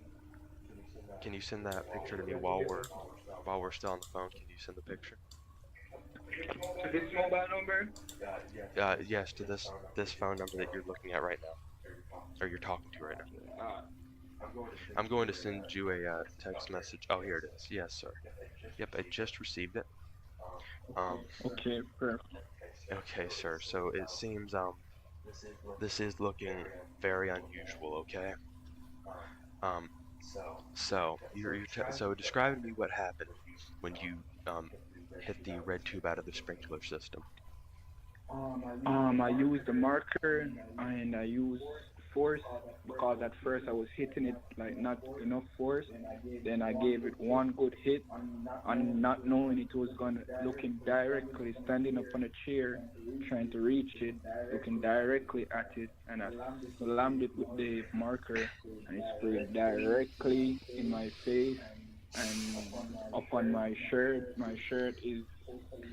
Speaker 23: Can you send that picture to me while we're still on the phone? Can you send the picture?
Speaker 24: To this mobile number?
Speaker 23: Yes, to this phone number that you're looking at right now, or you're talking to right now. I'm going to send you a text message. Oh, here it is. Yes, sir. Yep, I just received it.
Speaker 24: Okay, perfect.
Speaker 23: Okay, sir. So it seems this is looking very unusual, okay? So so describe to me what happened when you hit the red tube out of the sprinkler system.
Speaker 4: I used the marker and I used force because at first I was hitting it like not enough force. Then I gave it one good hit and not knowing it was looking directly, standing up on a chair, trying to reach it, looking directly at it, and I slammed it with the marker and it sprayed directly in my face and up on my shirt. My shirt is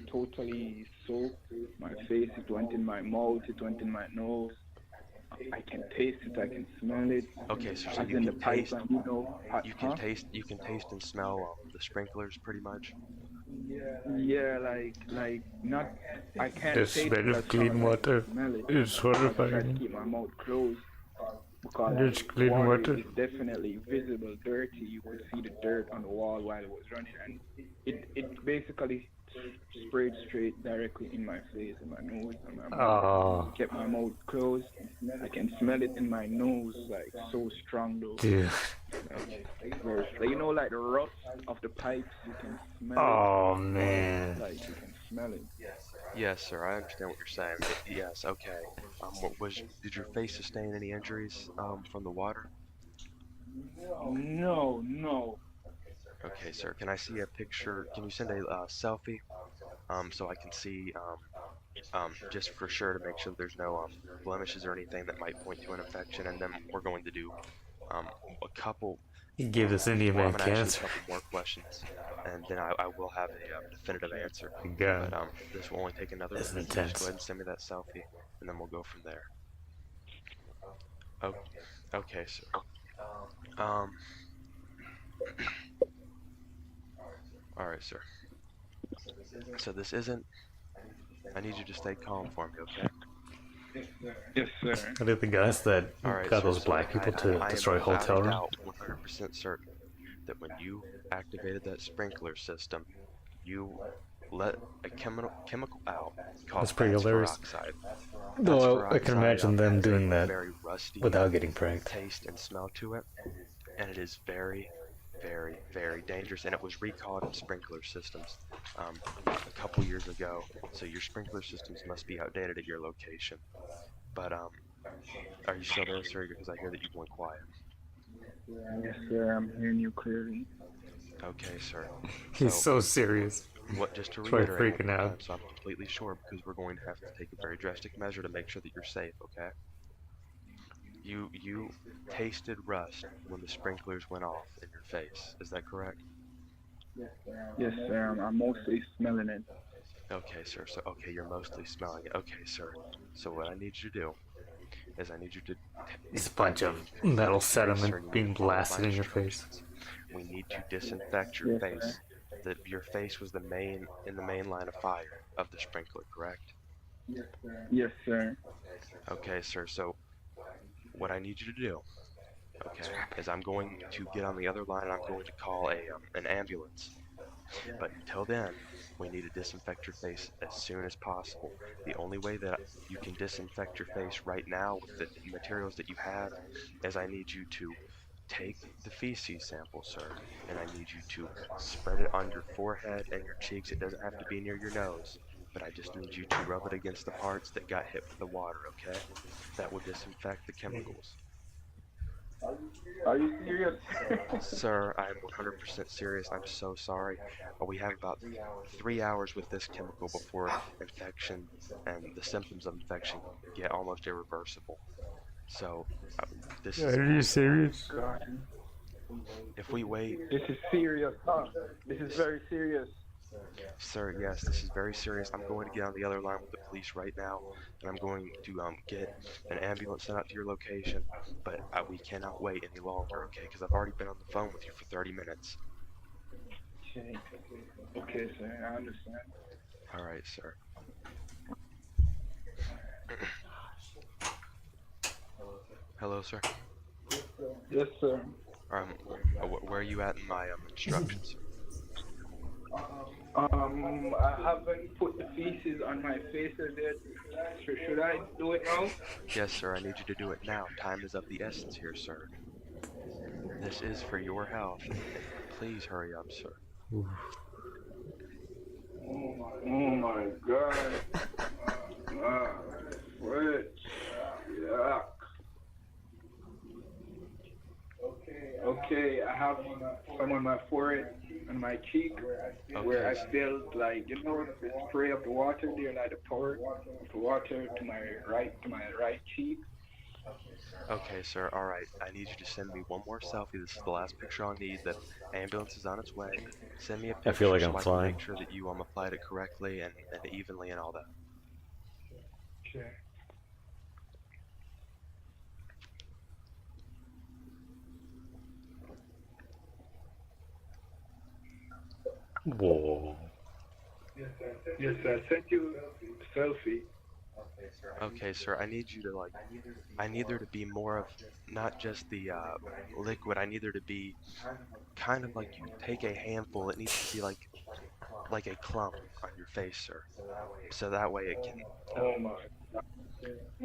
Speaker 4: totally soaked. My face, it went in my mouth, it went in my nose. I can taste it, I can smell it.
Speaker 23: Okay, so you can taste, you can taste and smell the sprinklers pretty much.
Speaker 4: Yeah, like not. I can't
Speaker 2: The
Speaker 4: taste it.
Speaker 2: smell of clean water is
Speaker 4: I try to
Speaker 2: horrifying.
Speaker 4: keep my mouth closed because
Speaker 2: It's clean water.
Speaker 4: is definitely visible, dirty. You could see the dirt on the wall while it was running, and it basically sprayed straight directly in my face, in my nose, and my mouth.
Speaker 2: Oh.
Speaker 4: Kept my mouth closed. I can smell it in my nose, like so strong though.
Speaker 2: Dude.
Speaker 4: Like, you know, like the rust of the pipes, you can smell
Speaker 2: Oh,
Speaker 4: it.
Speaker 2: man.
Speaker 4: Like you can smell it.
Speaker 23: Yes, sir. I understand what you're saying. But yes, okay. Did your face sustain any injuries from the water?
Speaker 4: No.
Speaker 23: Okay, sir. Can I see a picture? Can you send a selfie, so I can see, just for sure to make sure there's no blemishes or anything that might point to an infection? And then we're going to do a couple.
Speaker 2: He gave this Indian man
Speaker 23: I'm gonna ask you
Speaker 2: cancer.
Speaker 23: a couple more questions, and then I will have a definitive answer.
Speaker 2: God.
Speaker 23: But this will only take another
Speaker 2: That's
Speaker 23: minute.
Speaker 2: intense.
Speaker 23: Just go ahead and send me that selfie, and then we'll go from there. Oh, okay, sir. Alright, sir. So this isn't... I need you to stay calm for me, okay?
Speaker 4: Yes, sir.
Speaker 2: Are they the guys that
Speaker 23: Alright,
Speaker 2: got
Speaker 23: sir,
Speaker 2: those black people to
Speaker 23: I
Speaker 2: destroy
Speaker 23: am
Speaker 2: hotel
Speaker 23: without
Speaker 2: room?
Speaker 23: a doubt 100% certain that when you activated that sprinkler system, you let a chemical out called
Speaker 2: That's pretty
Speaker 23: fats
Speaker 2: hilarious.
Speaker 23: peroxide.
Speaker 2: No,
Speaker 23: Fats
Speaker 2: I can imagine
Speaker 23: peroxide
Speaker 2: them
Speaker 23: has a
Speaker 2: doing that
Speaker 23: very rusty
Speaker 2: without getting pranked.
Speaker 23: taste and smell to it, and it is very, very, very dangerous. And it was recalled in sprinkler systems a couple years ago, so your sprinkler systems must be outdated at your location. But are you still there, sir? Because I hear that you went quiet.
Speaker 4: Yes, sir. I'm hearing you clearly.
Speaker 23: Okay, sir.
Speaker 2: He's so serious.
Speaker 23: Just to
Speaker 2: That's why I'm
Speaker 23: reiterate,
Speaker 2: freaking out.
Speaker 23: so I'm completely sure, because we're going to have to take a very drastic measure to make sure that you're safe, okay? You tasted rust when the sprinklers went off in your face. Is that correct?
Speaker 4: Yes, sir. I'm mostly smelling it.
Speaker 23: Okay, sir. So, okay, you're mostly smelling it. Okay, sir. So what I need you to do is I need you to...
Speaker 2: It's a bunch of metal sediment being blasted in your face.
Speaker 23: We need to disinfect your
Speaker 4: Yes,
Speaker 23: face.
Speaker 4: sir.
Speaker 23: That your face was in the main line of fire of the sprinkler, correct?
Speaker 4: Yes, sir.
Speaker 23: Okay, sir. So what I need you to do, okay, is I'm going to get on the other line and I'm going to call an ambulance. But until then, we need to disinfect your face as soon as possible. The only way that you can disinfect your face right now with the materials that you have is I need you to take the feces sample, sir, and I need you to spread it on your forehead and your cheeks. It doesn't have to be near your nose, but I just need you to rub it against the parts that got hit with the water, okay? That will disinfect the chemicals.
Speaker 4: Are you serious?
Speaker 23: Sir, I'm 100% serious. I'm so sorry. We have about 3 hours with this chemical before infection and the symptoms of infection get almost irreversible. So, this is...
Speaker 2: Are you serious?
Speaker 23: If we wait...
Speaker 4: This is serious, huh? This is very serious.
Speaker 23: Sir, yes, this is very serious. I'm going to get on the other line with the police right now, and I'm going to get an ambulance sent out to your location, but we cannot wait any longer, okay? Because I've already been on the phone with you for 30 minutes.
Speaker 4: Okay, sir, I understand.
Speaker 23: All right, sir. Hello, sir.
Speaker 4: Yes, sir.
Speaker 23: Where are you at in my instructions?
Speaker 4: I haven't put the feces on my face yet. Should I do it now?
Speaker 23: Yes, sir, I need you to do it now. Time is of the essence here, sir. This is for your health. Please hurry up, sir.
Speaker 4: Oh my god. What? Yuck. Okay, I have some on my forehead and my cheek where I felt like, you know, the spray of the water there, like the pour of the water to my right cheek.
Speaker 23: Okay, sir, alright. I need you to send me one more selfie. This is the last picture I'll need. The ambulance is on its way. Send me a picture
Speaker 2: I feel like I'm
Speaker 23: so I can
Speaker 2: flying.
Speaker 23: make sure that you applied it correctly and evenly and all that.
Speaker 4: Okay.
Speaker 2: Whoa.
Speaker 4: Yes, I sent you a selfie.
Speaker 23: Okay, sir, I need you to, I need there to be more of, not just the, liquid, I need there to be kind of like you take a handful, it needs to be like a clump on your face, sir. So that way it can...
Speaker 4: Oh my.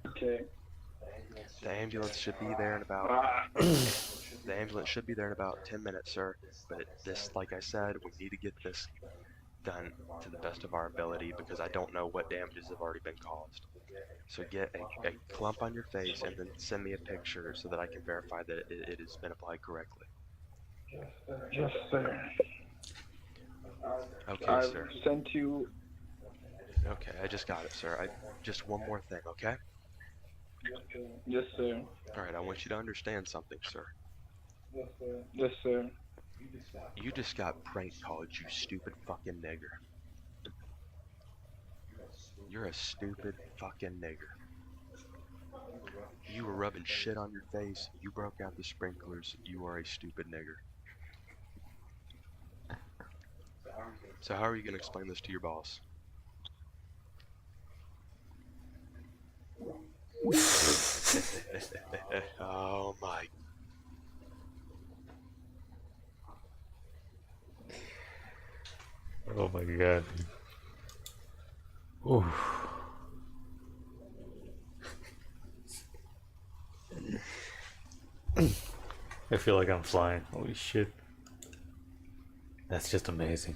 Speaker 4: Okay.
Speaker 23: The ambulance should be there in about... The ambulance should be there in about 10 minutes, sir. But this, like I said, we need to get this done to the best of our ability because I don't know what damages have already been caused. So get a clump on your face and then send me a picture so that I can verify that it has been applied correctly.
Speaker 4: Yes, sir.
Speaker 23: Okay,
Speaker 4: I
Speaker 23: sir.
Speaker 4: sent you.
Speaker 23: Okay, I just got it, sir. Just one more thing, okay?
Speaker 4: Yes, sir.
Speaker 23: Alright, I want you to understand something, sir.
Speaker 4: Yes, sir.
Speaker 23: You just got prank called, you stupid fucking nigger. You're a stupid fucking nigger. You were rubbing shit on your face, you broke out the sprinklers, you are a stupid nigger. So how are you gonna explain this to your boss? Oh my.
Speaker 2: Oh my god. Ooh. I feel like I'm flying. Holy shit. That's just amazing.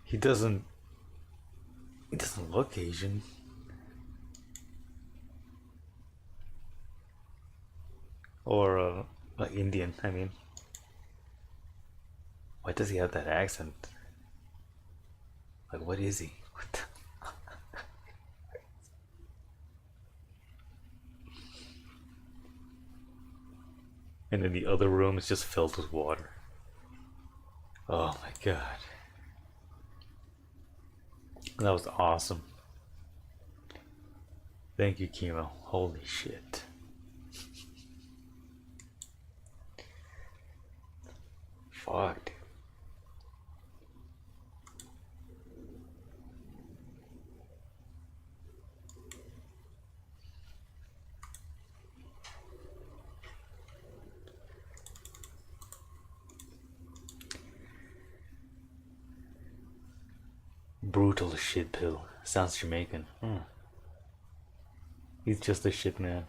Speaker 2: He doesn't look Asian. Or like Indian, I mean. Why does he have that accent? Like, what is he? What the And then the other room is just filled with water. Oh my god. That was awesome. Thank you, Chemo. Holy shit. Fuck, dude. Brutal shit pill. Sounds Jamaican. He's just a shit man.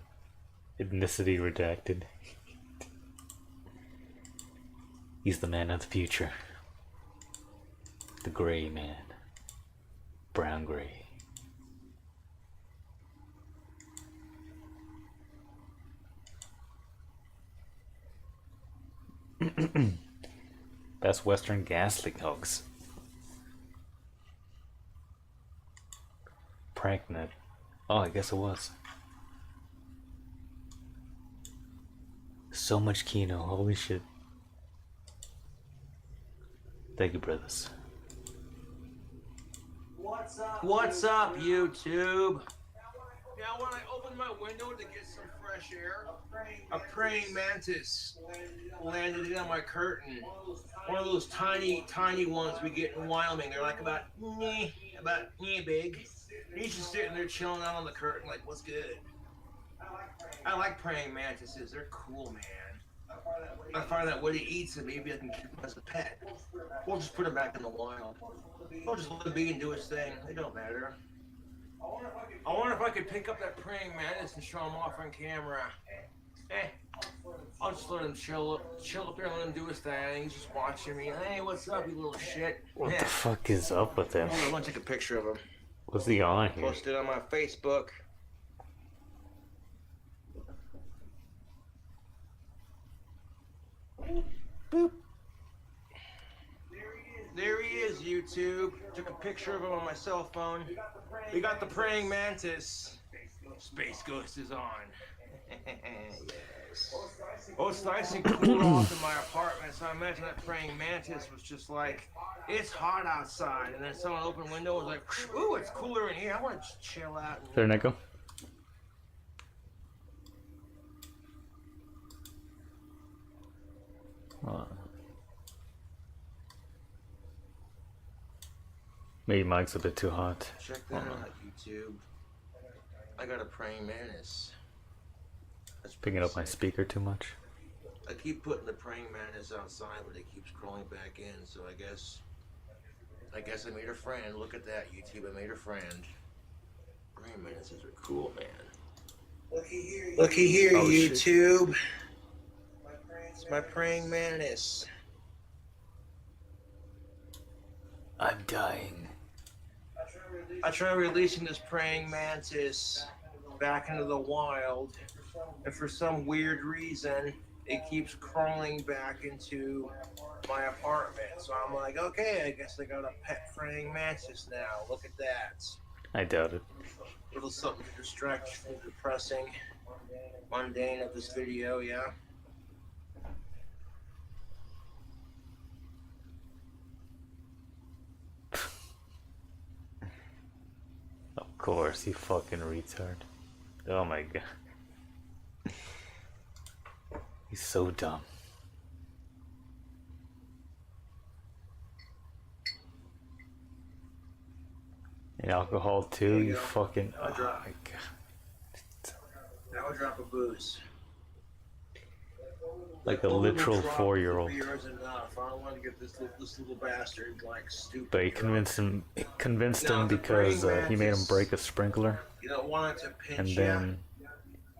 Speaker 2: Ethnicity redacted. He's the man of the future. The gray man. Brown gray. Best Western gas leak hoax. Pranknet. Oh, I guess it was. So much Kino, holy shit. Thank you, brothers.
Speaker 5: What's up, YouTube? Now, when I opened my window to get some fresh air, a praying mantis landed in on my curtain. One of those tiny, tiny ones we get in Wyoming. They're like about big. He's just sitting there chilling out on the curtain like, what's good? I like praying mantises. They're cool, man. I find that when he eats them, maybe I can keep him as a pet. We'll just put him back in the wild. We'll just let him be and do his thing. They don't matter. I wonder if I could pick up that praying mantis and show him off on camera. I'll just let him chill up there and let him do his thing. He's just watching me. Hey, what's up, you little shit?
Speaker 2: What the fuck is up with him?
Speaker 5: Hold on, let me take a picture of him.
Speaker 2: What's he on here?
Speaker 5: Post it on my Facebook. Boop. There he is, YouTube. Took a picture of him on my cell phone. We got the praying mantis. Space Ghost is on. Yes. Oh, it's nice and cool off in my apartment, so I imagine that praying mantis was just like, it's hot outside, and then someone opened the window and was like, ooh, it's cooler in here. I want to just chill out.
Speaker 2: There, Nico. Maybe mic's a bit too hot.
Speaker 5: Check that out, YouTube. I got a praying mantis.
Speaker 2: Picking up my speaker too much.
Speaker 5: I keep putting the praying mantis outside, but it keeps crawling back in. So I guess I made a friend. Look at that, YouTube. I made a friend. Praying mantises are cool, man. Looky here,
Speaker 2: Oh,
Speaker 5: YouTube. It's my praying mantis.
Speaker 2: I'm dying.
Speaker 5: I tried releasing this praying mantis back into the wild, and for some weird reason, it keeps crawling back into my apartment. So I'm like, okay, I guess I got a pet praying mantis now. Look at that.
Speaker 2: I doubt it.
Speaker 5: Little something to distract you from the depressing, mundane of this video, yeah?
Speaker 2: Of course, you fucking retard. Oh my god. He's so dumb. And alcohol too, you fucking... Oh my god.
Speaker 5: Now a drop of booze.
Speaker 2: Like a literal 4-year-old.
Speaker 5: Beer is enough. I don't want to get this little bastard like stupid.
Speaker 2: But he convinced him because he made him break a sprinkler.
Speaker 5: You don't want it to pinch
Speaker 2: And
Speaker 5: you.
Speaker 2: then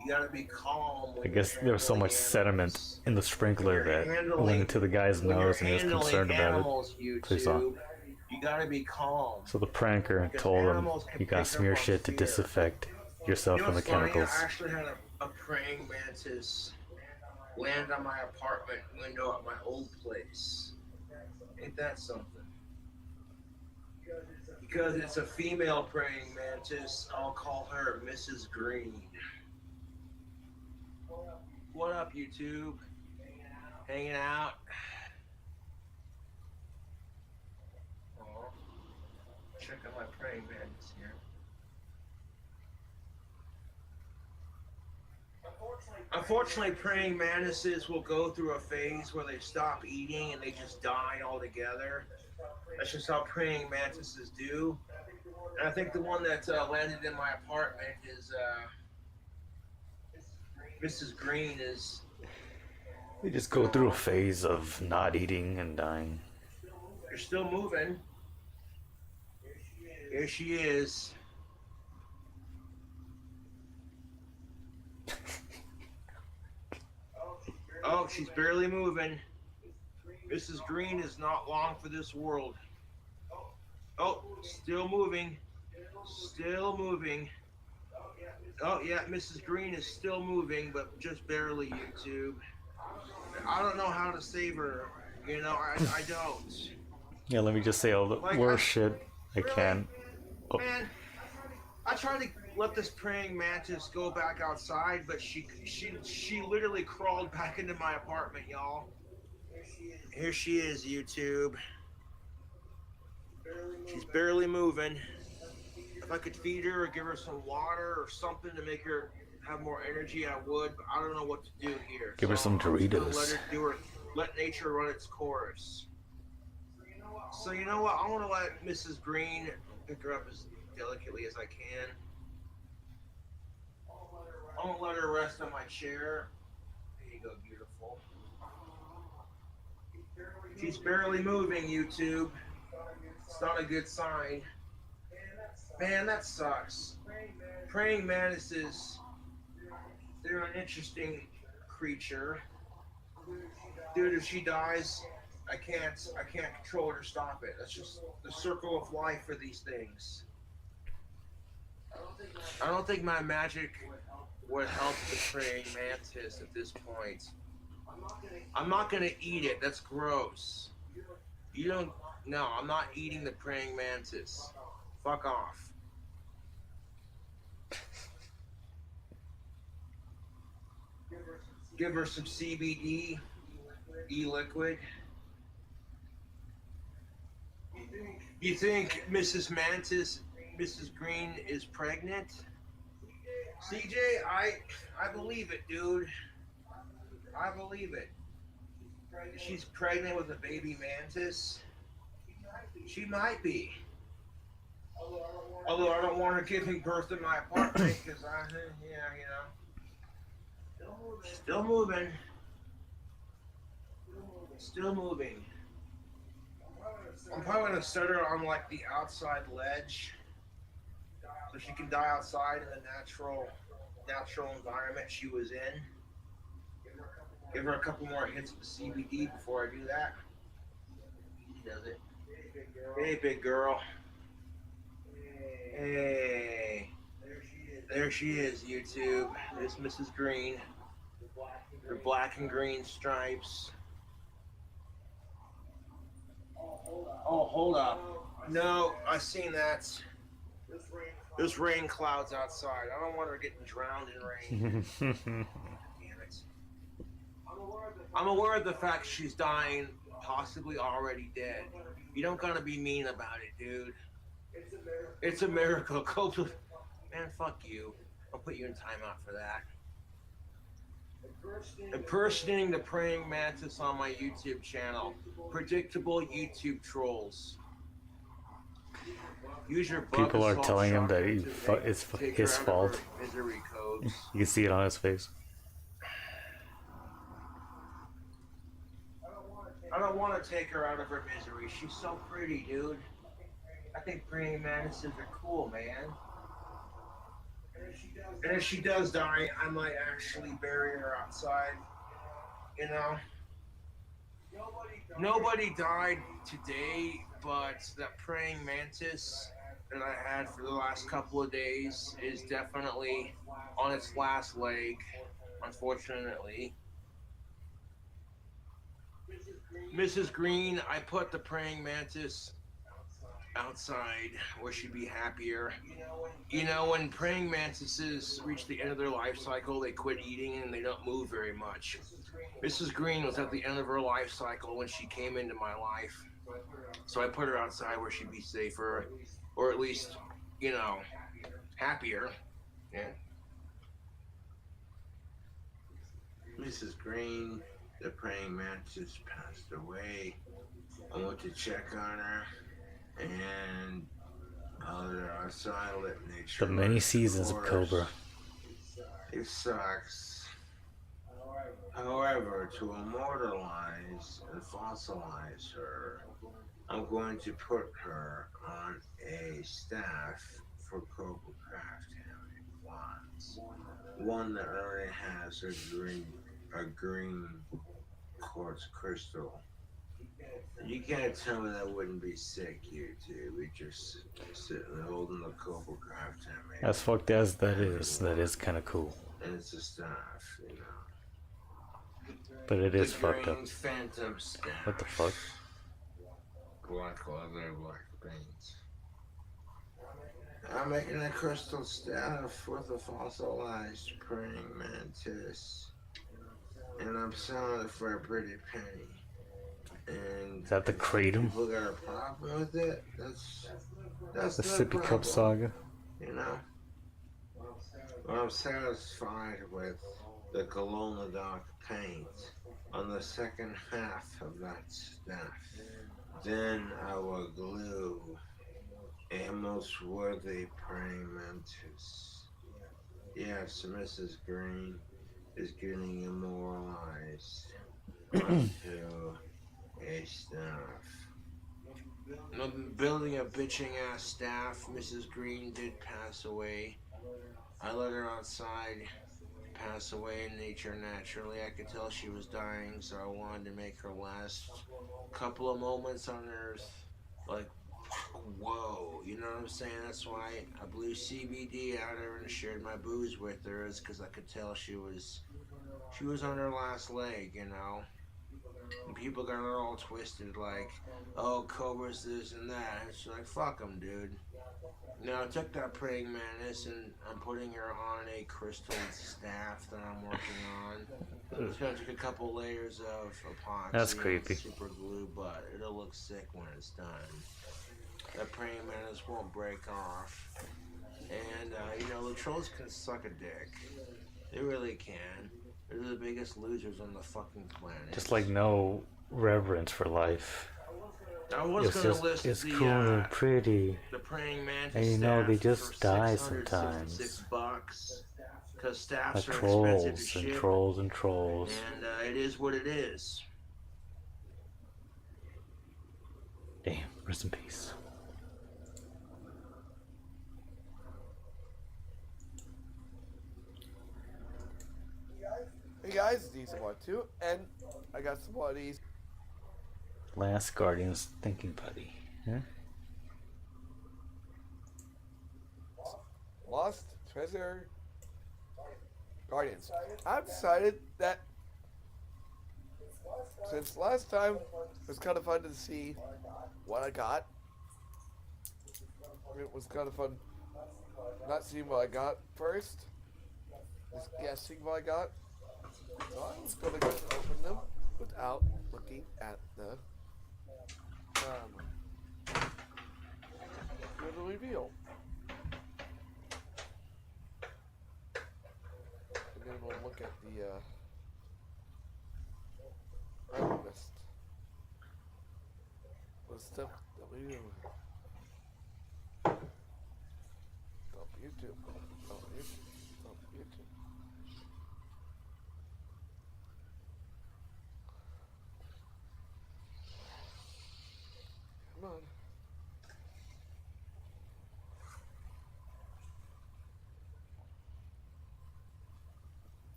Speaker 5: You gotta be calm.
Speaker 2: I guess there was so much sediment in the sprinkler that went into the guy's nose and he was concerned about it. So he saw.
Speaker 5: You gotta be calm.
Speaker 2: So the pranker told him, you gotta smear shit to disinfect yourself from the chemicals.
Speaker 5: I actually had a praying mantis land on my apartment window at my old place. Ain't that something? Because it's a female praying mantis, I'll call her Mrs. Green. What up, YouTube? Hanging out? Check out my praying mantis here. Unfortunately, praying mantises will go through a phase where they stop eating and they just die altogether. That's just how praying mantises do. And I think the one that landed in my apartment is Mrs. Green is...
Speaker 2: They just go through a phase of not eating and dying.
Speaker 5: They're still moving. Here she is. Oh, she's barely moving. Mrs. Green is not long for this world. Oh, still moving. Still moving. Oh, yeah, Mrs. Green is still moving, but just barely, YouTube. I don't know how to save her. You know, I don't.
Speaker 2: Yeah, let me just say all the worst shit I can. Oh.
Speaker 5: Man, I tried to let this praying mantis go back outside, but she literally crawled back into my apartment, y'all. Here she is, YouTube. She's barely moving. If I could feed her or give her some water or something to make her have more energy, I would, but I don't know what to do here.
Speaker 2: Give her some Doritos.
Speaker 5: Let nature run its course. So you know what? I want to let Mrs. Green pick her up as delicately as I can. I'm gonna let her rest on my chair. There you go, beautiful. She's barely moving, YouTube. It's not a good sign. Man, that sucks. Praying mantises, they're an interesting creature. Dude, if she dies, I can't control it or stop it. That's just the circle of life for these things. I don't think my magic would help the praying mantis at this point. I'm not gonna eat it. That's gross. You don't. No, I'm not eating the praying mantis. Fuck off. Give her some CBD, e-liquid. You think Mrs. Mantis, Mrs. Green is pregnant? CJ, I believe it, dude. I believe it. She's pregnant with a baby mantis. She might be. Although I don't want her giving birth in my apartment because Still moving. Still moving. I'm probably gonna set her on like the outside ledge so she can die outside in the natural environment she was in. Give her a couple more hits of the CBD before I do that. She does it. Hey, big girl. Hey. There she is, YouTube. There's Mrs. Green. Her black and green stripes. Oh, hold up. No, I seen that. There's rain clouds outside. I don't want her getting drowned in rain. Damn it. I'm aware of the fact she's dying, possibly already dead. You don't gotta be mean about it, dude. It's a miracle. Man, fuck you. I'll put you in timeout for that. Impersonating the praying mantis on my YouTube channel. Predictable YouTube trolls. Use your
Speaker 2: People are telling him that it's his fault.
Speaker 5: Misery codes.
Speaker 2: You can see it on his face.
Speaker 5: I don't want to take her out of her misery. She's so pretty, dude. I think praying mantises are cool, man. And if she does die, I might actually bury her outside. You know? Nobody died today, but that praying mantis that I had for the last couple of days is definitely on its last leg, unfortunately. Mrs. Green, I put the praying mantis outside where she'd be happier. You know, when praying mantises reach the end of their life cycle, they quit eating and they don't move very much. Mrs. Green was at the end of her life cycle when she came into my life. So I put her outside where she'd be safer, or at least, you know, happier. Yeah. Mrs. Green, the praying mantis, passed away. I went to check on her. And outside, let nature.
Speaker 2: The many seasons of Cobra.
Speaker 5: It sucks. However, to immortalize and fossilize her, I'm going to put her on a staff for Cobra Craft having wands. One that already has a green quartz crystal. You can't tell me that wouldn't be sick, YouTube. We just sitting holding the Cobra Craft hammer.
Speaker 2: As fucked as that is kind of cool.
Speaker 5: And it's a staff, you know.
Speaker 2: But it is fucked up.
Speaker 5: Phantom staff.
Speaker 2: What the fuck?
Speaker 5: Black leather, black paint. I'm making a crystal staff with a fossilized praying mantis. And I'm selling it for a pretty penny. And
Speaker 2: is that the kratom?
Speaker 5: People got a problem with it. That's
Speaker 2: the
Speaker 5: their
Speaker 2: Sippy Cup
Speaker 5: problem,
Speaker 2: saga.
Speaker 5: You know. Well, I'm satisfied with the Glow Dark paint on the second half of that staff. Then I will glue
Speaker 1: A most worthy praying mantis. Yes, Mrs. Green is getting immortalized onto a staff. No, building a bitching ass staff, Mrs. Green did pass away. I let her outside, pass away in nature naturally. I could tell she was dying, so I wanted to make her last couple of moments on Earth like, whoa, you know what I'm saying? That's why I blew CBD out of her and shared my booze with her, is because I could tell she was on her last leg, you know. And people got it all twisted, like, oh, Cobra's this and that. And she's like, fuck them, dude. Now I took that praying mantis and I'm putting her on a crystal staff that I'm working on. It's gonna take a couple layers of epoxy.
Speaker 2: That's creepy.
Speaker 1: And super glue, but it'll look sick when it's done. That praying mantis won't break off. And, you know, the trolls can suck a dick. They really can. They're the biggest losers on the fucking planet.
Speaker 2: Just like no reverence for life.
Speaker 1: I was gonna list
Speaker 2: it's
Speaker 1: the,
Speaker 2: cool and pretty.
Speaker 1: the praying mantis
Speaker 2: And you know, they
Speaker 1: staff
Speaker 2: just
Speaker 1: for
Speaker 2: die
Speaker 1: $666
Speaker 2: sometimes.
Speaker 1: because staffs
Speaker 2: Like
Speaker 1: are expensive
Speaker 2: trolls
Speaker 1: to
Speaker 2: and
Speaker 1: ship,
Speaker 2: trolls and trolls.
Speaker 1: and it is what it is.
Speaker 2: Damn, rest in peace.
Speaker 6: Hey guys, it's Easy12, and I got some more of these.
Speaker 2: Last Guardian's thinking putty. Huh?
Speaker 6: Lost Treasure Guardians. I've decided that since last time it was kind of fun to see what I got. It was kind of fun not seeing what I got first, just guessing what I got. So I was going to go and open them without looking at the reveal. And then we'll look at the item list. The stuff that we do. Stop YouTube. Stop YouTube. Stop YouTube. Come on.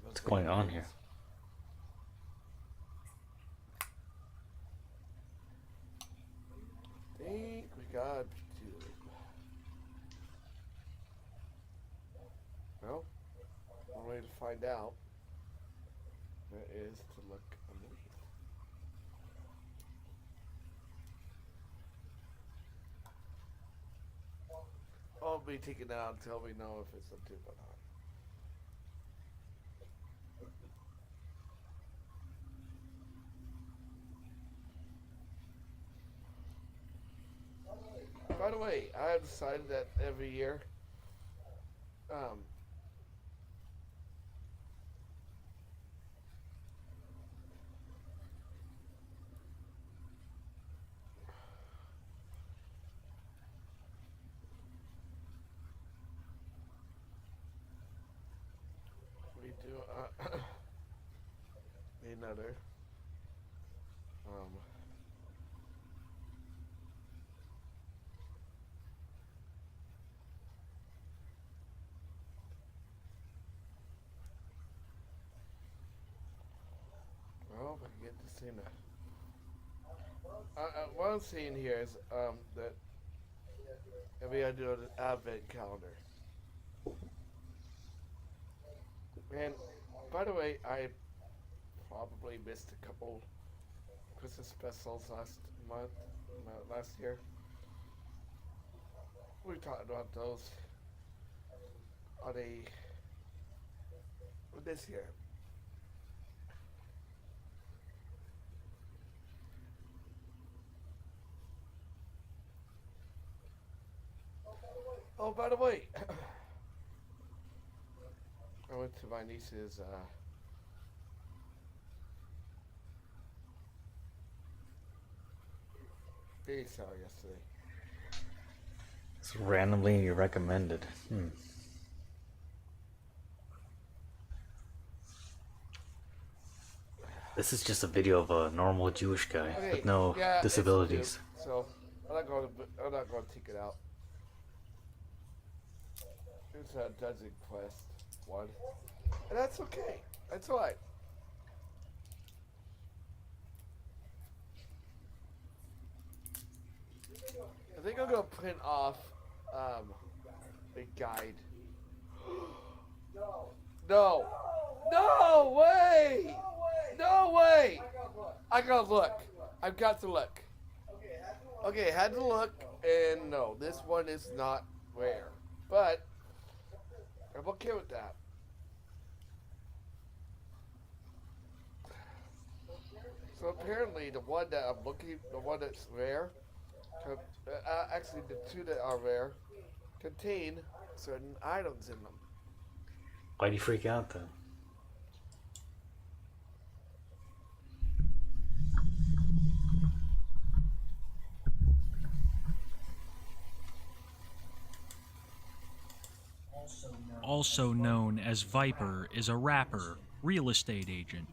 Speaker 2: What's going on here?
Speaker 6: Think we got to. Well, one way to find out is to look underneath. I'll be taking it out until we know if it's a tube or not. By the way, I have decided that every year, we do another well, if I can get this thing to what I'm seeing here is that every I do an advent calendar. And by the way, I probably missed a couple Christmas specials last year. We talked about those on this year. Oh, by the way, I went to my niece's baby shower yesterday.
Speaker 2: It's randomly recommended. This is just a video of a normal Jewish guy with no
Speaker 6: yeah, it's
Speaker 2: disabilities.
Speaker 6: YouTube, so I'm not going to take it out. It's a Dungeon Quest 1. And that's okay. That's alright. I think I'm going to print off a guide. No! No way! No way! I gotta look. I've got to look. Okay, had to look, and no, this one is not rare. But I'm okay with that. So apparently the one that I'm looking, the one that's rare, actually the two that are rare, contain certain items in them.
Speaker 2: Why'd you freak out then?
Speaker 8: Also known as Viper, is a rapper, real estate agent.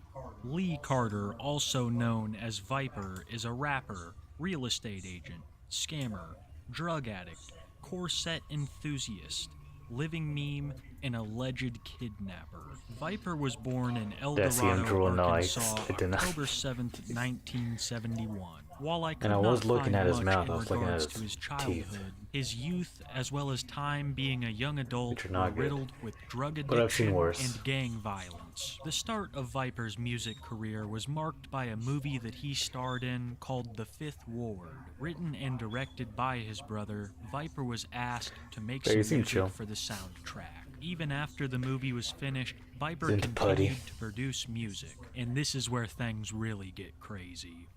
Speaker 8: Lee Carter, also known as Viper, is a rapper, real estate agent, scammer, drug addict, corset enthusiast, living meme, and alleged kidnapper. Viper was born in El Dorado, Arkansas, October 7th, 1971. While I could not find much in regards to his childhood, his youth, as well as time being a young adult, were riddled with drug addiction and gang violence. The start of Viper's music career was marked by a movie that he starred in called The Fifth Ward. Written and directed by his brother, Viper was asked to make some music for the soundtrack. Even after the movie was finished, Viper continued to produce music, and this is where things really get crazy.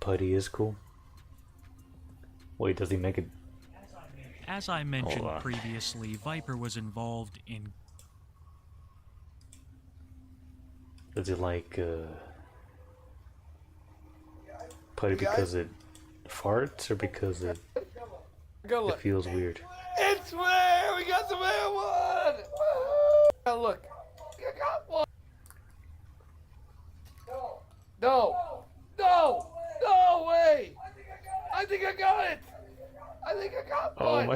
Speaker 2: Putty is cool. Wait, does he make it?
Speaker 8: As I mentioned previously, Viper was involved in...
Speaker 2: Does it like putty because it farts or because it feels weird?
Speaker 6: It's rare! We got the rare one! Now look. I got one! No! No! No way! I think I got it! I think I got one!
Speaker 2: Oh my...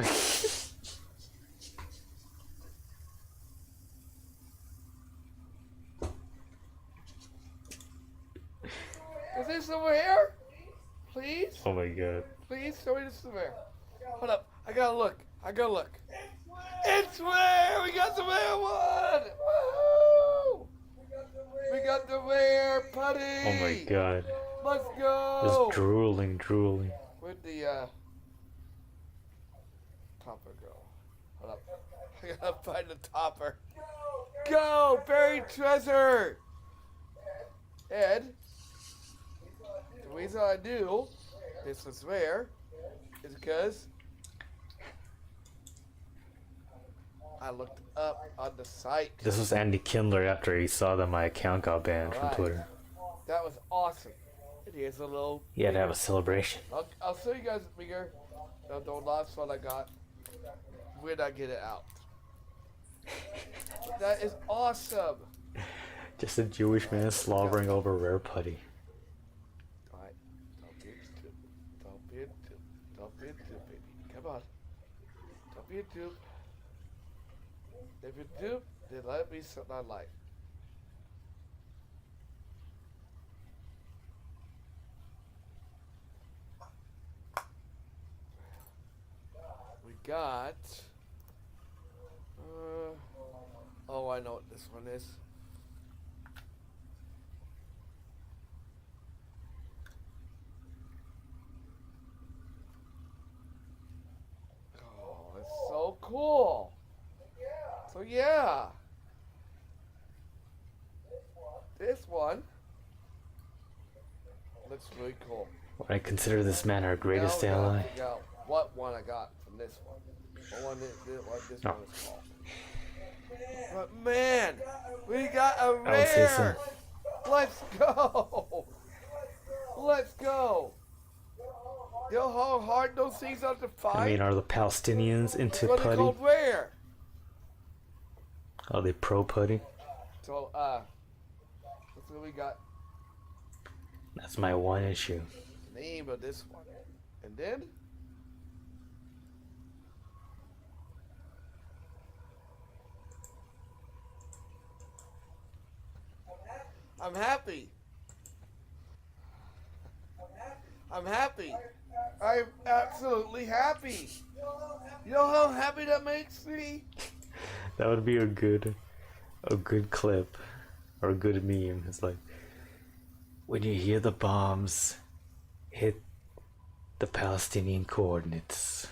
Speaker 6: Is this over here? Please?
Speaker 2: Oh my god.
Speaker 6: Please show me this over here. Hold up. I gotta look. I gotta look. It's rare! We got the rare one! Woo! We got the rare putty!
Speaker 2: Oh my god.
Speaker 6: Let's go!
Speaker 2: Just drooling.
Speaker 6: Where'd the topper go? Hold up. I gotta find the topper. Go! Buried treasure! Ed, the reason I knew this was rare is because I looked up on the site.
Speaker 2: This was Andy Kindler after he saw that my account got banned from Twitter.
Speaker 6: That was awesome. And here's a little...
Speaker 2: He had to have a celebration.
Speaker 6: I'll show you guys a bigger. The last one I got. When I get it out. That is awesome.
Speaker 2: Just a Jewish man slobbering over rare putty.
Speaker 6: Alright. Don't be a tube. Don't be a tube, baby. Come on. Don't be a tube. If you do, then let me set my life. We got... oh, I know what this one is. Oh, it's so cool. So yeah, this one looks really cool.
Speaker 2: I consider this man our greatest ally.
Speaker 6: What one I got from this one? What this one is called? But man, we got a rare. Let's go. Let's go. You know how hard those things are to find?
Speaker 2: I mean, are the Palestinians into
Speaker 6: What are they
Speaker 2: putty?
Speaker 6: called rare?
Speaker 2: Are they pro putty?
Speaker 6: So, let's see what we got.
Speaker 2: That's my one issue.
Speaker 6: Name of this one. And then? I'm happy. I'm happy. I'm absolutely happy. You know how happy that makes me?
Speaker 2: That would be a good clip or a good meme. It's like when you hear the bombs hit the Palestinian coordinates,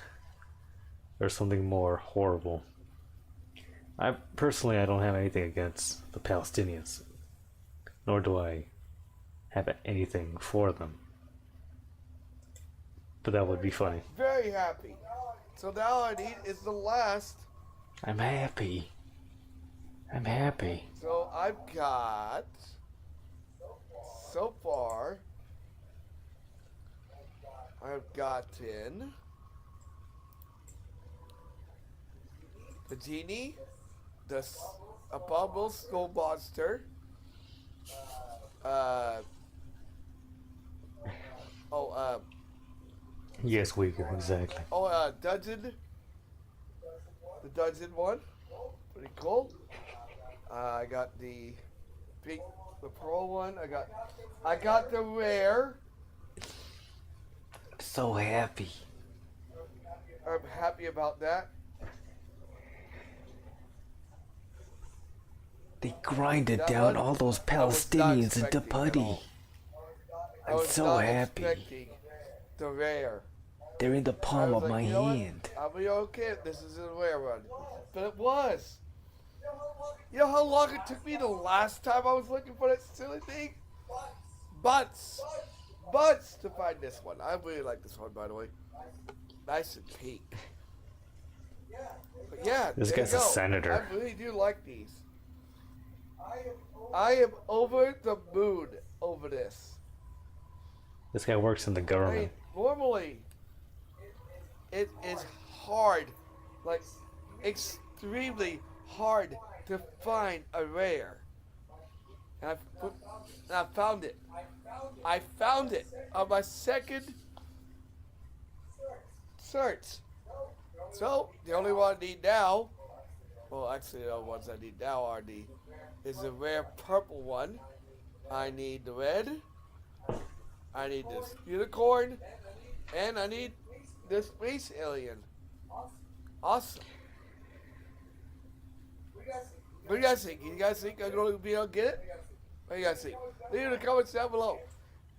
Speaker 2: or something more horrible. I don't have anything against the Palestinians, nor do I have anything for them. But that would be funny.
Speaker 6: Very happy. So now I need is the last.
Speaker 2: I'm happy. I'm happy.
Speaker 6: So I've got so far I've gotten the genie, the abominable snow monster,
Speaker 2: Yes, Uyghur, exactly.
Speaker 6: dungeon. The dungeon one. Pretty cool. I got the pearl one. I got the rare.
Speaker 2: So happy.
Speaker 6: I'm happy about that.
Speaker 2: They grinded
Speaker 6: That
Speaker 2: down
Speaker 6: one,
Speaker 2: all those
Speaker 6: I was not
Speaker 2: Palestinians into
Speaker 6: expecting at
Speaker 2: putty.
Speaker 6: all. I
Speaker 2: I'm
Speaker 6: was
Speaker 2: so
Speaker 6: not
Speaker 2: happy.
Speaker 6: expecting the rare.
Speaker 2: They're in the
Speaker 6: I
Speaker 2: palm
Speaker 6: was
Speaker 2: of
Speaker 6: like,
Speaker 2: my
Speaker 6: you know what?
Speaker 2: hand.
Speaker 6: I'll be okay if this is a rare one. But it was. You know how long it took me the last time I was looking for that silly thing? Months to find this one. I really like this one, by the way. Nice and pink. But yeah,
Speaker 2: This
Speaker 6: there you
Speaker 2: guy's a
Speaker 6: go.
Speaker 2: senator.
Speaker 6: I really do like these. I am over the moon over this.
Speaker 2: This guy works in the
Speaker 6: I mean,
Speaker 2: government.
Speaker 6: normally, it is hard, like extremely hard to find a rare. And I found it. I found it on my second search. So the only one I need now, well, actually the only ones I need now is the rare purple one. I need the red. I need this unicorn, and I need this space alien. Awesome. What do you guys think? You guys think I'm going to be able to get it? What do you guys think? Leave it in the comments down below.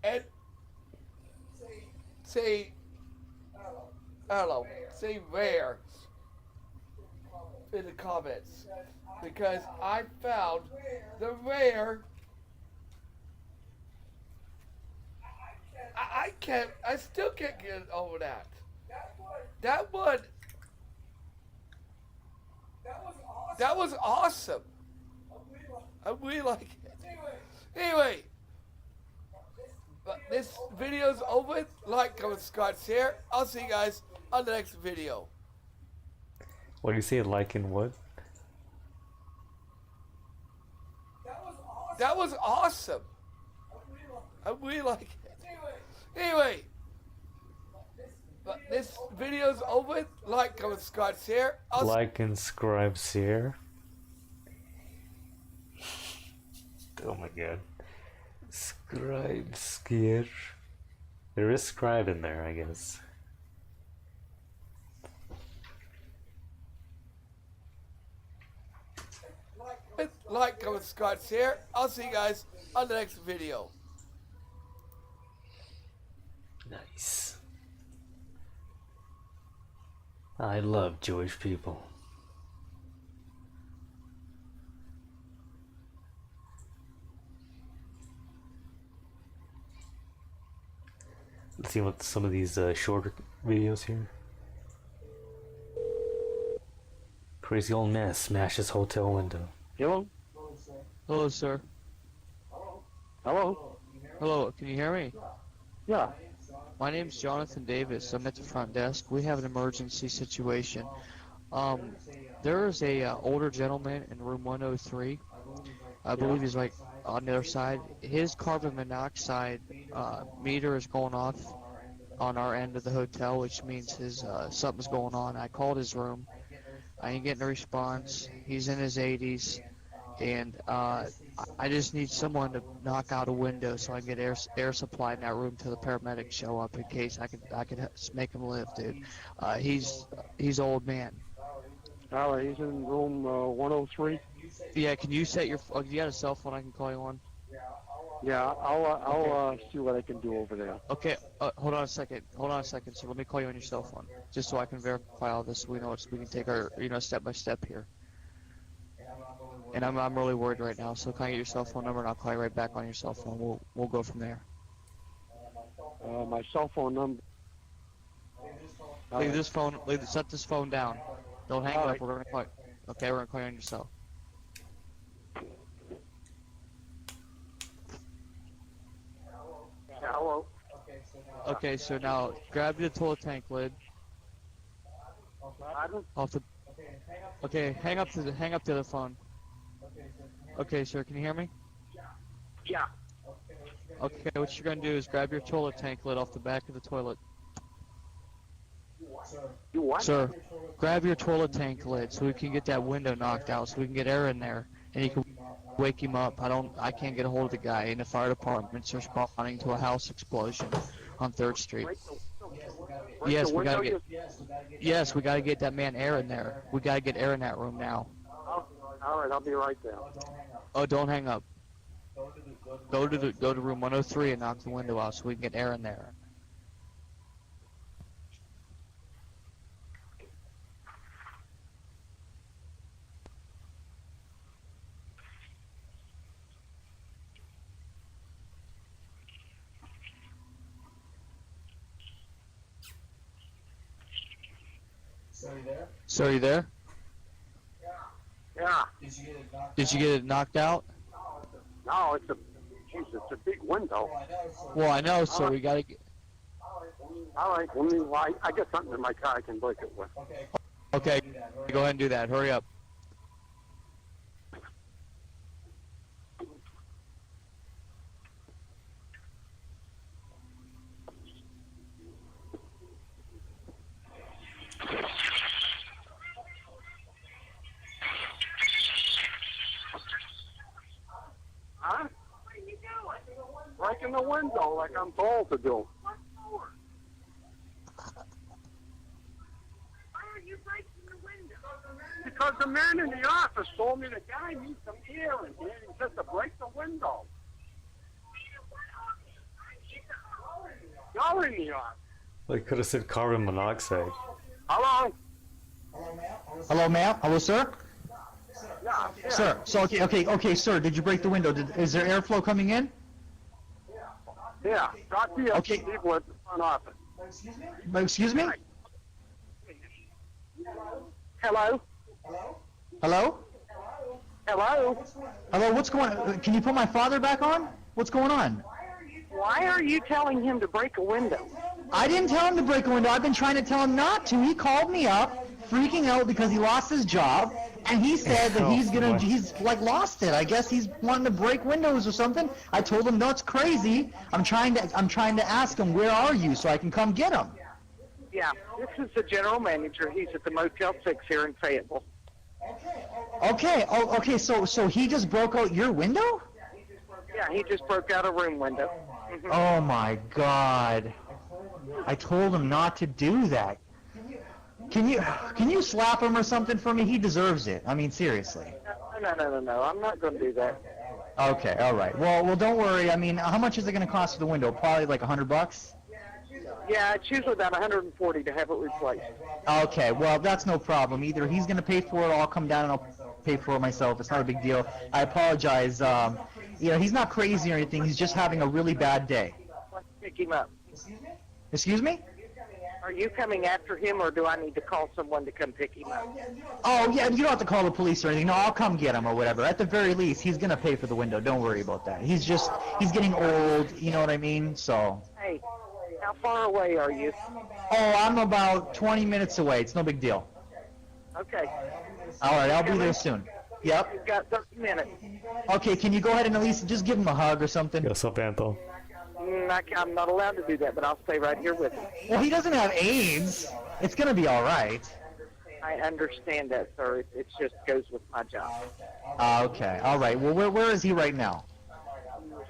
Speaker 6: And say, I don't know, say rare in the comments. Because I found the rare. I still can't get over that. That one. That was awesome. I really like it. Anyway, but this video's over. Like, comment, subscribe, share. I'll see you guys on the next video.
Speaker 2: What do you say, like and what?
Speaker 6: That was awesome. I really like it. Anyway, but this video's over. Like, comment, subscribe, share.
Speaker 2: Like and subscribe, share. Oh my god. Scribe, scare. There is scribe in there, I guess.
Speaker 6: Like, comment, subscribe, share. I'll see you guys on the next video.
Speaker 2: Nice. I love Jewish people. Let's see what some of these shorter videos here. Crazy old man smashes hotel window.
Speaker 9: Hello? Hello, sir. Hello? Hello, can you hear me? Yeah. My name's Jonathan Davis. I'm at the front desk. We have an emergency situation. There is a older gentleman in room 103. I believe he's like on the other side. His carbon monoxide meter is going off on our end of the hotel, which means his something's going on. I called his room. I ain't getting a response. He's in his 80s, and I just need someone to knock out a window so I can get air supply in that room till the paramedics show up in case I could make him live, dude. He's old man.
Speaker 10: All right, he's in room 103.
Speaker 9: Yeah, can you set your? You got a cell phone I can call you on?
Speaker 10: Yeah, I'll see what I can do over there.
Speaker 9: Okay, hold on a second. So let me call you on your cell phone, just so I can verify all this. So we know we can take our step by step here. And I'm really worried right now. So can I get your cell phone number and I'll call you right back on your cell phone. We'll go from there.
Speaker 10: My cell phone number.
Speaker 9: Set this phone down. Don't hang up. We're gonna call. Okay, we're gonna call you on your cell.
Speaker 10: Hello.
Speaker 9: Okay, so now grab the toilet tank lid. Okay, hang up to the phone. Okay, sir, can you hear me?
Speaker 10: Yeah.
Speaker 9: Okay, what you're gonna do is grab your toilet tank lid off the back of the toilet.
Speaker 10: You what?
Speaker 9: Sir, grab your toilet tank lid so we can get that window knocked out, so we can get air in there, and you can wake him up. I can't get a hold of the guy, and the fire department's responding to a house explosion on 3rd Street. Yes, we gotta get that man air in there. We gotta get air in that room now.
Speaker 10: All right, I'll be right there.
Speaker 9: Oh, don't hang up. Go to room 103 and knock the window out so we can get air in there. So are you there?
Speaker 10: Yeah.
Speaker 9: Did you get it knocked out?
Speaker 10: No, it's a big window.
Speaker 9: Well, I know, so we gotta get...
Speaker 10: All right, I got something in my car I can break it with.
Speaker 9: Okay, go ahead and do that. Hurry up.
Speaker 10: Huh? What are you doing? Breaking the window like I'm told to do.
Speaker 16: What for? Why are you breaking the window?
Speaker 10: Because the man in the office told me the guy needs some air in here. He said to break the window. You're in the office.
Speaker 2: They could have said carbon monoxide.
Speaker 10: Hello?
Speaker 11: Hello, ma'am. Hello, sir.
Speaker 10: Yeah.
Speaker 11: Sir, so okay, sir. Did you break the window? Is there airflow coming in?
Speaker 10: Yeah. Talk to you. People at the front office.
Speaker 11: Excuse me?
Speaker 10: Hello?
Speaker 11: Hello?
Speaker 10: Hello?
Speaker 11: Hello, what's going on? Can you put my father back on? What's going on?
Speaker 10: Why are you telling him to break a window?
Speaker 11: I didn't tell him to break a window. I've been trying to tell him not to. He called me up, freaking out because he lost his job, and he said that he's like lost it. I guess he's wanting to break windows or something. I told him, no, it's crazy. I'm trying to ask him, where are you, so I can come get him.
Speaker 10: Yeah, this is the general manager. He's at the Motel 6 here in Fayetteville.
Speaker 11: Okay. Oh, okay. So he just broke out your window?
Speaker 10: Yeah, he just broke out a room window.
Speaker 11: Oh my God! I told him not to do that. Can you slap him or something for me? He deserves it. I mean, seriously.
Speaker 10: No. I'm not going to do that.
Speaker 11: Okay. All right. Well, don't worry. I mean, how much is it going to cost for the window? Probably like $100.
Speaker 10: Yeah, it's usually about $140 to have it replaced.
Speaker 11: Okay. Well, that's no problem. Either he's going to pay for it, or I'll come down and I'll pay for it myself. It's not a big deal. I apologize. He's not crazy or anything. He's just having a really bad day.
Speaker 10: Let's pick him up.
Speaker 11: Excuse me?
Speaker 10: Are you coming after him, or do I need to call someone to come pick him up?
Speaker 11: Oh, yeah, you don't have to call the police or anything. No, I'll come get him or whatever. At the very least, he's going to pay for the window. Don't worry about that. He's getting old, you know what I mean? So.
Speaker 10: Hey, How far away are you?
Speaker 11: Oh, I'm about 20 minutes away. It's no big deal.
Speaker 10: Okay.
Speaker 11: All right, I'll be there soon. Yep.
Speaker 10: You've got 30 minutes.
Speaker 11: Okay, can you go ahead and at least just give him a hug or something?
Speaker 2: What's up, Anton?
Speaker 10: I'm not allowed to do that, but I'll stay right here with him.
Speaker 11: Well, he doesn't have AIDS. It's gonna be all right.
Speaker 10: I understand that, sir. It just goes with my job.
Speaker 11: Okay. All right. Well, where is he right now?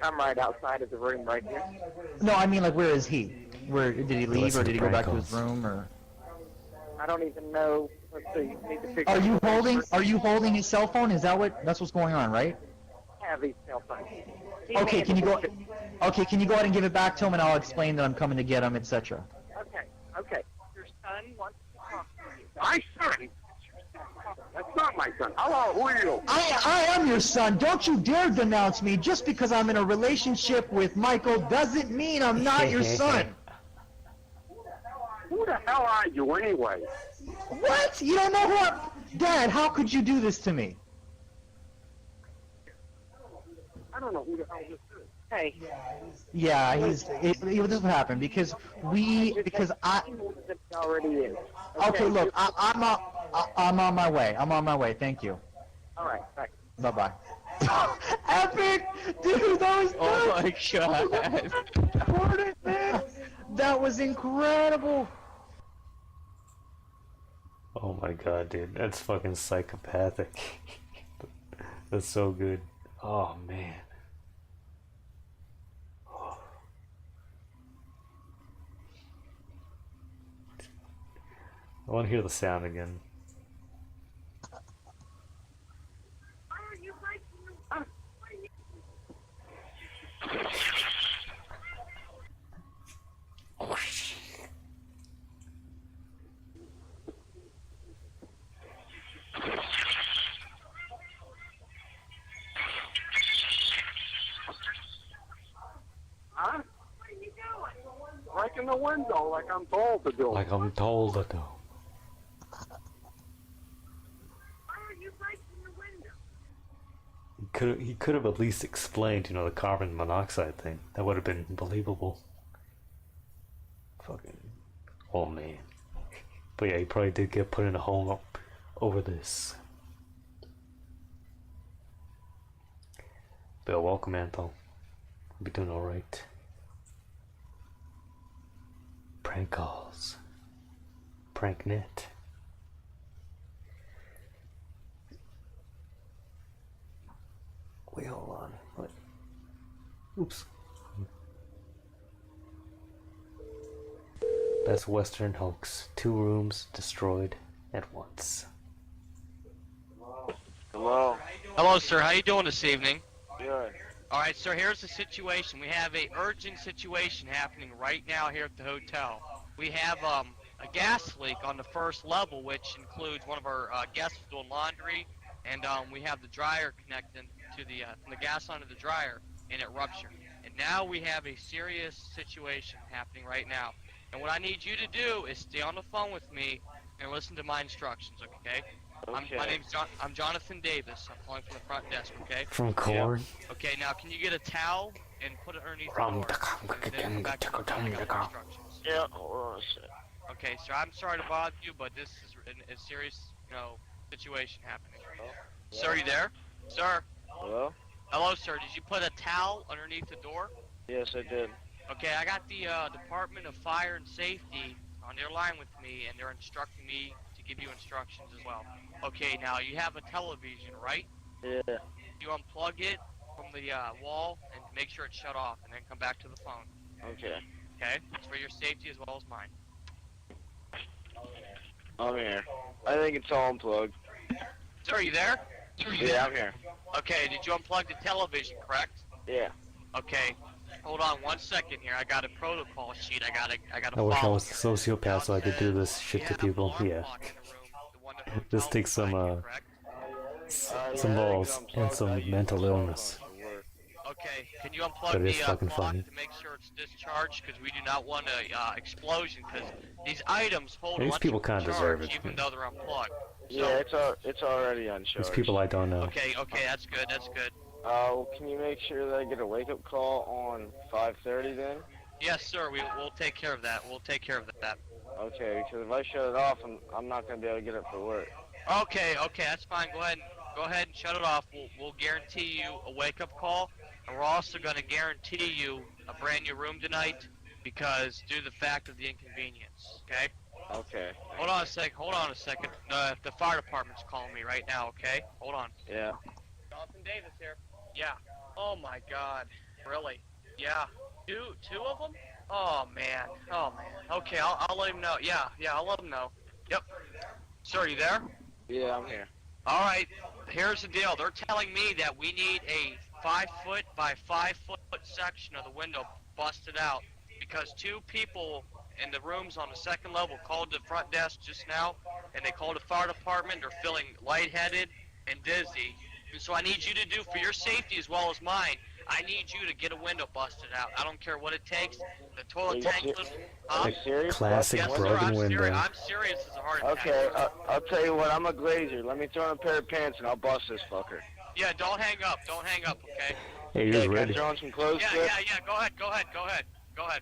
Speaker 10: I'm right outside of the room right here.
Speaker 11: No, I mean like where is he? Where did he leave
Speaker 2: Listen
Speaker 11: or
Speaker 2: to
Speaker 11: did he go back to
Speaker 2: prank
Speaker 11: his room or?
Speaker 10: I don't even know. Let's see. You need to figure
Speaker 11: Are you
Speaker 10: out
Speaker 11: holding his cell phone? Is that that's what's going on, right?
Speaker 10: have his cell phone.
Speaker 11: Okay, can you go ahead and give it back to him and I'll explain that I'm coming to get him, etc.
Speaker 10: Okay. Your son wants to talk to you. My son? That's not my son. Hello, who are you?
Speaker 11: I am your son. Don't you dare denounce me. Just because I'm in a relationship with Michael doesn't mean I'm not your son.
Speaker 10: Who the hell are you anyway?
Speaker 11: What? You don't know who I... Dad, how could you do this to me?
Speaker 10: I don't know who the hell this is. Hey.
Speaker 11: Yeah, this is what happened because I
Speaker 10: already is.
Speaker 11: Okay, look, I'm on my way. I'm on my way. Thank you.
Speaker 10: All right. Bye.
Speaker 11: Bye-bye. Epic! Dude, that was
Speaker 9: Oh my god.
Speaker 11: recorded, man. That was incredible.
Speaker 2: Oh my god, dude. That's fucking psychopathic. That's so good. Oh man. I want to hear the sound again.
Speaker 10: Huh? Breaking the window like I'm told to do.
Speaker 2: Like I'm told to do. He could have at least explained, the carbon monoxide thing. That would have been believable. Fucking, oh man. But yeah, he probably did get put in a home over this. But welcome, Anton. I'll be doing alright. Prank calls. Prank net. Wait, hold on. What? Oops. That's Western hoax. 2 rooms destroyed at once.
Speaker 12: Hello.
Speaker 14: Hello, sir. How you doing this evening?
Speaker 12: Good.
Speaker 14: All right, sir. Here's the situation. We have a urgent situation happening right now here at the hotel. We have a gas leak on the first level, which includes one of our guests doing laundry, and we have the dryer connected to the from the gas line to the dryer, and it ruptured. And now we have a serious situation happening right now. And what I need you to do is stay on the phone with me and listen to my instructions, okay?
Speaker 12: Okay.
Speaker 14: My name's I'm Jonathan Davis. I'm calling from the front desk, okay?
Speaker 2: From Korn?
Speaker 14: Okay, now can you get a towel and put it underneath the door? And then come back to the phone and get more instructions.
Speaker 12: Yeah, hold on a sec.
Speaker 14: Okay, sir, I'm sorry to bother you, but this is a serious, situation happening. Sir, are you there? Sir?
Speaker 12: Hello?
Speaker 14: Hello, sir. Did you put a towel underneath the door?
Speaker 12: Yes, I did.
Speaker 14: Okay, I got the Department of Fire and Safety on their line with me, and they're instructing me to give you instructions as well. Okay, now you have a television, right?
Speaker 12: Yeah.
Speaker 14: You unplug it from the wall and make sure it's shut off, and then come back to the phone.
Speaker 12: Okay.
Speaker 14: Okay? It's for your safety as well as mine.
Speaker 12: I'm here. I think it's all unplugged.
Speaker 14: Sir, are you there?
Speaker 12: Yeah, I'm here.
Speaker 14: Okay, did you unplug the television, correct?
Speaker 12: Yeah.
Speaker 14: Okay. Hold on 1 second here. I got a protocol sheet. I gotta
Speaker 2: I wish I
Speaker 14: follow.
Speaker 2: was a sociopath so I could do this shit to people. Yeah. This takes some balls and some mental illness.
Speaker 14: Okay, can you
Speaker 2: But
Speaker 14: unplug
Speaker 2: it is
Speaker 14: the
Speaker 2: fucking
Speaker 14: clock
Speaker 2: funny.
Speaker 14: to make sure it's discharged? Because we do not want a explosion. Because these items hold
Speaker 2: These
Speaker 14: much
Speaker 2: people
Speaker 14: of
Speaker 2: kinda
Speaker 14: charge,
Speaker 2: deserve it.
Speaker 14: even though they're unplugged.
Speaker 12: Yeah, it's already uncharged.
Speaker 2: There's people I don't know.
Speaker 14: Okay, that's good. That's good.
Speaker 12: Can you make sure that I get a wake-up call on 5:30 then?
Speaker 14: Yes, sir. We'll take care of that. We'll take care of that.
Speaker 12: Okay, because if I shut it off, I'm not gonna be able to get up for work.
Speaker 14: Okay, that's fine. Go ahead and shut it off. We'll guarantee you a wake-up call, and we're also going to guarantee you a brand new room tonight because due to the fact of the inconvenience. Okay.
Speaker 12: Okay.
Speaker 14: Hold on a second. The fire department's calling me right now. Okay. Hold on.
Speaker 12: Yeah.
Speaker 14: Jonathan Davis here. Yeah. Oh my God. Really? Yeah. Two of them? Oh man. Okay, I'll let him know. Yeah, I'll let him know. Yep. Sir, are you there?
Speaker 12: Yeah, I'm here.
Speaker 14: All right. Here's the deal. They're telling me that we need a 5-foot by 5-foot section of the window busted out because 2 people in the rooms on the second level called the front desk just now, and they called the fire department. They're feeling lightheaded and dizzy. And so I need you to do, for your safety as well as mine, I need you to get a window busted out. I don't care what it takes. The toilet tank was...
Speaker 12: Are you serious?
Speaker 2: Classic
Speaker 14: Yes, sir,
Speaker 2: broken window.
Speaker 14: I'm serious as a heart attack.
Speaker 12: Okay, I'll tell you what, I'm a glazier. Let me throw on a pair of pants and I'll bust this fucker.
Speaker 14: Yeah, don't hang up, okay?
Speaker 2: Hey, you're ready.
Speaker 12: Can I throw on some clothes
Speaker 14: Yeah,
Speaker 12: quick?
Speaker 14: go ahead.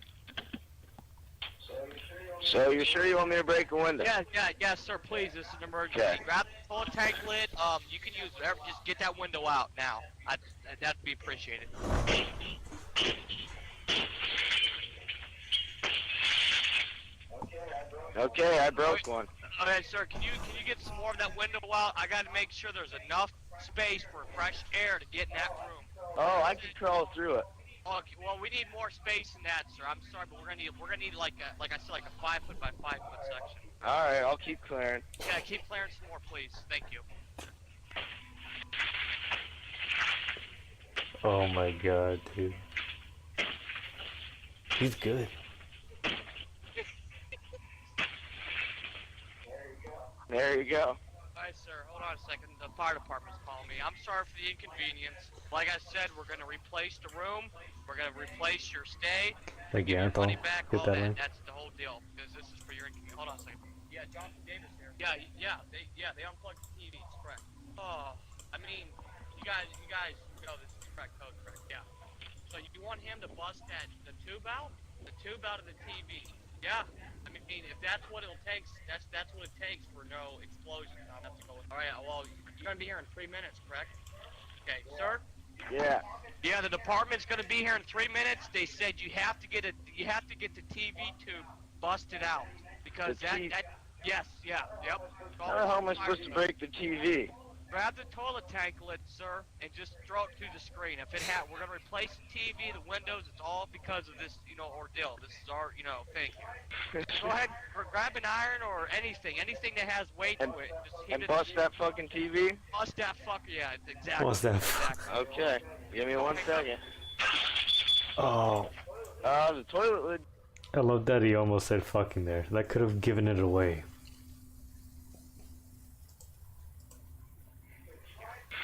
Speaker 12: So you're sure you want me to break a window?
Speaker 14: Yeah, sir, please, this is an emergency.
Speaker 12: Okay.
Speaker 14: Grab the toilet tank lid, you can use whatever, just get that window out now. That'd be appreciated.
Speaker 12: Okay, I broke one.
Speaker 14: Okay, sir, can you get some more of that window out? I gotta make sure there's enough space for fresh air to get in that room.
Speaker 12: Oh, I can crawl through it.
Speaker 14: Okay, well, we need more space than that, sir. I'm sorry, but we're gonna need like I said, like a 5-foot by 5-foot section.
Speaker 12: All right, I'll keep clearing.
Speaker 14: Yeah, keep clearing some more, please. Thank you.
Speaker 2: Oh my God, dude. He's good.
Speaker 12: There you go.
Speaker 14: Alright, sir, hold on a second. The fire department's calling me. I'm sorry for the inconvenience. Like I said, we're going to replace the room. We're going to replace your stay.
Speaker 2: Thank you,
Speaker 14: Give your
Speaker 2: Anthony.
Speaker 14: money back,
Speaker 2: Hit
Speaker 14: all
Speaker 2: that
Speaker 14: that.
Speaker 2: link.
Speaker 14: That's the whole deal. Because this is for your inconvenience. Hold on a second. Yeah, Jonathan Davis here. They unplugged the TV. It's correct. Oh, I mean, you guys, no, this is correct code, correct? Yeah. So you want him to bust the tube out? The tube out of the TV. Yeah. I mean, if that's what it'll take, that's what it takes for no explosion. I'll have to go with. All right. Well, you're gonna be here in 3 minutes, correct? Okay, sir.
Speaker 12: Yeah.
Speaker 14: Yeah, the department's gonna be here in 3 minutes. They said you have to get the TV tube busted out because
Speaker 12: The TV
Speaker 14: yes, yeah, yep.
Speaker 12: How am I supposed to break the TV?
Speaker 14: Grab the toilet tank lid, sir, and just throw it through the screen. We're gonna replace the TV, the windows. It's all because of this, ordeal. This is our, thing. Go ahead, grab an iron or anything that has weight to it. Just hit
Speaker 12: And
Speaker 14: it.
Speaker 12: bust that fucking TV?
Speaker 14: Bust that fucker, yeah, exactly.
Speaker 2: Bust that
Speaker 14: exactly.
Speaker 12: Okay, give me 1 second.
Speaker 2: Oh,
Speaker 12: The toilet lid.
Speaker 2: I love that he almost said fucking there. That could have given it away.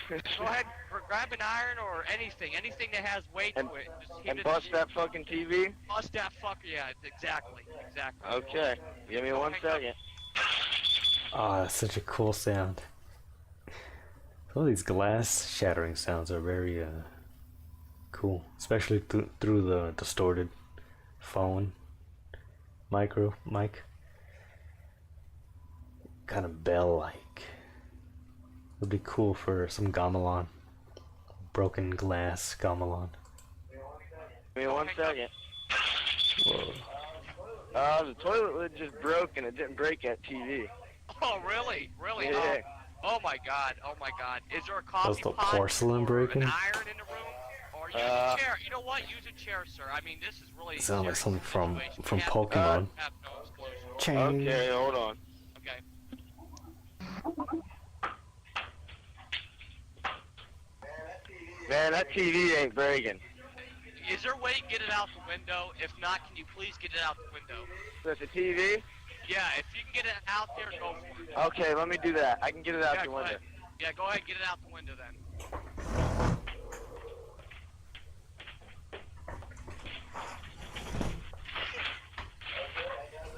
Speaker 14: Go ahead, grab an iron or anything that has weight to it. Just hit
Speaker 12: And
Speaker 14: it.
Speaker 12: bust that fucking TV?
Speaker 14: Bust that fucker, yeah, exactly.
Speaker 12: Okay, give me 1 second.
Speaker 2: Ah, that's such a cool sound. Some of these glass shattering sounds are very cool, especially through the distorted phone mic. Kind of bell-like. Would be cool for some gamelan. Broken glass gamelan.
Speaker 12: Give me 1 second.
Speaker 2: Whoa.
Speaker 12: The toilet lid just broke and it didn't break that TV.
Speaker 14: Oh, really?
Speaker 12: Yeah.
Speaker 14: Oh my God. Is there a coffee
Speaker 2: Was the
Speaker 14: pot
Speaker 2: porcelain
Speaker 14: or
Speaker 2: breaking?
Speaker 14: an iron in the room? Or use a chair. You know what? Use a chair, sir. I mean, this is really
Speaker 2: Sound like
Speaker 14: serious
Speaker 2: something from
Speaker 14: situation. We have-
Speaker 2: Pokemon.
Speaker 14: have no explosion.
Speaker 2: Chang.
Speaker 12: Okay, hold on.
Speaker 14: Okay.
Speaker 12: Man, that TV ain't breaking.
Speaker 14: Is there a way to get it out the window? If not, can you please get it out the window?
Speaker 12: That's a TV?
Speaker 14: Yeah, if you can get it out there, go for it.
Speaker 12: Okay, let me do that. I can get it out
Speaker 14: Yeah,
Speaker 12: the
Speaker 14: go
Speaker 12: window.
Speaker 14: ahead. Yeah, go ahead and get it out the window then.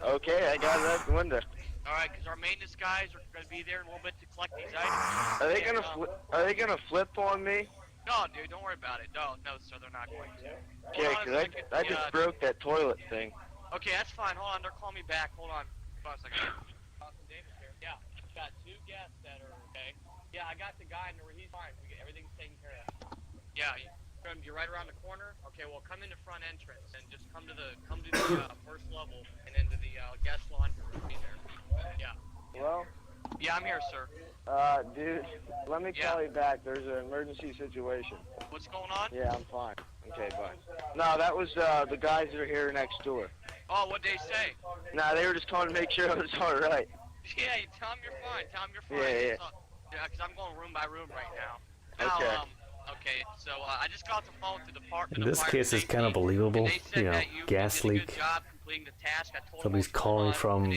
Speaker 12: Okay, I got it out the window.
Speaker 14: Alright, because our maintenance guys are going to be there in a little bit to collect these items.
Speaker 12: Are they gonna flip on me?
Speaker 14: No, dude, don't worry about it. No, sir, they're not going to.
Speaker 12: Okay,
Speaker 14: Hold on a
Speaker 12: 'cause
Speaker 14: second,
Speaker 12: I just broke that toilet thing.
Speaker 14: Okay, that's fine. Hold on, they're calling me back. Hold on. Hold on a second. Austin Davis here. Yeah, got 2 guests that are okay. Yeah, I got the guy, and he's fine. Everything's taken care of. Yeah, you're right around the corner. Okay, well, come in the front entrance and just come to the first level and into the guest laundry room. Be there. Yeah.
Speaker 12: Well?
Speaker 14: Yeah, I'm here, sir.
Speaker 12: Dude, let me call you back. There's an emergency situation.
Speaker 14: What's going on?
Speaker 12: Yeah, I'm fine. Okay, bye. No, that was the guys that are here next door.
Speaker 14: Oh, what'd they say?
Speaker 12: Nah, they were just calling to make sure I was all right.
Speaker 14: Yeah, you tell them you're fine. Tell them you're fine.
Speaker 12: Yeah.
Speaker 14: Yeah, because I'm going room by room right now.
Speaker 12: Okay.
Speaker 14: Now, okay, so I just got the phone to the department.
Speaker 2: In this case, it's kind of believable. You know, gas leak. Somebody's calling from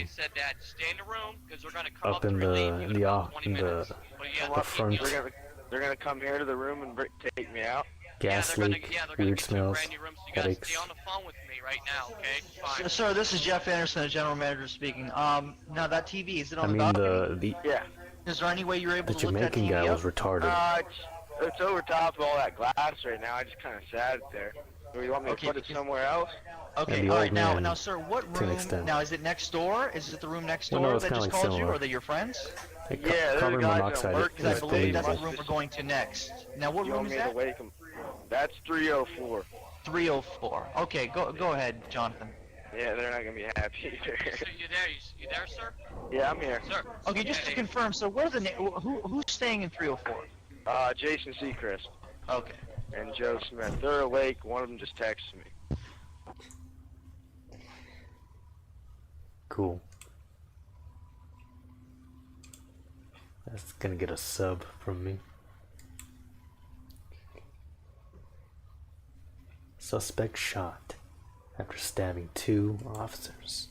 Speaker 2: up in the front.
Speaker 12: They're gonna come here to the room and take me out.
Speaker 2: Gas leak, weird smells, headaches.
Speaker 11: Sir, this is Jeff Anderson, the general manager speaking. Now that TV, is it on
Speaker 2: I mean,
Speaker 11: balcony?
Speaker 12: Yeah.
Speaker 11: Is there any way you're able
Speaker 2: the
Speaker 11: to lift that
Speaker 2: Jamaican
Speaker 11: TV
Speaker 2: guy
Speaker 11: up?
Speaker 2: was retarded.
Speaker 12: It's over top of all that glass right now. I just kind of sat it there. Do you want me to put it somewhere else?
Speaker 11: Okay,
Speaker 2: And the
Speaker 11: all right.
Speaker 2: old
Speaker 11: Now,
Speaker 2: man,
Speaker 11: sir, what
Speaker 2: to an
Speaker 11: room?
Speaker 2: extent.
Speaker 11: Now, is it next door? Is it the room next
Speaker 2: Well,
Speaker 11: door
Speaker 2: no, it's
Speaker 11: that just
Speaker 2: kinda like
Speaker 11: called you?
Speaker 2: similar.
Speaker 11: Or are they your friends?
Speaker 2: Carbon monoxide
Speaker 11: Because I
Speaker 2: is
Speaker 11: believe that's the
Speaker 2: believable.
Speaker 11: room we're going to next. Now, what
Speaker 12: You
Speaker 11: room
Speaker 12: want
Speaker 11: is
Speaker 12: me to
Speaker 11: that?
Speaker 12: wake 'em? That's 304.
Speaker 11: 304. Okay, go ahead, Jonathan.
Speaker 12: Yeah, they're not gonna be happy either.
Speaker 14: So you there, sir?
Speaker 12: Yeah, I'm here.
Speaker 14: Sir.
Speaker 11: Okay, just to confirm, so what are the who's staying in 304?
Speaker 12: Jason Seacrest.
Speaker 11: Okay.
Speaker 12: And Joe Smith. They're awake. One of them just texted me.
Speaker 2: Cool. That's gonna get a sub from me. Suspect shot after stabbing 2 officers.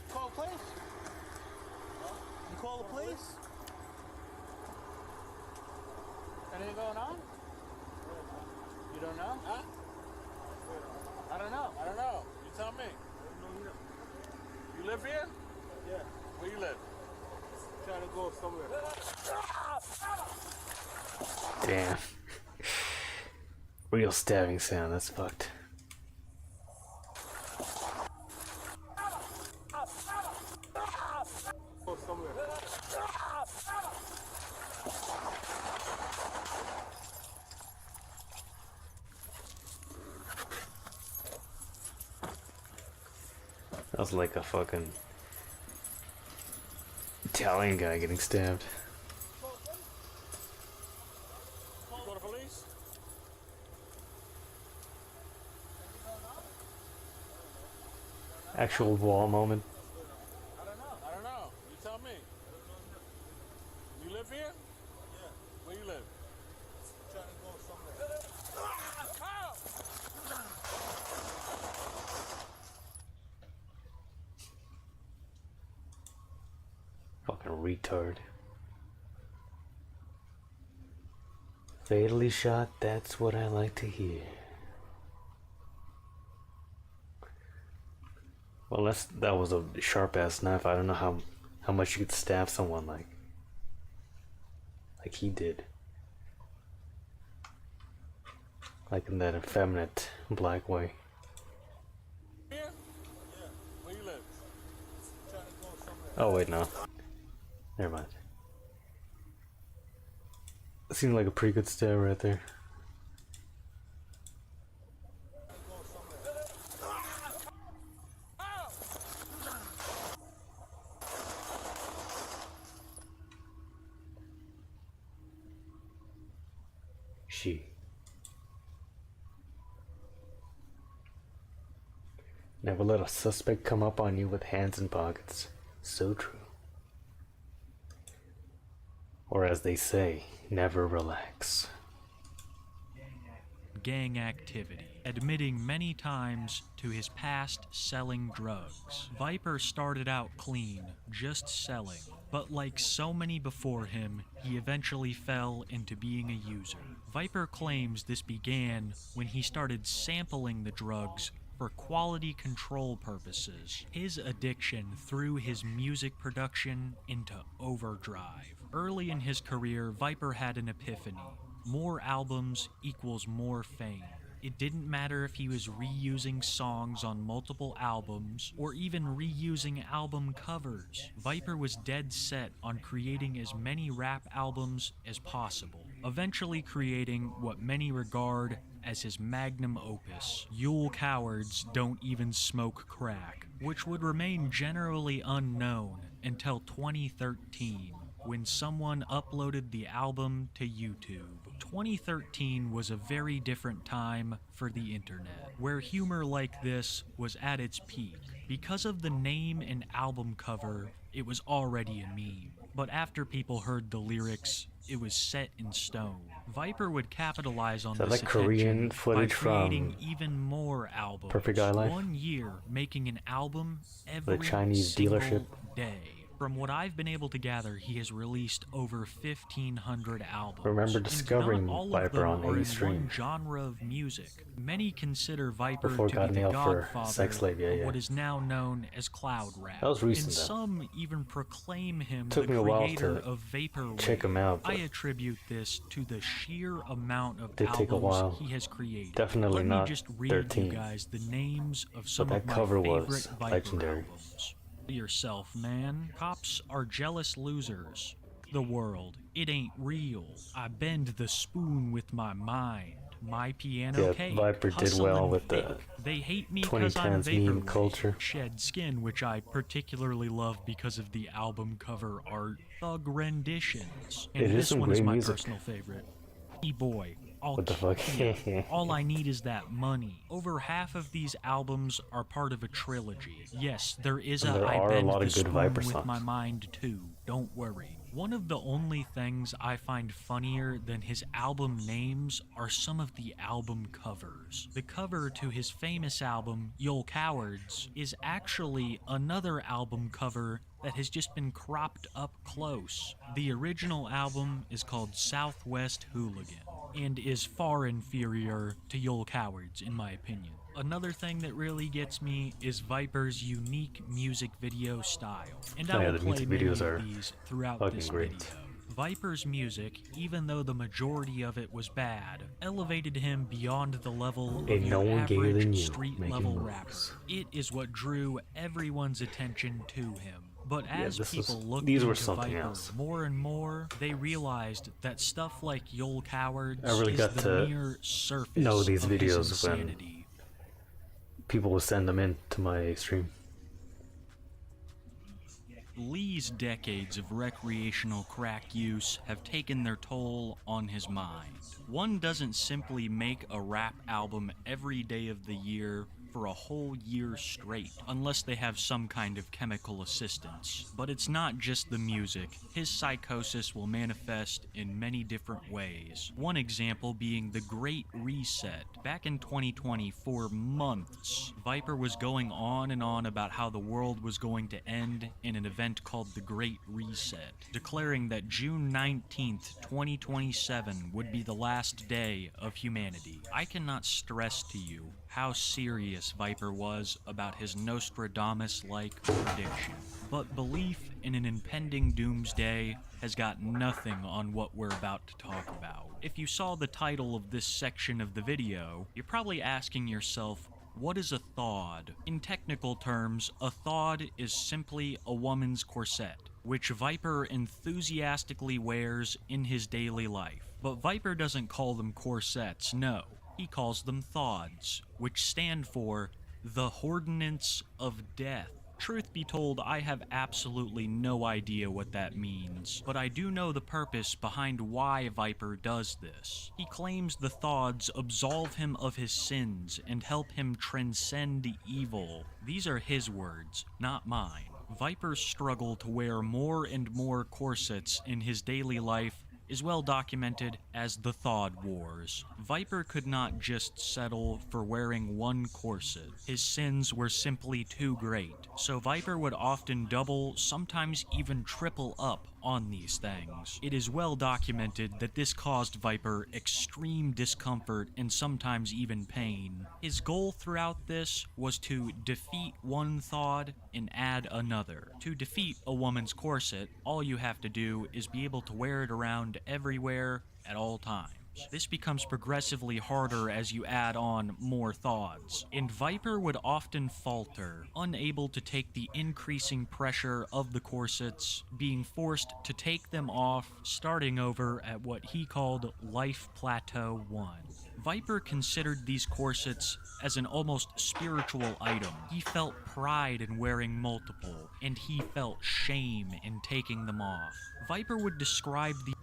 Speaker 5: Call the police? You call the police? Anything going on? You don't know? Huh? I don't know. You tell me. You live here? Yeah. Where you live? Trying to go somewhere.
Speaker 2: Damn. Real stabbing sound, that's fucked.
Speaker 5: Go somewhere.
Speaker 2: That was like a fucking Italian guy getting stabbed.
Speaker 5: Go to police?
Speaker 2: Actual wall moment.
Speaker 5: I don't know. You tell me. You live here? Yeah. Where you live? Trying to go somewhere.
Speaker 2: Fucking retard. Fatally shot, that's what I like to hear. Well, that was a sharp ass knife. I don't know how much you could stab someone like he did. Like in that effeminate black way.
Speaker 5: Here? Yeah. Where you live? Trying to go somewhere.
Speaker 2: Oh wait, no. Never mind. Seemed like a pretty good stab right there. She. Never let a suspect come up on you with hands in pockets. So true. Or as they say, never relax.
Speaker 8: Gang activity, admitting many times to his past selling drugs. Viper started out clean, just selling, but like so many before him, he eventually fell into being a user. Viper claims this began when he started sampling the drugs for quality control purposes. His addiction threw his music production into overdrive. Early in his career, Viper had an epiphany. More albums equals more fame. It didn't matter if he was reusing songs on multiple albums or even reusing album covers. Viper was dead set on creating as many rap albums as possible, eventually creating what many regard as his magnum opus, Yule Cowards Don't Even Smoke Crack, which would remain generally unknown until 2013, when someone uploaded the album to YouTube. 2013 was a very different time for the internet, where humor like this was at its peak. Because of the name and album cover, it was already a meme. But after people heard the lyrics, it was set in stone. Viper would capitalize on
Speaker 2: So
Speaker 8: this
Speaker 2: like Korean
Speaker 8: attention by
Speaker 2: footage
Speaker 8: creating
Speaker 2: from
Speaker 8: even more albums.
Speaker 2: Perfect Guy Life?
Speaker 8: 1 year making an album every
Speaker 2: Chinese
Speaker 8: single
Speaker 2: dealership?
Speaker 8: day. From what I've been able to gather, he has released over 1,500 albums.
Speaker 2: Remember
Speaker 8: and
Speaker 2: discovering
Speaker 8: not all of
Speaker 2: Viper
Speaker 8: them
Speaker 2: on
Speaker 8: are
Speaker 2: A
Speaker 8: in
Speaker 2: Stream.
Speaker 8: one genre of music. Many consider Viper
Speaker 2: Before
Speaker 8: to
Speaker 2: got
Speaker 8: be the
Speaker 2: nailed for
Speaker 8: godfather
Speaker 2: Sex Slave, yeah,
Speaker 8: of
Speaker 2: yeah.
Speaker 8: what is now known as cloud rap.
Speaker 2: That was recent,
Speaker 8: and
Speaker 2: though.
Speaker 8: some even proclaim him
Speaker 2: Took
Speaker 8: the
Speaker 2: me a while
Speaker 8: creator
Speaker 2: to
Speaker 8: of Vaporwave.
Speaker 2: check him out,
Speaker 8: I
Speaker 2: but
Speaker 8: attribute this to the sheer amount of
Speaker 2: did take a
Speaker 8: albums
Speaker 2: while.
Speaker 8: he has created.
Speaker 2: Definitely
Speaker 8: Let
Speaker 2: not
Speaker 8: me just read
Speaker 2: 13.
Speaker 8: you guys the names of some
Speaker 2: But
Speaker 8: of
Speaker 2: that
Speaker 8: my
Speaker 2: cover
Speaker 8: favorite
Speaker 2: was
Speaker 8: Viper
Speaker 2: legendary.
Speaker 8: albums. Yourself, man. Cops are jealous losers. The world, it ain't real. I bend the spoon with my mind. My piano
Speaker 2: Yeah,
Speaker 8: cake.
Speaker 2: Viper did
Speaker 8: hustle
Speaker 2: well
Speaker 8: and
Speaker 2: with the
Speaker 8: fake. They hate me because I'm
Speaker 2: 2010s meme
Speaker 8: Vaporwave.
Speaker 2: culture.
Speaker 8: Shed Skin, which I particularly love because of the album cover art. Thug Renditions. And
Speaker 2: It is
Speaker 8: this
Speaker 2: some
Speaker 8: one is
Speaker 2: great
Speaker 8: my
Speaker 2: music.
Speaker 8: personal favorite. E-Boy.
Speaker 2: What the fuck?
Speaker 8: All I need is that money. Over half of these albums are part of a trilogy. Yes, there is
Speaker 2: And there
Speaker 8: I
Speaker 2: are a
Speaker 8: bend
Speaker 2: lot
Speaker 8: the
Speaker 2: of good
Speaker 8: spoon
Speaker 2: Viper
Speaker 8: with
Speaker 2: songs.
Speaker 8: my mind too. Don't worry. One of the only things I find funnier than his album names are some of the album covers. The cover to his famous album, Yule Cowards, is actually another album cover that has just been cropped up close. The original album is called Southwest Hooligan and is far inferior to Yule Cowards, in my opinion. Another thing that really gets me is Viper's unique music video style, and
Speaker 2: Oh,
Speaker 8: I
Speaker 2: yeah,
Speaker 8: will
Speaker 2: the
Speaker 8: play
Speaker 2: music
Speaker 8: many
Speaker 2: videos are
Speaker 8: of these throughout
Speaker 2: fucking
Speaker 8: this
Speaker 2: great.
Speaker 8: video. Viper's music, even though the majority of it was bad, elevated him beyond the level of
Speaker 2: Ain't no
Speaker 8: your
Speaker 2: one gayer
Speaker 8: average
Speaker 2: than you
Speaker 8: street-level
Speaker 2: making
Speaker 8: rapper.
Speaker 2: moves.
Speaker 8: It is what drew everyone's attention to him. But
Speaker 2: Yeah,
Speaker 8: as
Speaker 2: this was-
Speaker 8: people looked
Speaker 2: these were
Speaker 8: into
Speaker 2: something
Speaker 8: Viper
Speaker 2: else.
Speaker 8: more and more, they realized that stuff like Yule Cowards
Speaker 2: I really
Speaker 8: is
Speaker 2: got
Speaker 8: the
Speaker 2: to
Speaker 8: mere surface
Speaker 2: know these
Speaker 8: of his
Speaker 2: videos when
Speaker 8: insanity.
Speaker 2: people would send them in to my stream.
Speaker 8: Lee's decades of recreational crack use have taken their toll on his mind. One doesn't simply make a rap album every day of the year for a whole year straight, unless they have some kind of chemical assistance. But it's not just the music. His psychosis will manifest in many different ways. One example being the Great Reset. Back in 2020, for months, Viper was going on and on about how the world was going to end in an event called the Great Reset, declaring that June 19th, 2027 would be the last day of humanity. I cannot stress to you how serious Viper was about his Nostradamus-like prediction. But belief in an impending doomsday has got nothing on what we're about to talk about. If you saw the title of this section of the video, you're probably asking yourself, what is a thawd? In technical terms, a thawd is simply a woman's corset, which Viper enthusiastically wears in his daily life. But Viper doesn't call them corsets, no. He calls them thawds, which stand for the Ordinance of Death. Truth be told, I have absolutely no idea what that means, but I do know the purpose behind why Viper does this. He claims the thawds absolve him of his sins and help him transcend evil. These are his words, not mine. Viper's struggle to wear more and more corsets in his daily life is well documented as the Thawd Wars. Viper could not just settle for wearing one corset. His sins were simply too great, so Viper would often double, sometimes even triple up on these things. It is well documented that this caused Viper extreme discomfort and sometimes even pain. His goal throughout this was to defeat one Thawd and add another. To defeat a woman's corset, all you have to do is be able to wear it around everywhere at all times. This becomes progressively harder as you add on more Thawds, and Viper would often falter, unable to take the increasing pressure of the corsets, being forced to take them off, starting over at what he called Life Plateau 1. Viper considered these corsets as an almost spiritual item. He felt pride in wearing multiple, and he felt shame in taking them off. Viper would describe the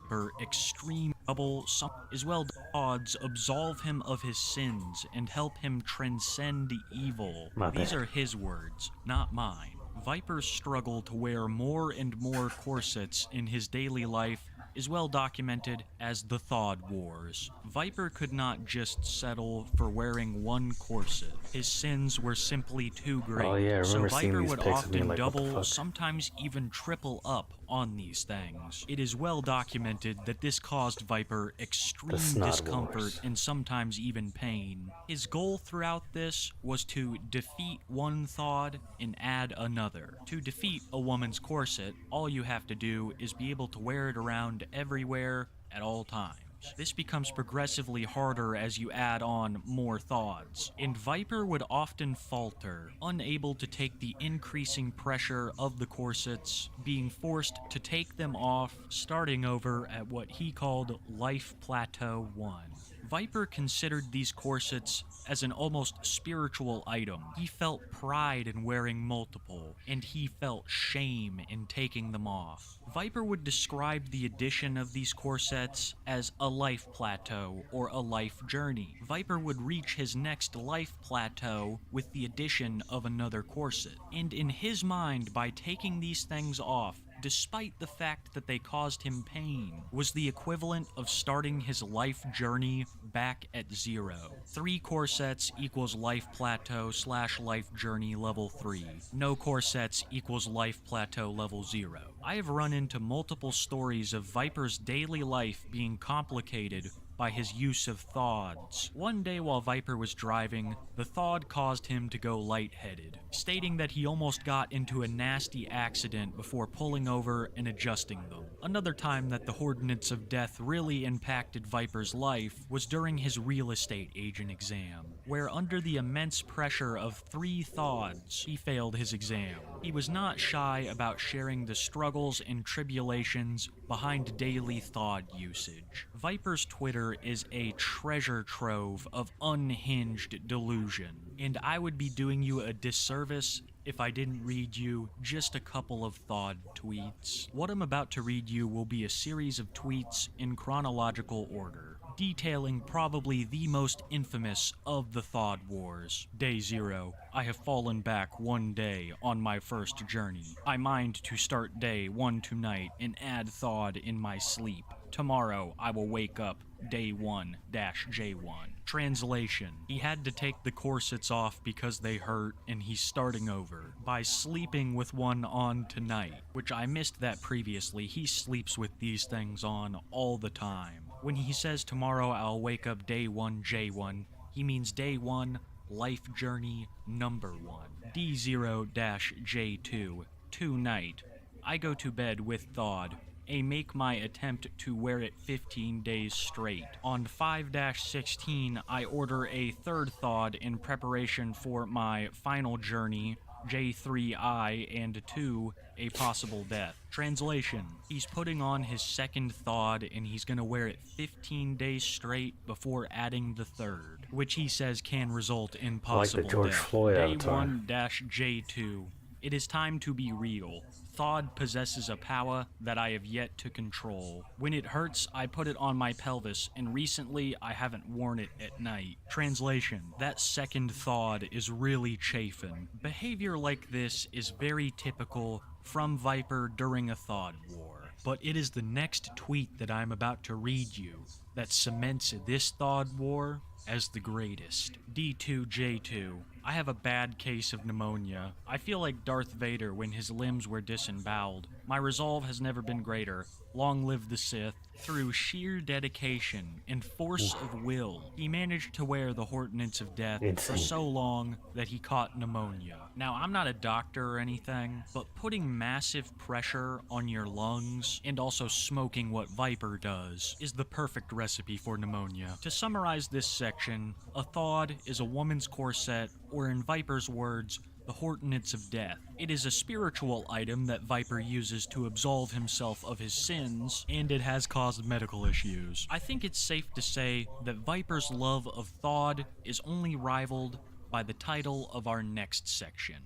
Speaker 8: extreme trouble as well. Gods absolve him of his sins and help him transcend evil. These are his words, not mine. Viper's struggle to wear more and more corsets in his daily life is well documented as the Thawd Wars. Viper could not just settle for wearing one corset. His sins were simply too great.
Speaker 2: Oh yeah, I
Speaker 8: so
Speaker 2: remember seeing
Speaker 8: Viper
Speaker 2: these
Speaker 8: would
Speaker 2: pics of me
Speaker 8: often
Speaker 2: like, what the
Speaker 8: double,
Speaker 2: fuck?
Speaker 8: sometimes even triple up on these things. It is well documented that this caused Viper extreme
Speaker 2: Snot
Speaker 8: discomfort
Speaker 2: Wars.
Speaker 8: and sometimes even pain. His goal throughout this was to defeat one Thawd and add another. To defeat a woman's corset, all you have to do is be able to wear it around everywhere at all times. This becomes progressively harder as you add on more Thawds, and Viper would often falter, unable to take the increasing pressure of the corsets, being forced to take them off, starting over at what he called Life Plateau 1. Viper considered these corsets as an almost spiritual item. He felt pride in wearing multiple, and he felt shame in taking them off. Viper would describe the addition of these corsets as a life plateau or a life journey. Viper would reach his next life plateau with the addition of another corset. And in his mind, by taking these things off, despite the fact that they caused him pain, was the equivalent of starting his life journey back at 0. 3 corsets equals life plateau / life journey level 3. No corsets equals life plateau level 0. I have run into multiple stories of Viper's daily life being complicated by his use of Thawds. One day while Viper was driving, the Thawd caused him to go lightheaded, stating that he almost got into a nasty accident before pulling over and adjusting them. Another time that the Ordinance of Death really impacted Viper's life was during his real estate agent exam, where under the immense pressure of 3 Thawds, he failed his exam. He was not shy about sharing the struggles and tribulations behind daily Thawd usage. Viper's Twitter is a treasure trove of unhinged delusion, and I would be doing you a disservice if I didn't read you just a couple of Thawd tweets. What I'm about to read you will be a series of tweets in chronological order, detailing probably the most infamous of the Thawd Wars. Day 0. I have fallen back 1 day on my first journey. I mind to start day 1 tonight and add Thawd in my sleep. Tomorrow I will wake up day 1-J1. Translation: he had to take the corsets off because they hurt, and he's starting over by sleeping with one on tonight, which I missed that previously. He sleeps with these things on all the time. When he says tomorrow I'll wake up day 1-J1, he means day 1, life journey number 1. D0-J2, tonight. I go to bed with Thawd. I make my attempt to wear it 15 days straight. On 5-16, I order a third Thawd in preparation for my final journey, J3I, and 2, a possible death. Translation: he's putting on his second Thawd and he's gonna wear it 15 days straight before adding the third, which he says can result in possible
Speaker 2: Like the George
Speaker 8: death.
Speaker 2: Floyd
Speaker 8: Day
Speaker 2: avatar.
Speaker 8: 1-J2. It is time to be real. Thawd possesses a power that I have yet to control. When it hurts, I put it on my pelvis, and recently I haven't worn it at night. Translation: that second Thawd is really chafing. Behavior like this is very typical from Viper during a Thawd war. But it is the next tweet that I'm about to read you that cements this Thawd war as the greatest. D2J2. I have a bad case of pneumonia. I feel like Darth Vader when his limbs were disemboweled. My resolve has never been greater. Long live the Sith. Through sheer dedication and force of will, he managed to wear the Hortonance of Death for so long that he caught pneumonia. Now, I'm not a doctor or anything, but putting massive pressure on your lungs and also smoking what Viper does is the perfect recipe for pneumonia. To summarize this section, a thawd is a woman's corset, or in Viper's words, the Hortonance of Death. It is a spiritual item that Viper uses to absolve himself of his sins, and it has caused medical issues. I think it's safe to say that Viper's love of thawd is only rivaled by the title of our next section.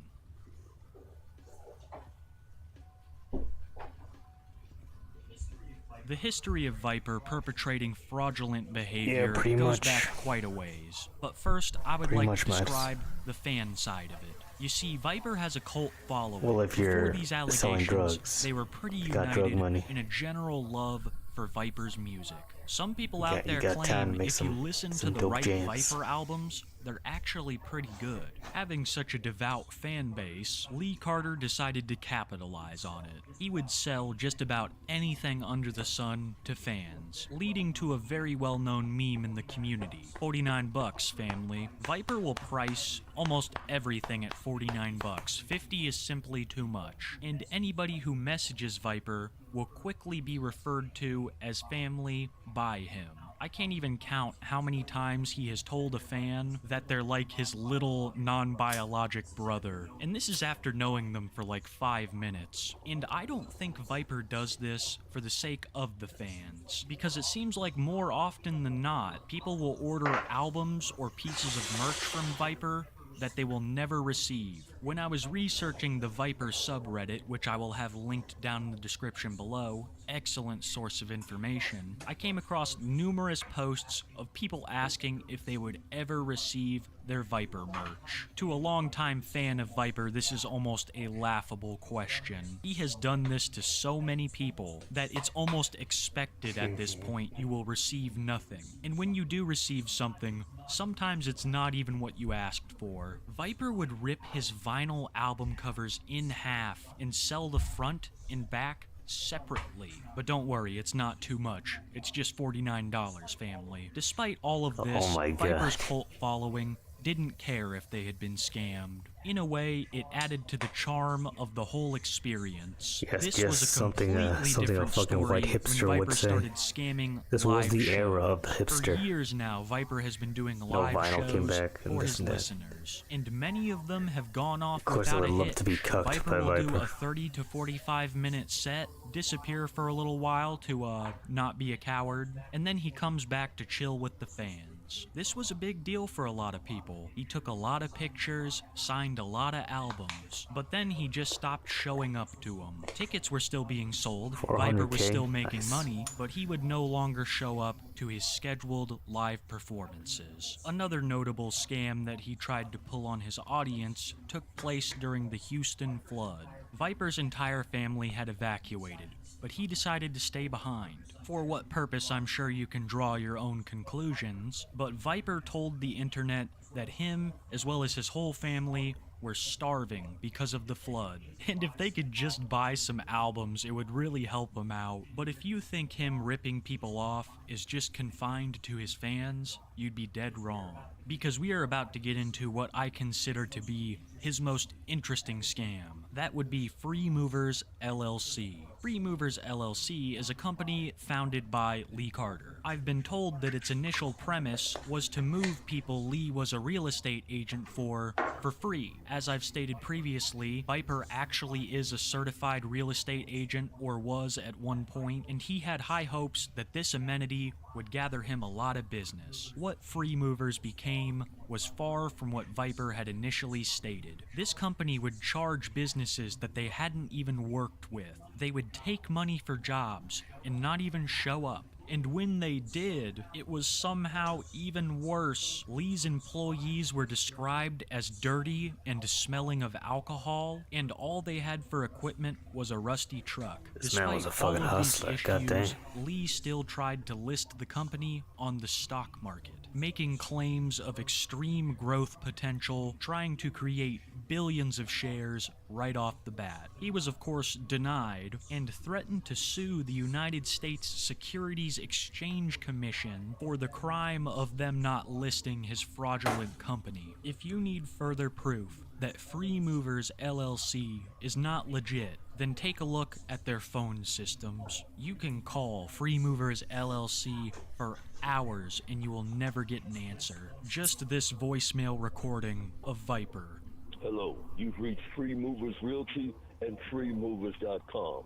Speaker 8: The history of Viper perpetrating fraudulent behavior goes back quite a ways. But first, I would like to describe the fan side of it. You see, Viper has a cult following.
Speaker 2: Well, if you're
Speaker 8: these
Speaker 2: selling
Speaker 8: allegations,
Speaker 2: drugs,
Speaker 8: they were pretty
Speaker 2: got drug
Speaker 8: united
Speaker 2: money.
Speaker 8: in a general love for Viper's music. Some people
Speaker 2: You
Speaker 8: out
Speaker 2: got- you
Speaker 8: there
Speaker 2: got time to
Speaker 8: claim
Speaker 2: make
Speaker 8: if you
Speaker 2: some-
Speaker 8: listen to
Speaker 2: some
Speaker 8: the
Speaker 2: dope
Speaker 8: right
Speaker 2: jams.
Speaker 8: Viper albums, they're actually pretty good. Having such a devout fan base, Lee Carter decided to capitalize on it. He would sell just about anything under the sun to fans, leading to a very well-known meme in the community. 49 bucks, family. Viper will price almost everything at 49 bucks. 50 is simply too much. And anybody who messages Viper will quickly be referred to as family by him. I can't even count how many times he has told a fan that they're like his little non-biologic brother. And this is after knowing them for like 5 minutes. And I don't think Viper does this for the sake of the fans, because it seems like more often than not, people will order albums or pieces of merch from Viper that they will never receive. When I was researching the Viper subreddit, which I will have linked down in the description below, excellent source of information, I came across numerous posts of people asking if they would ever receive their Viper merch. To a longtime fan of Viper, this is almost a laughable question. He has done this to so many people that it's almost expected at this point you will receive nothing. And when you do receive something, sometimes it's not even what you asked for. Viper would rip his vinyl album covers in half and sell the front and back separately. But don't worry, it's not too much. It's just $49, family. Despite all of this,
Speaker 2: Oh my
Speaker 8: Viper's
Speaker 2: God.
Speaker 8: cult following didn't care if they had been scammed. In a way, it added to the charm of the whole experience.
Speaker 2: Yes,
Speaker 8: this
Speaker 2: yes,
Speaker 8: was a
Speaker 2: something,
Speaker 8: completely
Speaker 2: something a
Speaker 8: different
Speaker 2: fucking
Speaker 8: story
Speaker 2: white hipster
Speaker 8: when
Speaker 2: would
Speaker 8: Viper
Speaker 2: say.
Speaker 8: started scamming
Speaker 2: This was
Speaker 8: live
Speaker 2: the
Speaker 8: shows.
Speaker 2: era of the
Speaker 8: For
Speaker 2: hipster.
Speaker 8: years now, Viper has been doing
Speaker 2: No
Speaker 8: live
Speaker 2: vinyl
Speaker 8: shows
Speaker 2: came back and
Speaker 8: for
Speaker 2: this
Speaker 8: his
Speaker 2: and that.
Speaker 8: listeners, and many of them have gone off
Speaker 2: Of course, I
Speaker 8: without
Speaker 2: would
Speaker 8: a
Speaker 2: love
Speaker 8: hit.
Speaker 2: to be cucked
Speaker 8: Viper
Speaker 2: by
Speaker 8: will do
Speaker 2: Viper.
Speaker 8: a 30 to 45 minute set, disappear for a little while to not be a coward, and then he comes back to chill with the fans. This was a big deal for a lot of people. He took a lot of pictures, signed a lot of albums, but then he just stopped showing up to them. Tickets were still being sold, Viper was
Speaker 2: 400K?
Speaker 8: still making
Speaker 2: Nice.
Speaker 8: money, but he would no longer show up to his scheduled live performances. Another notable scam that he tried to pull on his audience took place during the Houston flood. Viper's entire family had evacuated, but he decided to stay behind. For what purpose, I'm sure you can draw your own conclusions, but Viper told the internet that him, as well as his whole family, were starving because of the flood. And if they could just buy some albums, it would really help him out. But if you think him ripping people off is just confined to his fans, you'd be dead wrong. Because we are about to get into what I consider to be his most interesting scam. That would be Free Movers LLC. Free Movers LLC is a company founded by Lee Carter. I've been told that its initial premise was to move people Lee was a real estate agent for free. As I've stated previously, Viper actually is a certified real estate agent, or was at one point, and he had high hopes that this amenity would gather him a lot of business. What Free Movers became was far from what Viper had initially stated. This company would charge businesses that they hadn't even worked with. They would take money for jobs and not even show up. And when they did, it was somehow even worse. Lee's employees were described as dirty and smelling of alcohol, and all they had for equipment was a rusty truck.
Speaker 2: This man was a
Speaker 8: Despite all
Speaker 2: fucking
Speaker 8: of these
Speaker 2: hustler, goddamn.
Speaker 8: issues, Lee still tried to list the company on the stock market, making claims of extreme growth potential, trying to create billions of shares right off the bat. He was of course denied and threatened to sue the United States Securities Exchange Commission for the crime of them not listing his fraudulent company. If you need further proof that Free Movers LLC is not legit, then take a look at their phone systems. You can call Free Movers LLC for hours and you will never get an answer. Just this voicemail recording of Viper.
Speaker 15: Hello, you've reached Free Movers Realty and freemovers.com,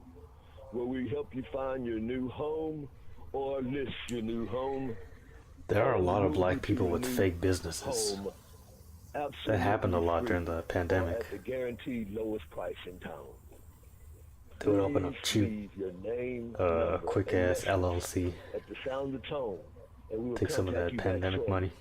Speaker 15: where we help you find your new home or list your new home.
Speaker 2: There are a lot of black people with fake businesses. That happened a lot during the pandemic.
Speaker 15: At the guaranteed lowest price in town.
Speaker 2: They would open up cheap,
Speaker 15: Leave your name,
Speaker 2: quick ass LLC.
Speaker 15: At the sound of tone, and we will
Speaker 2: Take some of
Speaker 15: contact
Speaker 2: that
Speaker 15: you back
Speaker 2: pandemic
Speaker 15: shortly.
Speaker 2: money.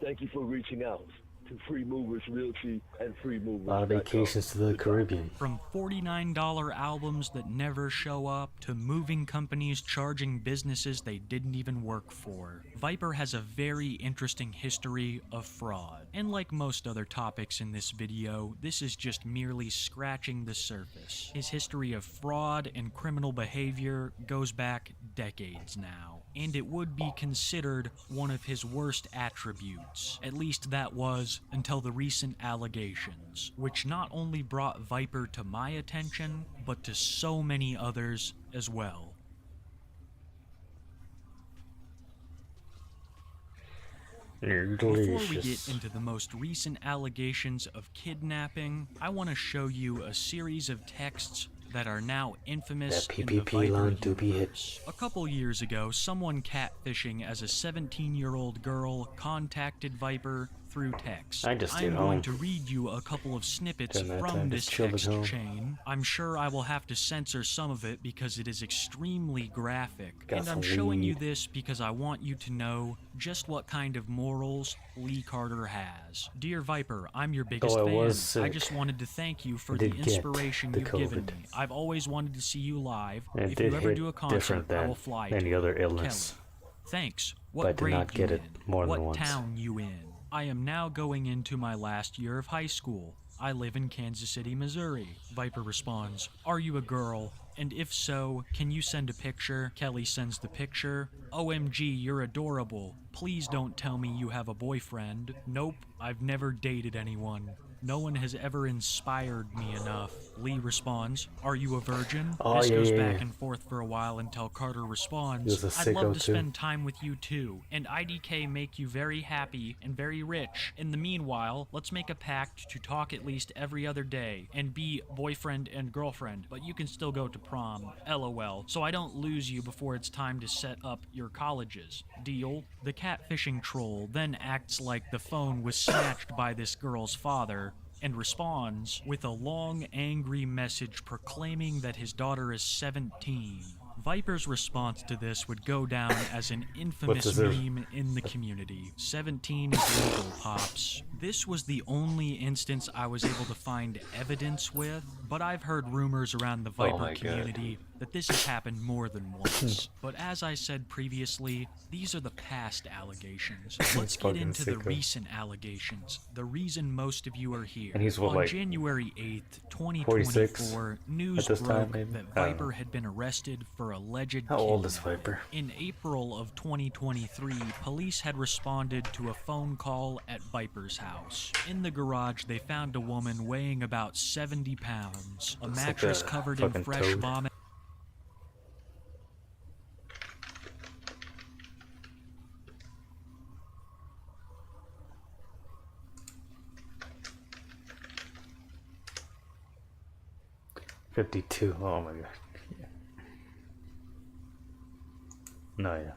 Speaker 15: Thank you for reaching out to Free Movers Realty and Free Movers.
Speaker 2: A lot of vacations to the Caribbean.
Speaker 8: From $49 albums that never show up to moving companies charging businesses they didn't even work for, Viper has a very interesting history of fraud. And like most other topics in this video, this is just merely scratching the surface. His history of fraud and criminal behavior goes back decades now, and it would be considered one of his worst attributes. At least that was until the recent allegations, which not only brought Viper to my attention, but to so many others as well. Before we get into the most recent allegations of kidnapping, I want to show you a series of texts that are now infamous
Speaker 2: That
Speaker 8: in the
Speaker 2: PPP
Speaker 8: Viper
Speaker 2: loan do be hit.
Speaker 8: universe. A couple years ago, someone catfishing as a 17-year-old girl contacted Viper through text.
Speaker 2: I just stayed
Speaker 8: I'm going
Speaker 2: home.
Speaker 8: to read you a couple of snippets
Speaker 2: During that
Speaker 8: from
Speaker 2: time,
Speaker 8: this
Speaker 2: just chilled at
Speaker 8: text
Speaker 2: home.
Speaker 8: chain. I'm sure I will have to censor some of it because it is extremely graphic.
Speaker 2: Got
Speaker 8: And I'm
Speaker 2: some
Speaker 8: showing you
Speaker 2: weed.
Speaker 8: this because I want you to know just what kind of morals Lee Carter has. Dear Viper, I'm your biggest
Speaker 2: Though I
Speaker 8: fan.
Speaker 2: was
Speaker 8: I
Speaker 2: sick,
Speaker 8: just wanted to thank you for
Speaker 2: I
Speaker 8: the
Speaker 2: did get
Speaker 8: inspiration
Speaker 2: the
Speaker 8: you've given
Speaker 2: COVID.
Speaker 8: me. I've always wanted to see you live.
Speaker 2: And it
Speaker 8: If
Speaker 2: did
Speaker 8: you ever
Speaker 2: hit
Speaker 8: do a concert,
Speaker 2: different
Speaker 8: I
Speaker 2: than
Speaker 8: will fly
Speaker 2: any
Speaker 8: to
Speaker 2: other
Speaker 8: it.
Speaker 2: illness.
Speaker 8: Kelly. Thanks.
Speaker 2: But I
Speaker 8: What
Speaker 2: did
Speaker 8: grade
Speaker 2: not
Speaker 8: you
Speaker 2: get it
Speaker 8: in?
Speaker 2: more than
Speaker 8: What
Speaker 2: once.
Speaker 8: town you in? I am now going into my last year of high school. I live in Kansas City, Missouri. Viper responds, are you a girl? And if so, can you send a picture? Kelly sends the picture. OMG, you're adorable. Please don't tell me you have a boyfriend. Nope, I've never dated anyone. No one has ever inspired me enough. Lee responds, are you a virgin?
Speaker 2: Oh,
Speaker 8: This
Speaker 2: yeah,
Speaker 8: goes
Speaker 2: yeah,
Speaker 8: back
Speaker 2: yeah.
Speaker 8: and forth for a while until Carter
Speaker 2: He
Speaker 8: responds,
Speaker 2: was a
Speaker 8: I'd love
Speaker 2: sicko
Speaker 8: to
Speaker 2: too.
Speaker 8: spend time with you too, and IDK make you very happy and very rich. In the meanwhile, let's make a pact to talk at least every other day and be boyfriend and girlfriend, but you can still go to prom, LOL, so I don't lose you before it's time to set up your colleges. Deal? The catfishing troll then acts like the phone was snatched by this girl's father, and responds with a long, angry message proclaiming that his daughter is 17. Viper's response to this would go down as an infamous
Speaker 2: What's this?
Speaker 8: meme in the community. 17 is legal, pops. This was the only instance I was able to find evidence with, but I've heard rumors around the Viper
Speaker 2: my God.
Speaker 8: community that this has happened more than once. But as I said previously, these are the past allegations. Let's get
Speaker 2: Fucking
Speaker 8: into the
Speaker 2: sicko.
Speaker 8: recent allegations. The reason most of you are here.
Speaker 2: And he's what,
Speaker 8: On
Speaker 2: like,
Speaker 8: January 8th,
Speaker 2: 46
Speaker 8: 2024, news
Speaker 2: at this
Speaker 8: broke
Speaker 2: time, maybe?
Speaker 8: that
Speaker 2: I don't know.
Speaker 8: Viper had been arrested for alleged
Speaker 2: How old is
Speaker 8: kidnapping.
Speaker 2: Viper?
Speaker 8: In April of 2023, police had responded to a phone call at Viper's house. In the garage, they found a woman weighing about 70 pounds, a
Speaker 2: Looks like
Speaker 8: mattress
Speaker 2: a
Speaker 8: covered in
Speaker 2: fucking
Speaker 8: fresh
Speaker 2: toad.
Speaker 8: vomit.
Speaker 2: $52. Oh my god. No, yeah.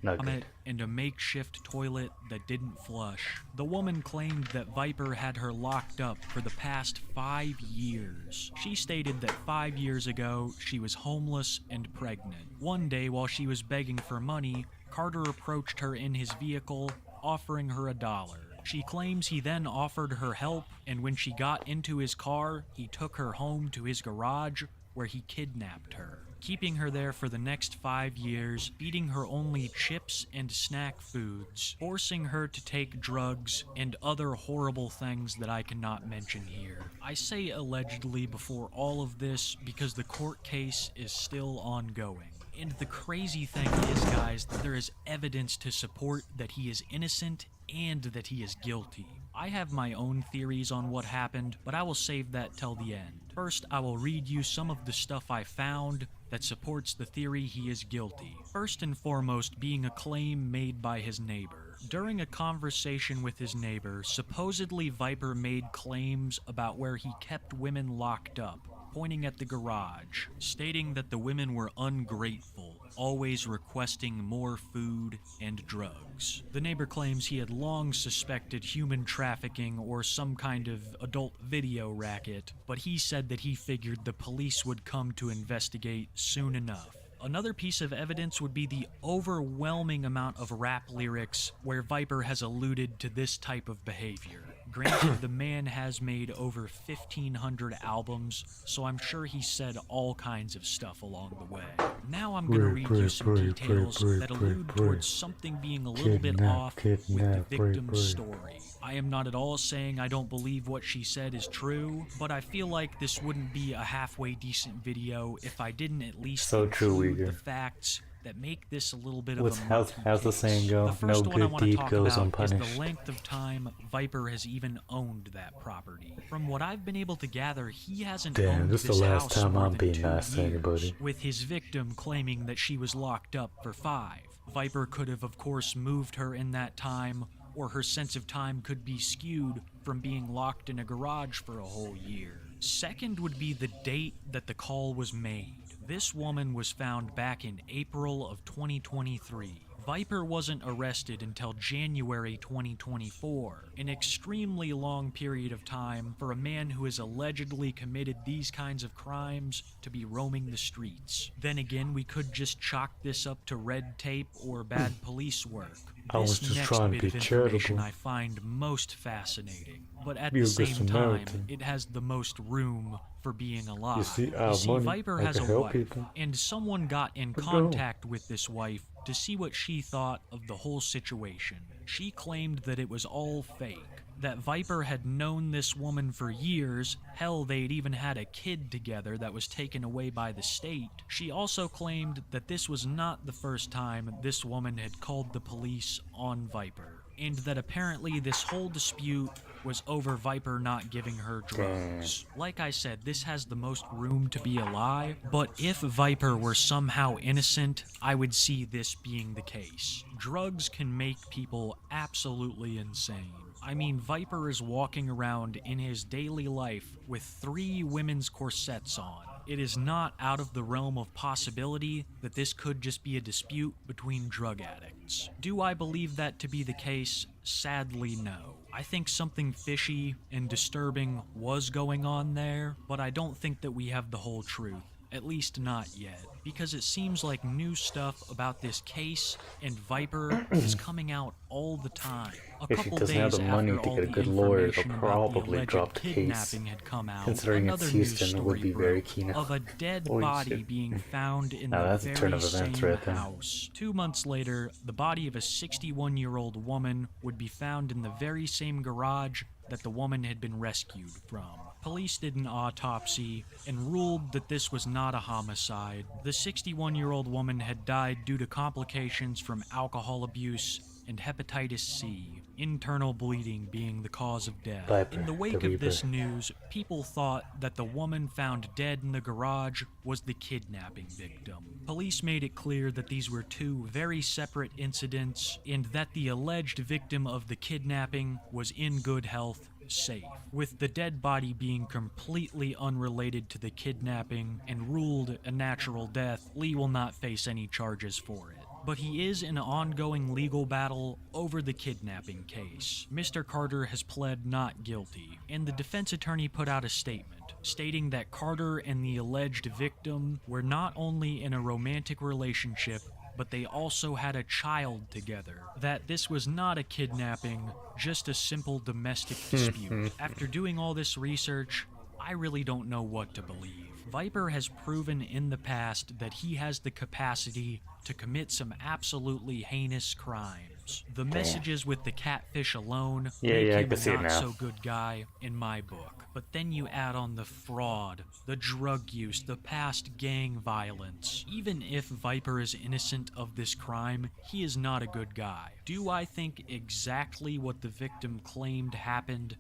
Speaker 2: No
Speaker 8: Vomit
Speaker 2: good.
Speaker 8: and a makeshift toilet that didn't flush. The woman claimed that Viper had her locked up for the past 5 years. She stated that 5 years ago, she was homeless and pregnant. One day, while she was begging for money, Carter approached her in his vehicle, offering her $1. She claims he then offered her help, and when she got into his car, he took her home to his garage, where he kidnapped her, keeping her there for the next 5 years, feeding her only chips and snack foods, forcing her to take drugs, and other horrible things that I cannot mention here. I say allegedly before all of this because the court case is still ongoing. And the crazy thing is, guys, that there is evidence to support that he is innocent and that he is guilty. I have my own theories on what happened, but I will save that till the end. First, I will read you some of the stuff I found that supports the theory he is guilty. First and foremost being a claim made by his neighbor. During a conversation with his neighbor, supposedly Viper made claims about where he kept women locked up, pointing at the garage, stating that the women were ungrateful, always requesting more food and drugs. The neighbor claims he had long suspected human trafficking or some kind of adult video racket, but he said that he figured the police would come to investigate soon enough. Another piece of evidence would be the overwhelming amount of rap lyrics where Viper has alluded to this type of behavior. Granted, the man has made over 1,500 albums, so I'm sure he said all kinds of stuff along the way. Now I'm going to read you some details that allude towards something being a little bit off with the victim's story. I am not at all saying I don't believe what she said is true, but I feel like this wouldn't be a halfway decent video if I didn't at least include the facts that make this a little bit of a murky
Speaker 2: how's the saying go?
Speaker 8: The first
Speaker 2: No
Speaker 8: one I
Speaker 2: good
Speaker 8: want to
Speaker 2: deed
Speaker 8: talk
Speaker 2: goes
Speaker 8: about is
Speaker 2: unpunished.
Speaker 8: the length of time Viper has even owned that property. From what I've been able to gather, he hasn't
Speaker 2: Damn,
Speaker 8: owned
Speaker 2: this is
Speaker 8: this
Speaker 2: the last
Speaker 8: house
Speaker 2: time
Speaker 8: more
Speaker 2: I'm
Speaker 8: than
Speaker 2: being
Speaker 8: 2
Speaker 2: nice to
Speaker 8: years,
Speaker 2: anybody.
Speaker 8: with his victim claiming that she was locked up for 5. Viper could have, of course, moved her in that time, or her sense of time could be skewed from being locked in a garage for a whole year. Second would be the date that the call was made. This woman was found back in April of 2023. Viper wasn't arrested until January 2024, an extremely long period of time for a man who has allegedly committed these kinds of crimes to be roaming the streets. Then again, we could just chalk this up to red tape or bad police work.
Speaker 2: I was
Speaker 8: This
Speaker 2: just
Speaker 8: next
Speaker 2: trying to
Speaker 8: bit
Speaker 2: be
Speaker 8: of information
Speaker 2: charitable.
Speaker 8: I find most fascinating, but at
Speaker 2: Be
Speaker 8: the
Speaker 2: a good
Speaker 8: same time,
Speaker 2: Samaritan.
Speaker 8: it has the most room for being alive.
Speaker 2: You see, I have money.
Speaker 8: Viper
Speaker 2: I
Speaker 8: has
Speaker 2: can
Speaker 8: a
Speaker 2: help
Speaker 8: wife,
Speaker 2: people.
Speaker 8: and someone got in
Speaker 2: But go.
Speaker 8: contact with this wife to see what she thought of the whole situation. She claimed that it was all fake, that Viper had known this woman for years, hell, they'd even had a kid together that was taken away by the state. She also claimed that this was not the first time this woman had called the police on Viper, and that apparently this whole dispute was over Viper not giving her drugs. Like I said, this has the most room to be a lie, but if Viper were somehow innocent, I would see this being the case. Drugs can make people absolutely insane. I mean, Viper is walking around in his daily life with 3 women's corsets on. It is not out of the realm of possibility that this could just be a dispute between drug addicts. Do I believe that to be the case? Sadly, no. I think something fishy and disturbing was going on there, but I don't think that we have the whole truth. At least not yet, because it seems like new stuff about this case and Viper is coming out all the time. A
Speaker 2: If he
Speaker 8: couple
Speaker 2: doesn't have
Speaker 8: days
Speaker 2: the money
Speaker 8: after
Speaker 2: to
Speaker 8: all
Speaker 2: get a
Speaker 8: the
Speaker 2: good lawyer, they'll
Speaker 8: information about the
Speaker 2: probably
Speaker 8: alleged
Speaker 2: drop the case.
Speaker 8: kidnapping had come out,
Speaker 2: Considering
Speaker 8: another
Speaker 2: it's
Speaker 8: news
Speaker 2: Houston, it would
Speaker 8: story
Speaker 2: be very
Speaker 8: broke
Speaker 2: keen
Speaker 8: of a dead
Speaker 2: Holy
Speaker 8: body
Speaker 2: shit.
Speaker 8: being found in
Speaker 2: Now
Speaker 8: the
Speaker 2: that's a turn
Speaker 8: very
Speaker 2: of events
Speaker 8: same
Speaker 2: right there.
Speaker 8: house. 2 months later, the body of a 61-year-old woman would be found in the very same garage that the woman had been rescued from. Police did an autopsy and ruled that this was not a homicide. The 61-year-old woman had died due to complications from alcohol abuse and hepatitis C, internal bleeding being the cause of death.
Speaker 2: Viper,
Speaker 8: In the wake
Speaker 2: the
Speaker 8: of this
Speaker 2: Reaper.
Speaker 8: news, people thought that the woman found dead in the garage was the kidnapping victim. Police made it clear that these were 2 very separate incidents and that the alleged victim of the kidnapping was in good health, safe, with the dead body being completely unrelated to the kidnapping and ruled a natural death. Lee will not face any charges for it. but he is in an ongoing legal battle over the kidnapping case. Mr. Carter has pled not guilty, and the defense attorney put out a statement stating that Carter and the alleged victim were not only in a romantic relationship, but they also had a child together. That this was not a kidnapping, just a simple domestic dispute. After doing all this research, I really don't know what to believe. Viper has proven in the past that he has the capacity to commit some absolutely heinous crimes. The messages with the catfish alone make
Speaker 2: I
Speaker 8: him
Speaker 2: can see it
Speaker 8: a
Speaker 2: now.
Speaker 8: not-so-good guy in my book. But then you add on the fraud, the drug use, the past gang violence. Even if Viper is innocent of this crime, he is not a good guy. Do I think exactly what the victim claimed happened?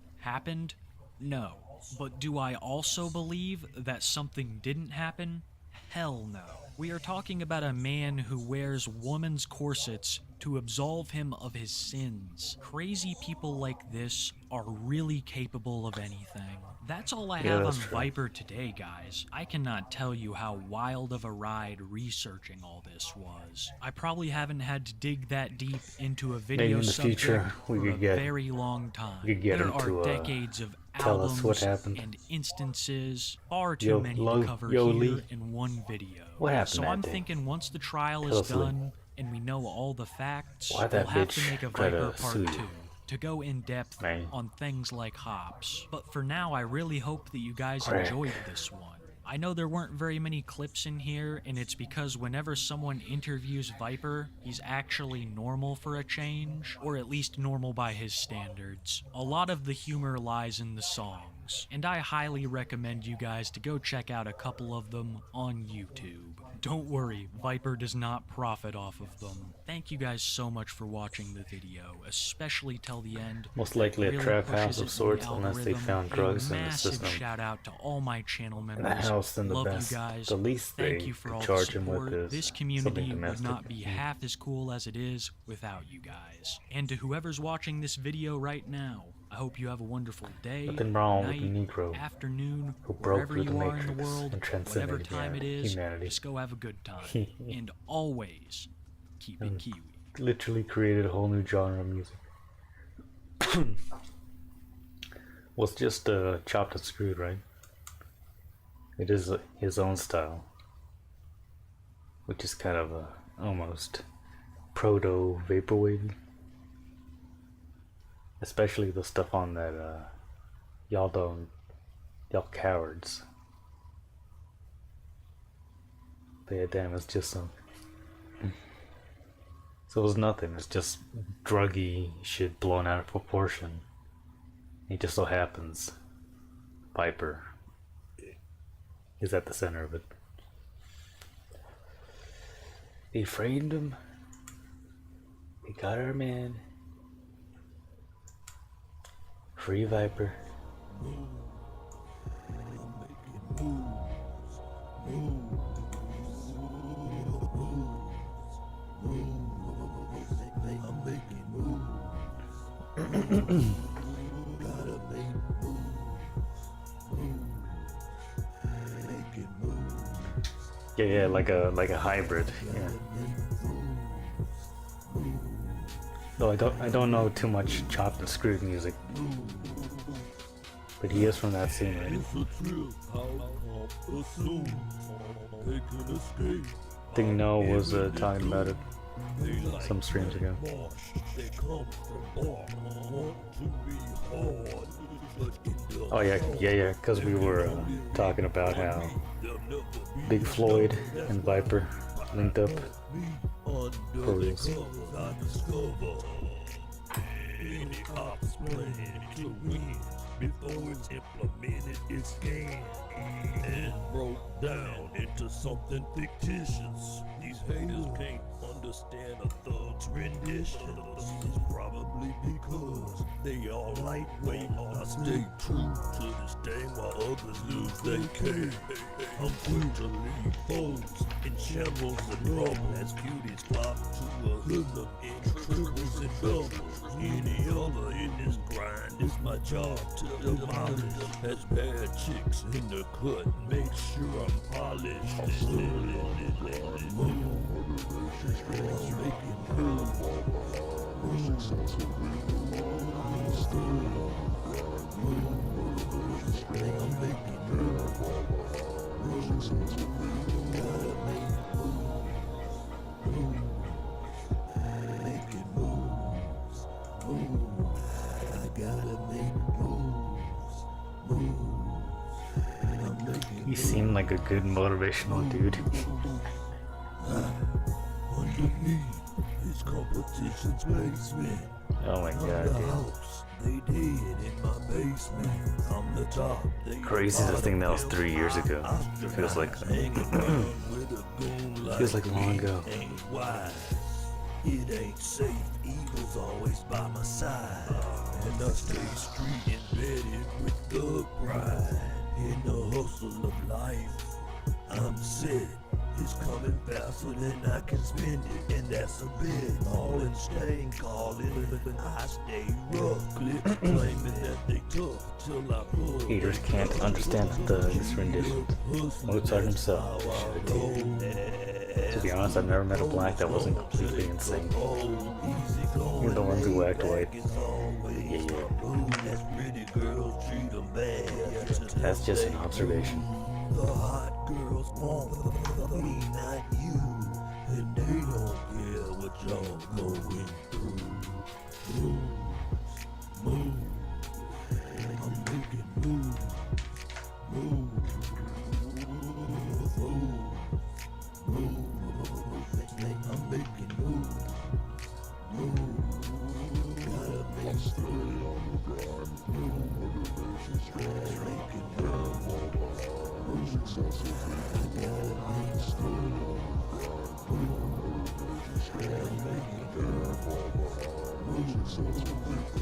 Speaker 8: No. But do I also believe that something didn't happen? Hell no. We are talking about a man who wears women's corsets to absolve him of his sins. Crazy people like this are really capable of anything. That's all I have on
Speaker 2: that's true.
Speaker 8: Viper today, guys. I cannot tell you how wild of a ride researching all this was. I probably haven't had to dig that deep into a video
Speaker 2: Maybe in the
Speaker 8: subject
Speaker 2: future, we
Speaker 8: for
Speaker 2: could get-
Speaker 8: a very long time.
Speaker 2: we could get
Speaker 8: There
Speaker 2: him
Speaker 8: are
Speaker 2: to,
Speaker 8: decades of
Speaker 2: tell us what
Speaker 8: albums
Speaker 2: happened.
Speaker 8: and instances, far too
Speaker 2: Yo,
Speaker 8: many
Speaker 2: Lo-
Speaker 8: to cover
Speaker 2: Yo,
Speaker 8: here
Speaker 2: Lee.
Speaker 8: in one video.
Speaker 2: What happened
Speaker 8: So
Speaker 2: that
Speaker 8: I'm
Speaker 2: day?
Speaker 8: thinking once the trial
Speaker 2: Tell
Speaker 8: is
Speaker 2: us, Lee.
Speaker 8: done and we know all the facts,
Speaker 2: Why'd
Speaker 8: we'll
Speaker 2: that
Speaker 8: have to
Speaker 2: bitch
Speaker 8: make a
Speaker 2: try to
Speaker 8: Viper Part
Speaker 2: sue you?
Speaker 8: 2 to go in depth
Speaker 2: Man.
Speaker 8: on things like hops. But for now, I really hope that you guys
Speaker 2: Crack.
Speaker 8: enjoyed this one. I know there weren't very many clips in here, and it's because whenever someone interviews Viper, he's actually normal for a change, or at least normal by his standards. A lot of the humor lies in the songs, and I highly recommend you guys to go check out a couple of them on YouTube. Don't worry, Viper does not profit off of them. Thank you guys so much for watching the video, especially till the end.
Speaker 2: Most likely
Speaker 8: It
Speaker 2: a
Speaker 8: really
Speaker 2: trap
Speaker 8: pushes
Speaker 2: house
Speaker 8: it
Speaker 2: of
Speaker 8: in the
Speaker 2: sorts, unless they
Speaker 8: algorithm.
Speaker 2: found drugs
Speaker 8: A
Speaker 2: in the
Speaker 8: massive
Speaker 2: system.
Speaker 8: shout out to all my channel
Speaker 2: In
Speaker 8: members.
Speaker 2: the house, then the
Speaker 8: Love
Speaker 2: best.
Speaker 8: you guys.
Speaker 2: The least
Speaker 8: Thank
Speaker 2: they
Speaker 8: you for
Speaker 2: could
Speaker 8: all the
Speaker 2: charge him
Speaker 8: support.
Speaker 2: with is
Speaker 8: This
Speaker 2: something
Speaker 8: community would
Speaker 2: domestic.
Speaker 8: not be half as cool as it is without you guys. And to whoever's watching this video right now, I hope you have a wonderful day,
Speaker 2: Nothing wrong with
Speaker 8: night,
Speaker 2: the Negro
Speaker 8: afternoon,
Speaker 2: who broke
Speaker 8: wherever
Speaker 2: through
Speaker 8: you
Speaker 2: the
Speaker 8: are in the
Speaker 2: matrix
Speaker 8: world,
Speaker 2: and transcended
Speaker 8: whatever time it is,
Speaker 2: humanity.
Speaker 8: just go have a good time. And always keep it
Speaker 2: And
Speaker 8: Kiwi.
Speaker 2: literally created a whole new genre of music. Well, it's just chopped and screwed, right? It is his own style, which is kind of a almost proto vaporwave, especially the stuff on that y'all cowards. But yeah, damn, it's just some. So it's nothing. It's just druggy shit blown out of proportion. It just so happens Viper is at the center of it. They framed him. They got our man. Free Viper. Yeah, like a hybrid. Yeah. Though I don't know too much chopped and screwed music, but he is from that scene, right? I think Noah was talking about it some streams ago. Oh yeah, because we were talking about how Big Floyd and Viper linked up for reals.
Speaker 13: Before it's implemented, it's scanned and broke down into something fictitious. These haters can't understand a thug's rendition. It's probably because they are lightweight. I stay true to this thing while others lose their care. I'm quick to leave foes in shambles and rubble as cuties flock to a hoodlum in triples and doubles. Any other in this grind, it's my job to demolished. Has bad chicks in the cut. Make sure I'm polished. I'm still in it. Move. I'm making move. I'm making move. Gotta make moves. Making moves. I gotta make moves. I'm making
Speaker 2: He seemed like a good motivational dude.
Speaker 13: Underneath is competition's basement.
Speaker 2: Oh my god, dude.
Speaker 13: They did in my basement. I'm the top.
Speaker 2: Craziest thing that was 3 years ago. Feels like feels like long ago.
Speaker 13: It ain't safe. Evil's always by my side, and I stay street embedded with thug pride. In the hustle of life, I'm set. It's coming faster than I can spend it, and that's a bit. All in staying, call it. I stay rough, clip claiming that they took till I pull.
Speaker 2: Haters can't understand Thug's rendition. Mozart himself should have taken. To be honest, I've never met a black that wasn't completely insane. You're the ones who act white. Yeah. That's just an observation.
Speaker 13: The hot girls want me, not you, and they don't care what y'all going through. Move. I'm making moves. I'm making moves. Gotta make straight on the grind. Motivation's strong. Making moves. Successful people. Gotta make straight on the grind. Making moves. Successful people.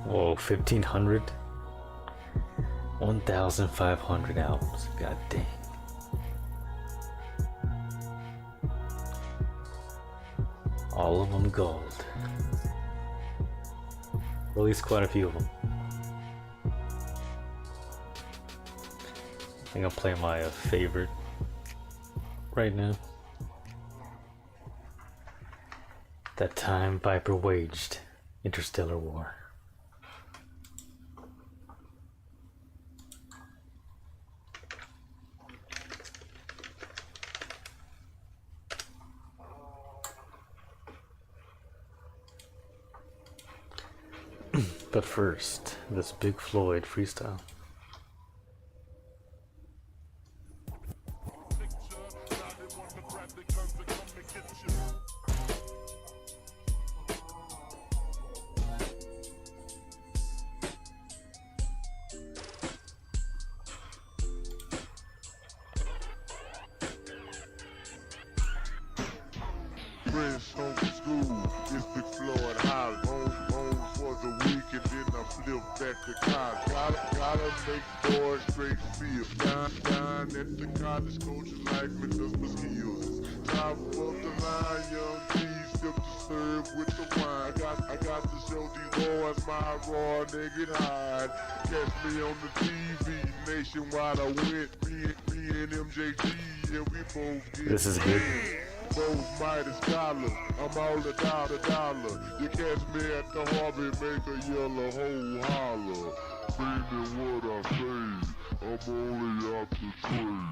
Speaker 2: Whoa, 1,500? 1,500 albums. God dang. All of them gold. At least quite a few of them. I think I'll play my favorite right now. That time Viper waged interstellar war. But first, this Big Floyd freestyle.
Speaker 17: Fresh home from school, it's Big Floyd House. Home for the week and then I flip back to college. Gotta make boys straight feel. Dine at the college, coaching like Mendoza's heels. Top of the line, young G's sip to serve with the wine. I got to show these boys my raw naked hide. Catch me on the TV, nationwide I went. Me and MJG, and we both get
Speaker 2: This is good.
Speaker 17: Both mighty scholars, I'm all the dollar. You catch me at the hobby, make a yellow hole holler. Baby, what I say, I'm only out to trade.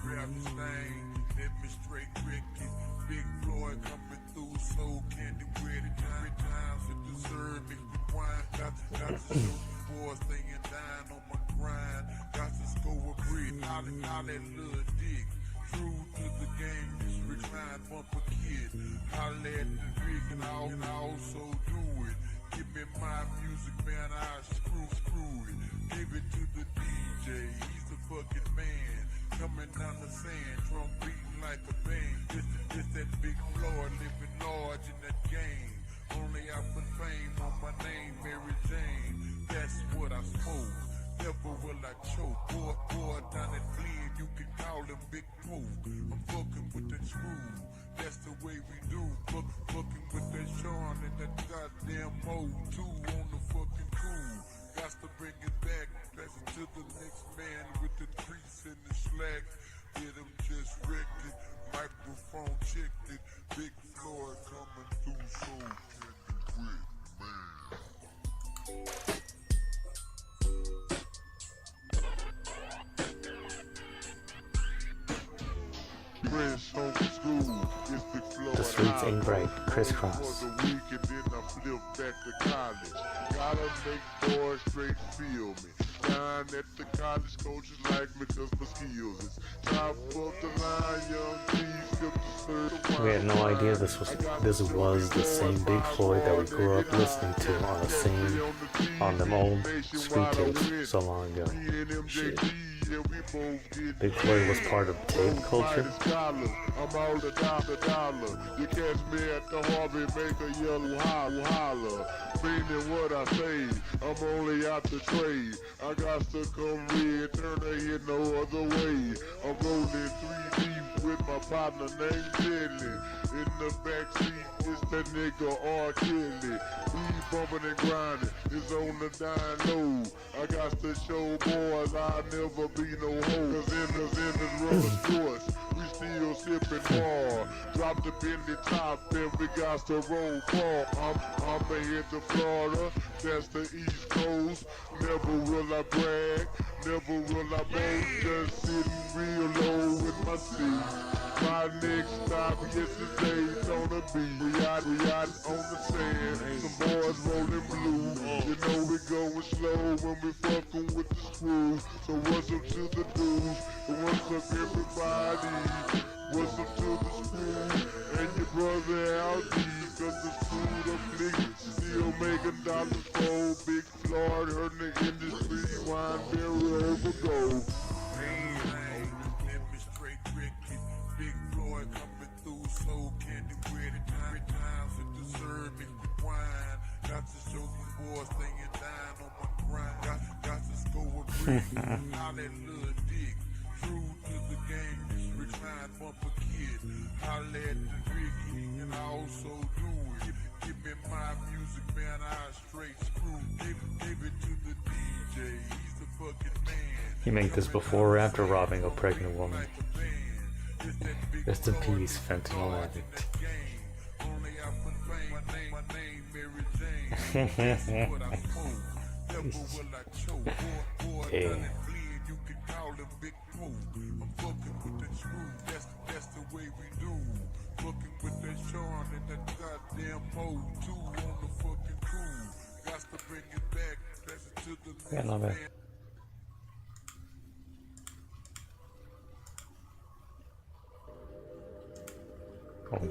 Speaker 18: Grab this thing, let me straight wreck it. Big Floyd coming through, so candy with it. 3 times it deserve me. Wine, got to show these boys singing down on my grind. Got to score a brick, all that little dick. True to the game, this recline bumper kid. Holla at the rig and I also do it. Give me my music, man, I screw it. Give it to the DJ, he's the fucking man. Coming down the sand, drum beating like a band. This that Big Floyd living large in that game. Only I put fame on my name, Mary Jane. That's what I smoke. Never will I choke, boy. call him Big Pooh. I'm fucking with that screw. That's the way we do. Fucking with that Sean and that goddamn O2 on the fucking cool. Got to bring it back. Pass it to the next man with the crease and the slacks. Hit him just wrecked it. Microphone checked it. Big Floyd coming through so tender with man.
Speaker 17: Fresh home from school, it's Big Floyd.
Speaker 2: The streets ain't bright, crisscross.
Speaker 17: For the week and then I flip back to college. Gotta make boys straight feel me. Down at the college, coaches like me cause my skills is top of the line, young G, flip the third.
Speaker 2: We had no idea this was the same Big Floyd that we grew up listening to on them old sweet tapes so long ago. Shit. Big Floyd was part of tape culture.
Speaker 17: I'm all the dollar. You catch me at the Harvey, make a yellow holler. Meaning what I say, I'm only out to trade. I got to come red, turn the hit no other way. I'm rolling 3 deep with my partner named Jelly. In the backseat, it's that nigga R. Kelly. We bumping and grinding, it's on the dying low. I got to show boys I'll never be no hoe. Cause in the rubber sports, we still sipping hard. Drop the Bentley top and we got to roll far. I'm head to Florida, that's the East Coast. Never will I brag, never will I boast. Just sitting real low in my seat. My next stop yesterday's on the beach. We out on the sand, some boys rolling blue. You know we going slow when we fucking with the screw. So what's up to the dudes, and what's up everybody? What's up to the screw, and your brother LD, cause the screwed up niggas still making dollars for Big Floyd, hurting the industry, wine barrel over gold.
Speaker 18: Big Floyd coming through, so candy with it. 3 times it deserve me wine. Got to show you boys singing down on my grind. Got to score a green. How that little dick. True to the game, recline bumper kid. Holla at the Ricky, and I also do it. Give me my music, man, I straight screw. Give it to the DJ, he's the fucking man.
Speaker 2: You make this before or after robbing a pregnant woman. Rest in peace, fentanyl addict. Yeah.
Speaker 18: I'm fucking with that screw, that's the way we do. Fucking with that Sean and that goddamn O2 on the fucking cool. Got to bring it back, pass it to the
Speaker 2: Yeah, not bad. Cool.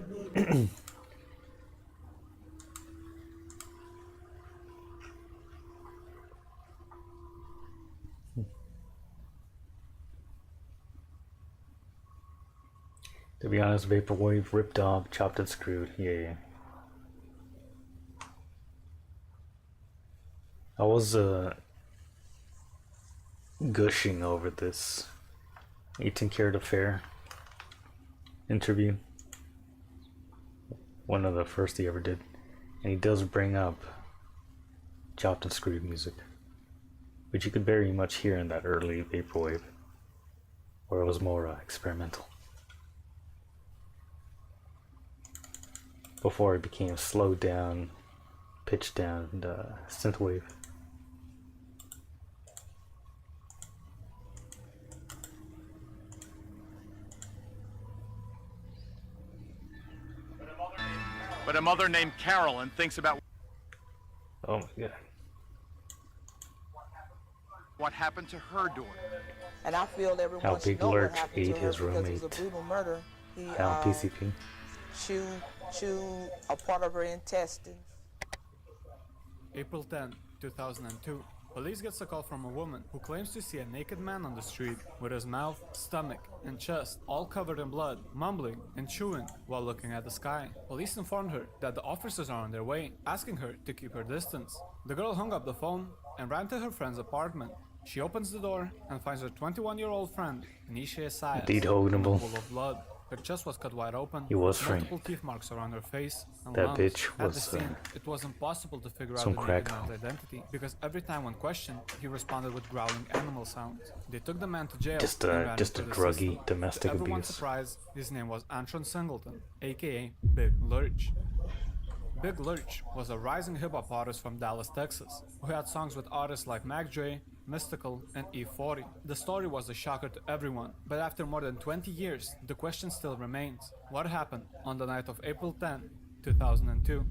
Speaker 2: To be honest, Vaporwave ripped off, chopped and screwed. Yeah. I was gushing over this 18 Karat Affair interview. One of the first he ever did. And he does bring up chopped and screwed music, which you could very much hear in that early Vaporwave, where it was more experimental. Before it became slowed down, pitched down, and synthwave.
Speaker 3: But a mother named Carolyn thinks about
Speaker 2: Oh my god.
Speaker 3: what happened to her daughter.
Speaker 19: And I feel everyone
Speaker 2: How
Speaker 19: should
Speaker 2: Big
Speaker 19: know what
Speaker 2: Lurch
Speaker 19: happened
Speaker 2: ate
Speaker 19: to her
Speaker 2: his
Speaker 19: because it was a
Speaker 2: roommate.
Speaker 19: brutal murder. He
Speaker 2: How PCP.
Speaker 19: chewed a part of her intestines.
Speaker 20: April 10, 2002. Police gets a call from a woman who claims to see a naked man on the street with his mouth, stomach, and chest all covered in blood, mumbling and chewing while looking at the sky. Police informed her that the officers are on their way, asking her to keep her distance. The girl hung up the phone and ran to her friend's apartment, She opens the door and finds her 21-year-old friend, Nisha Esaias,
Speaker 2: Indeed, Hoganable.
Speaker 20: full of blood. Her chest was cut wide open,
Speaker 2: He was
Speaker 20: multiple
Speaker 2: free.
Speaker 20: teeth marks around her face and
Speaker 2: That
Speaker 20: lungs.
Speaker 2: bitch
Speaker 20: At
Speaker 2: was,
Speaker 20: the scene, it was impossible to figure out
Speaker 2: some
Speaker 20: the
Speaker 2: crack.
Speaker 20: naked man's identity, because every time when questioned, he responded with growling animal sounds. They took the man to jail
Speaker 2: Just
Speaker 20: and
Speaker 2: a
Speaker 20: ran
Speaker 2: just a
Speaker 20: him through the
Speaker 2: druggy
Speaker 20: system.
Speaker 2: domestic
Speaker 20: To everyone's
Speaker 2: abuse.
Speaker 20: surprise, his name was Antron Singleton, aka Big Lurch. Big Lurch was a rising hip-hop artist from Dallas, Texas, who had songs with artists like Mac Dre, Mystical, and E40. The story was a shocker to everyone, but after more than 20 years, the question still remains. What happened on the night of April 10, 2002?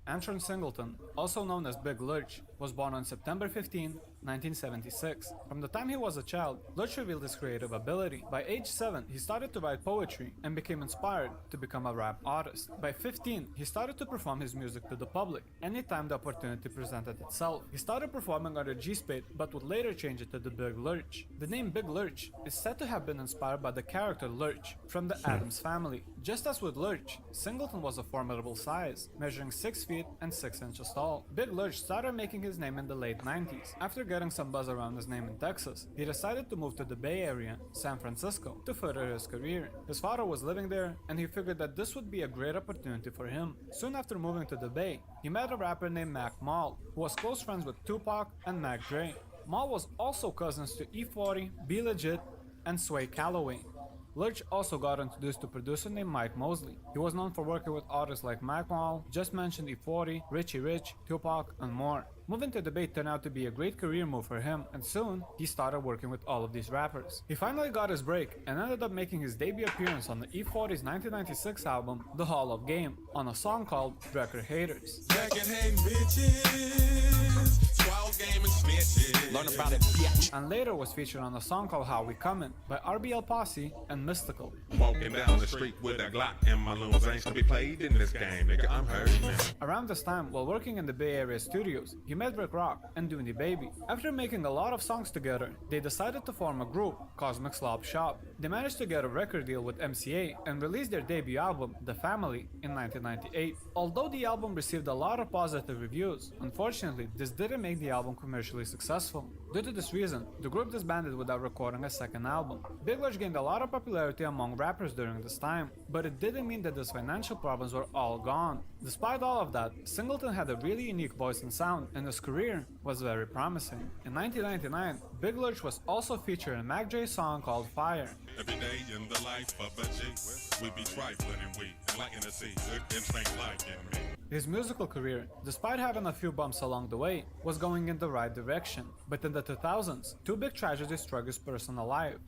Speaker 20: Antron Singleton, also known as Big Lurch, was born on September 15, 1976. From the time he was a child, Lurch revealed his creative ability. By age 7, he started to write poetry and became inspired to become a rap artist. By 15, he started to perform his music to the public, anytime the opportunity presented itself. He started performing under G-Spade, but would later change it to the Big Lurch. The name Big Lurch is said to have been inspired by the character Lurch from the Addams Family. Just as with Lurch, Singleton was a formidable size, measuring 6 feet and 6 inches tall. Big Lurch started making his name in the late 90s. After getting some buzz around his name in Texas, he decided to move to the Bay Area, San Francisco, to further his career. His father was living there, and he figured that this would be a great opportunity for him. Soon after moving to the Bay, he met a rapper named Mac Mall, who was close friends with Tupac and Mac Dre. Mall was also cousins to E40, Be Legit, and Sway Calloway. Lurch also got introduced to a producer named Mike Mosley. He was known for working with artists like Mac Mall, just mentioned E40, Richie Rich, Tupac, and more. Moving to the Bay turned out to be a great career move for him, and soon, he started working with all of these rappers. He finally got his break and ended up making his debut appearance on the E40's 1996 album, The Hall of Game, on a song called Record Haters.
Speaker 18: Learn about it, bitch.
Speaker 20: And later was featured on a song called How We Comin' by RBL Posse and Mystical.
Speaker 18: Walking down the street with a Glock and my loons ain't gonna be played in this game, nigga. I'm hurting now.
Speaker 20: Around this time, while working in the Bay Area studios, he met Rick Rock and Dooney Baby. After making a lot of songs together, they decided to form a group, Cosmic Slob Shop. They managed to get a record deal with MCA and released their debut album, The Family, in 1998. Although the album received a lot of positive reviews, unfortunately, this didn't make the album commercially successful. Due to this reason, the group disbanded without recording a second album. Big Lurch gained a lot of popularity among rappers during this time, but it didn't mean that his financial problems were all gone. Despite all of that, Singleton had a really unique voice and sound, and his career was very promising. In 1999, Big Lurch was also featured in a Mac Dre song called Fire.
Speaker 18: Every day in the life of a G, we be trifling and we liking to see good things liking me.
Speaker 20: His musical career, despite having a few bumps along the way, was going in the right direction. But in the 2000s, two big tragedies struck his personal life.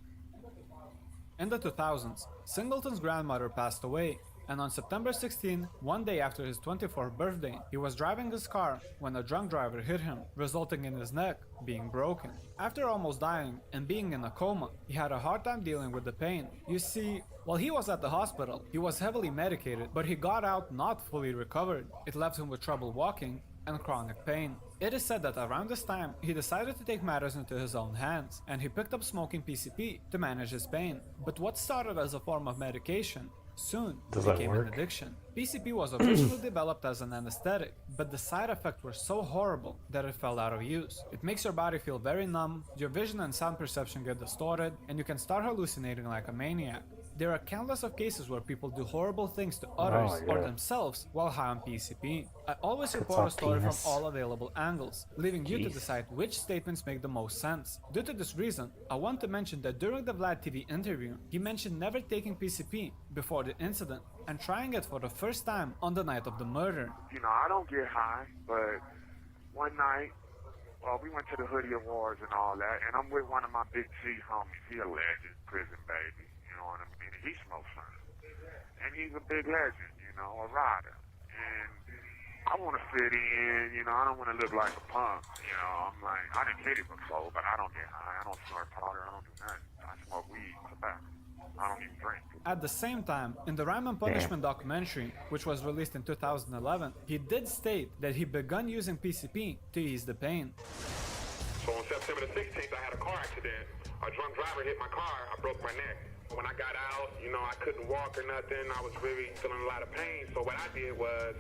Speaker 20: In the 2000s, Singleton's grandmother passed away, and on September 16, one day after his 24th birthday, he was driving his car when a drunk driver hit him, resulting in his neck being broken. After almost dying and being in a coma, he had a hard time dealing with the pain. You see, while he was at the hospital, he was heavily medicated, but he got out not fully recovered. It left him with trouble walking and chronic pain. It is said that around this time, he decided to take matters into his own hands, and he picked up smoking PCP to manage his pain. But what started as a form of medication soon became an addiction. PCP was originally developed as an anesthetic, but the side effects were so horrible that it fell out of use. It makes your body feel very numb, your vision and sound perception get distorted, and you can start hallucinating like a maniac. There are countless of cases where people do horrible things to others or themselves while high on PCP. I always report a story from all available angles, leaving you to decide which statements make the most sense. Due to this reason, I want to mention that during the Vlad TV interview, he mentioned never taking PCP before the incident and trying it for the first time on the night of the murder.
Speaker 10: You know, I don't get high, but one night, we went to the Hoodie Awards and all that, and I'm with one of my Big T homies. He a legend, prison baby, you know what I mean? He smokes something. And he's a big legend, you know, a rider. And I want to fit in, you know, I don't want to look like a punk, you know. I'm like, I didn't hit it before, but I don't get high. I don't snort powder. I don't do nothing. I smoke weed, tobacco. I don't even drink.
Speaker 20: At the same time, in the Rhyme and Punishment documentary, which was released in 2011, he did state that he begun using PCP to ease the pain.
Speaker 18: So on September the 16th, I had a car accident. A drunk driver hit my car. I broke my neck. When I got out, you know, I couldn't walk or nothing. I was really feeling a lot of pain. So what I did was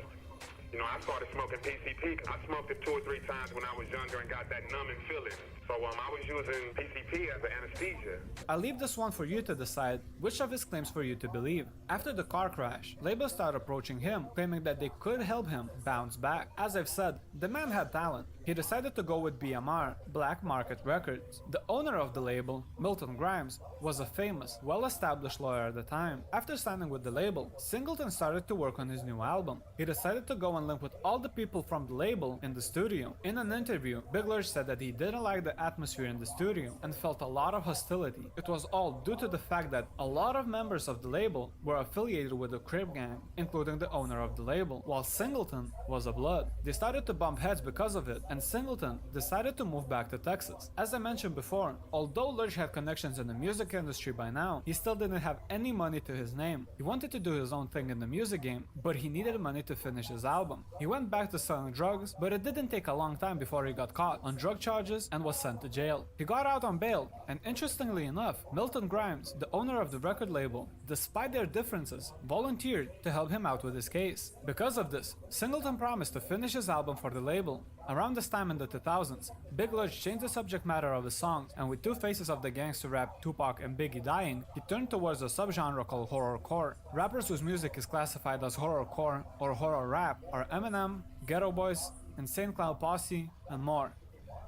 Speaker 10: You know, I started smoking PCP. I smoked it 2 or 3 times when I was younger and got that numbing feeling. So I was using PCP as an anesthesia.
Speaker 20: I leave this one for you to decide which of his claims for you to believe. After the car crash, labels started approaching him, claiming that they could help him bounce back. As I've said, the man had talent. He decided to go with BMR, Black Market Records. The owner of the label, Milton Grimes, was a famous, well-established lawyer at the time. After signing with the label, Singleton started to work on his new album. He decided to go and link with all the people from the label in the studio. In an interview, Big Lurch said that he didn't like the atmosphere in the studio and felt a lot of hostility. It was all due to the fact that a lot of members of the label were affiliated with the Crip gang, including the owner of the label, while Singleton was a Blood. They started to bump heads because of it, and Singleton decided to move back to Texas. As I mentioned before, although Lurch had connections in the music industry by now, he still didn't have any money to his name. He wanted to do his own thing in the music game, but he needed money to finish his album. He went back to selling drugs, but it didn't take a long time before he got caught on drug charges and was sent to jail. He got out on bail, and interestingly enough, Milton Grimes, the owner of the record label, despite their differences, volunteered to help him out with his case. Because of this, Singleton promised to finish his album for the label. Around this time in the 2000s, Big Lurch changed the subject matter of his songs, and with 2 faces of the gangster rap Tupac and Biggie dying, he turned towards a subgenre called horrorcore. Rappers whose music is classified as horrorcore or horror rap are Eminem, Ghetto Boys, Insane Clown Posse, and more.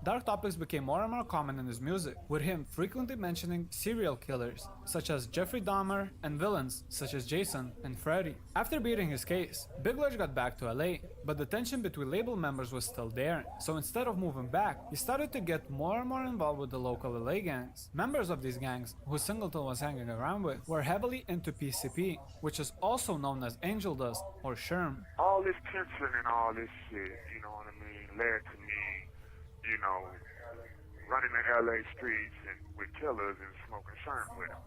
Speaker 20: Dark topics became more and more common in his music, with him frequently mentioning serial killers, such as Jeffrey Dahmer, and villains, such as Jason and Freddy. After beating his case, Big Lurch got back to LA, but the tension between label members was still there, so instead of moving back, he started to get more and more involved with the local LA gangs. Members of these gangs, who Singleton was hanging around with, were heavily into PCP, which is also known as Angel Dust or Sherm.
Speaker 10: All this tension and all this shit, you know what I mean, led to me, you know, running the LA streets and with killers and smoking sherm with them.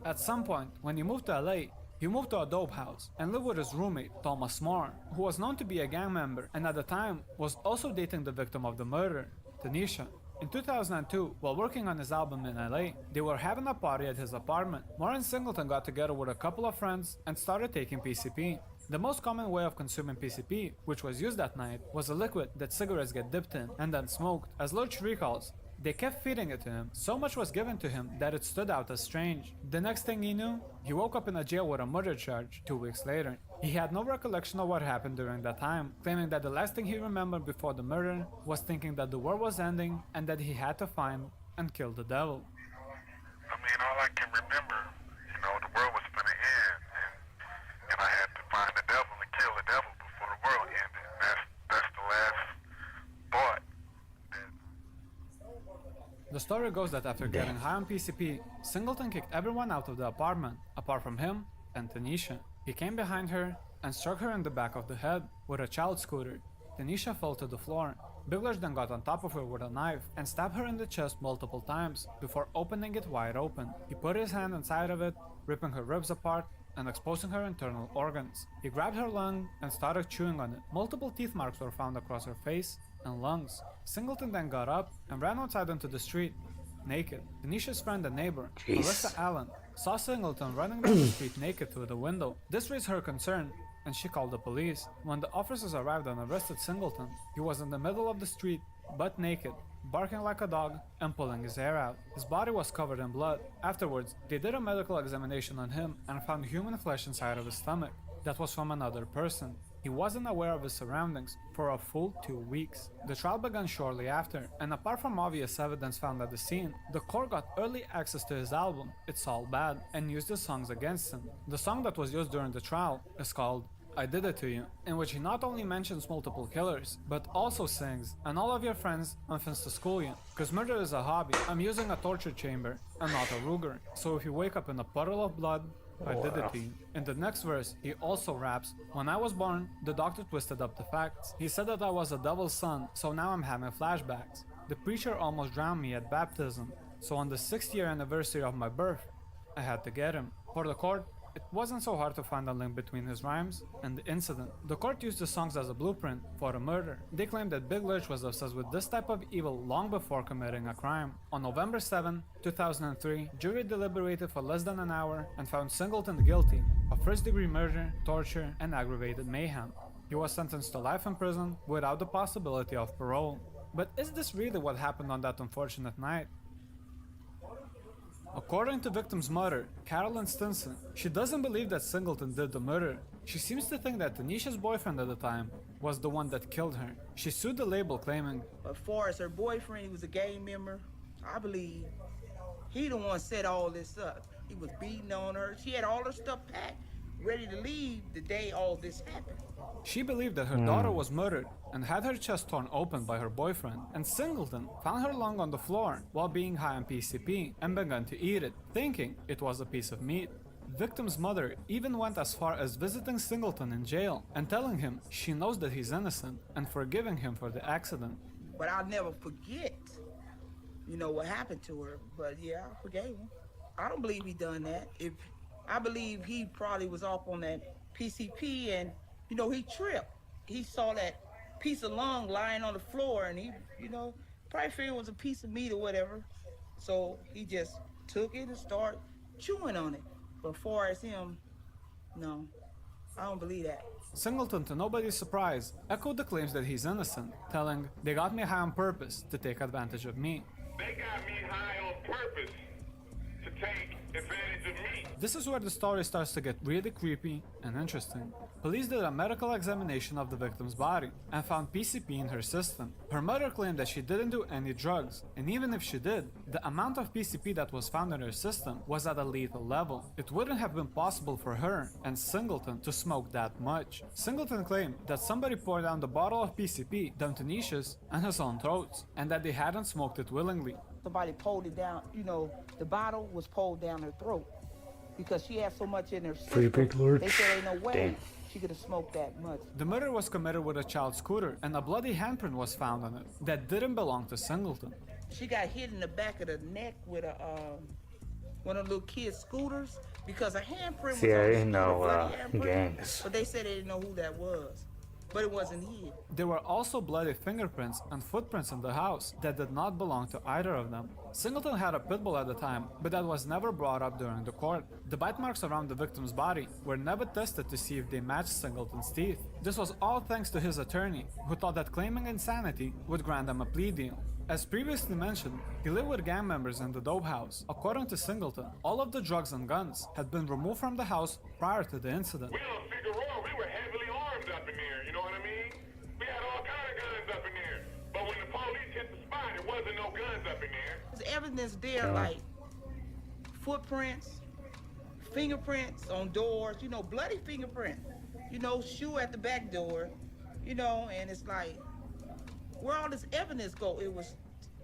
Speaker 20: At some point, when he moved to LA, he moved to a dope house and lived with his roommate, Thomas Moore, who was known to be a gang member and at the time was also dating the victim of the murder, Tanisha. In 2002, while working on his album in LA, they were having a party at his apartment. Moore and Singleton got together with a couple of friends and started taking PCP. The most common way of consuming PCP, which was used that night, was a liquid that cigarettes get dipped in and then smoked. As Lurch recalls, they kept feeding it to him. So much was given to him that it stood out as strange. The next thing he knew, he woke up in a jail with a murder charge 2 weeks later. He had no recollection of what happened during that time, claiming that the last thing he remembered before the murder was thinking that the world was ending and that he had to find and kill the devil.
Speaker 10: I mean, all I can remember, you know, the world was gonna end, and I had to find the devil and kill the devil before the world ended. That's the last thought.
Speaker 20: The story goes that after getting high on PCP, Singleton kicked everyone out of the apartment, apart from him and Tanisha. He came behind her and struck her in the back of the head with a child scooter. Tanisha fell to the floor. Big Lurch then got on top of her with a knife and stabbed her in the chest multiple times before opening it wide open. He put his hand inside of it, ripping her ribs apart and exposing her internal organs. He grabbed her lung and started chewing on it. Multiple teeth marks were found across her face and lungs. Singleton then got up and ran outside into the street, naked. Tanisha's friend and neighbor, Melissa Allen, saw Singleton running down the street naked through the window. This raised her concern, and she called the police. When the officers arrived and arrested Singleton, he was in the middle of the street, butt naked, barking like a dog and pulling his hair out. His body was covered in blood. Afterwards, they did a medical examination on him and found human flesh inside of his stomach. That was from another person. He wasn't aware of his surroundings for a full 2 weeks. The trial began shortly after, and apart from obvious evidence found at the scene, the court got early access to his album, It's All Bad, and used the songs against him. The song that was used during the trial is called I Did It To You, in which he not only mentions multiple killers, but also sings, and all of your friends, I'm fins to school you. Cause murder is a hobby, I'm using a torture chamber, and not a Ruger. So if you wake up in a puddle of blood, I did it to you. In the next verse, he also raps, when I was born, the doctor twisted up the facts. He said that I was a devil's son, so now I'm having flashbacks. The preacher almost drowned me at baptism, so on the 6th year anniversary of my birth, I had to get him. For the court, it wasn't so hard to find a link between his rhymes and the incident. The court used the songs as a blueprint for a murder. They claimed that Big Lurch was obsessed with this type of evil long before committing a crime. On November 7, 2003, jury deliberated for less than an hour and found Singleton guilty of first-degree murder, torture, and aggravated mayhem. He was sentenced to life in prison without the possibility of parole. But is this really what happened on that unfortunate night? According to victim's mother, Carolyn Stinson, she doesn't believe that Singleton did the murder. She seems to think that Tanisha's boyfriend at the time was the one that killed her. She sued the label claiming,
Speaker 7: as far as her boyfriend, he was a gang member, I believe he the one set all this up. He was beating on her. She had all her stuff packed, ready to leave the day all this happened.
Speaker 20: she believed that her daughter was murdered and had her chest torn open by her boyfriend, and Singleton found her lying on the floor while being high on PCP and began to eat it, thinking it was a piece of meat. Victim's mother even went as far as visiting Singleton in jail and telling him she knows that he's innocent and forgiving him for the accident.
Speaker 7: But I'll never forget, what happened to her. But yeah, I forgave him. I don't believe he done that. I believe he probably was off on that PCP and, he tripped. He saw that piece of lung lying on the floor and he, probably figured it was a piece of meat or whatever. So he just took it and started chewing on it. But as far as him, no, I don't believe that.
Speaker 20: Singleton, to nobody's surprise, echoed the claims that he's innocent, telling, "They got me high on purpose to take advantage of me."
Speaker 18: They got me high on purpose to take advantage of me.
Speaker 20: This is where the story starts to get really creepy and interesting. Police did a medical examination of the victim's body and found PCP in her system. Her mother claimed that she didn't do any drugs, and even if she did, the amount of PCP that was found in her system was at a lethal level. It wouldn't have been possible for her and Singleton to smoke that much. Singleton claimed that somebody poured down the bottle of PCP down Tanisha's and his own throats, and that they hadn't smoked it willingly.
Speaker 7: Somebody pulled it down, the bottle was pulled down her throat because she had so much in her system.
Speaker 2: Free big lord.
Speaker 7: They said ain't no way
Speaker 2: Damn.
Speaker 7: she could have smoked that much.
Speaker 20: The murder was committed with a child's scooter, and a bloody handprint was found on it that didn't belong to Singleton.
Speaker 7: She got hit in the back of the neck with a one of the little kids' scooters because her handprint was
Speaker 2: See, I
Speaker 7: on the
Speaker 2: didn't
Speaker 7: scooter,
Speaker 2: know
Speaker 7: bloody handprint,
Speaker 2: gangs.
Speaker 7: But they said they didn't know who that was. But it wasn't he.
Speaker 20: There were also bloody fingerprints and footprints in the house that did not belong to either of them. Singleton had a pit bull at the time, but that was never brought up during the court. The bite marks around the victim's body were never tested to see if they matched Singleton's teeth. This was all thanks to his attorney, who thought that claiming insanity would grant him a plea deal. As previously mentioned, he lived with gang members in the dope house. According to Singleton, all of the drugs and guns had been removed from the house prior to the incident.
Speaker 18: We on Figueroa, we were heavily armed up in there, you know what I mean? We had all kind of guns up in there. But when the police hit the spot, there wasn't no guns up in there.
Speaker 7: There's evidence there like footprints, fingerprints on doors, bloody fingerprint, shoe at the back door, and it's like, where all this evidence go? It was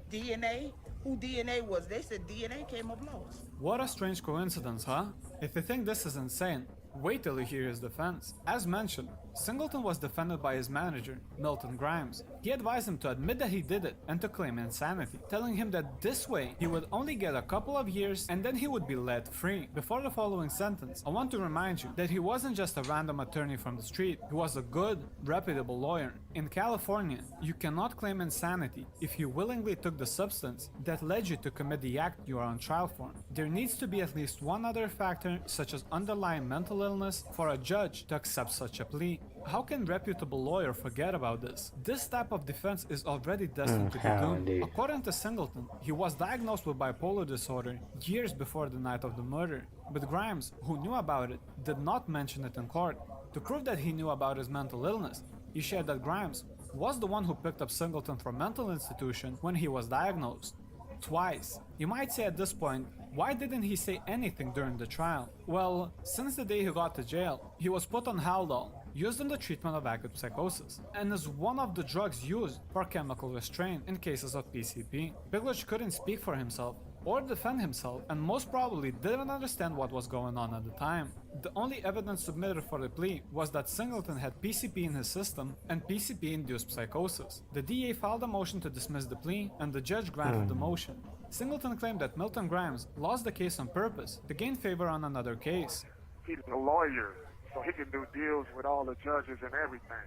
Speaker 7: DNA. Who DNA was? They said DNA came up lost.
Speaker 20: What a strange coincidence, huh? If you think this is insane, wait till you hear his defense. As mentioned, Singleton was defended by his manager, Milton Grimes. He advised him to admit that he did it and to claim insanity, telling him that this way he would only get a couple of years and then he would be let free. Before the following sentence, I want to remind you that he wasn't just a random attorney from the street, he was a good, reputable lawyer. In California, you cannot claim insanity if you willingly took the substance that led you to commit the act you are on trial for. There needs to be at least one other factor, such as underlying mental illness, for a judge to accept such a plea. How can reputable lawyer forget about this? This type of defense is already destined to be doomed. According to Singleton, he was diagnosed with bipolar disorder years before the night of the murder, but Grimes, who knew about it, did not mention it in court. To prove that he knew about his mental illness, he shared that Grimes was the one who picked up Singleton from a mental institution when he was diagnosed. Twice. You might say at this point, why didn't he say anything during the trial? Well, since the day he got to jail, he was put on Haldol, used in the treatment of acute psychosis, and is one of the drugs used for chemical restraint in cases of PCP. Biglich couldn't speak for himself or defend himself, and most probably didn't understand what was going on at the time. The only evidence submitted for the plea was that Singleton had PCP in his system and PCP-induced psychosis. The DA filed a motion to dismiss the plea, and the judge granted the motion. Singleton claimed that Milton Grimes lost the case on purpose to gain favor on another case.
Speaker 10: He's a lawyer, so he can do deals with all the judges and everything.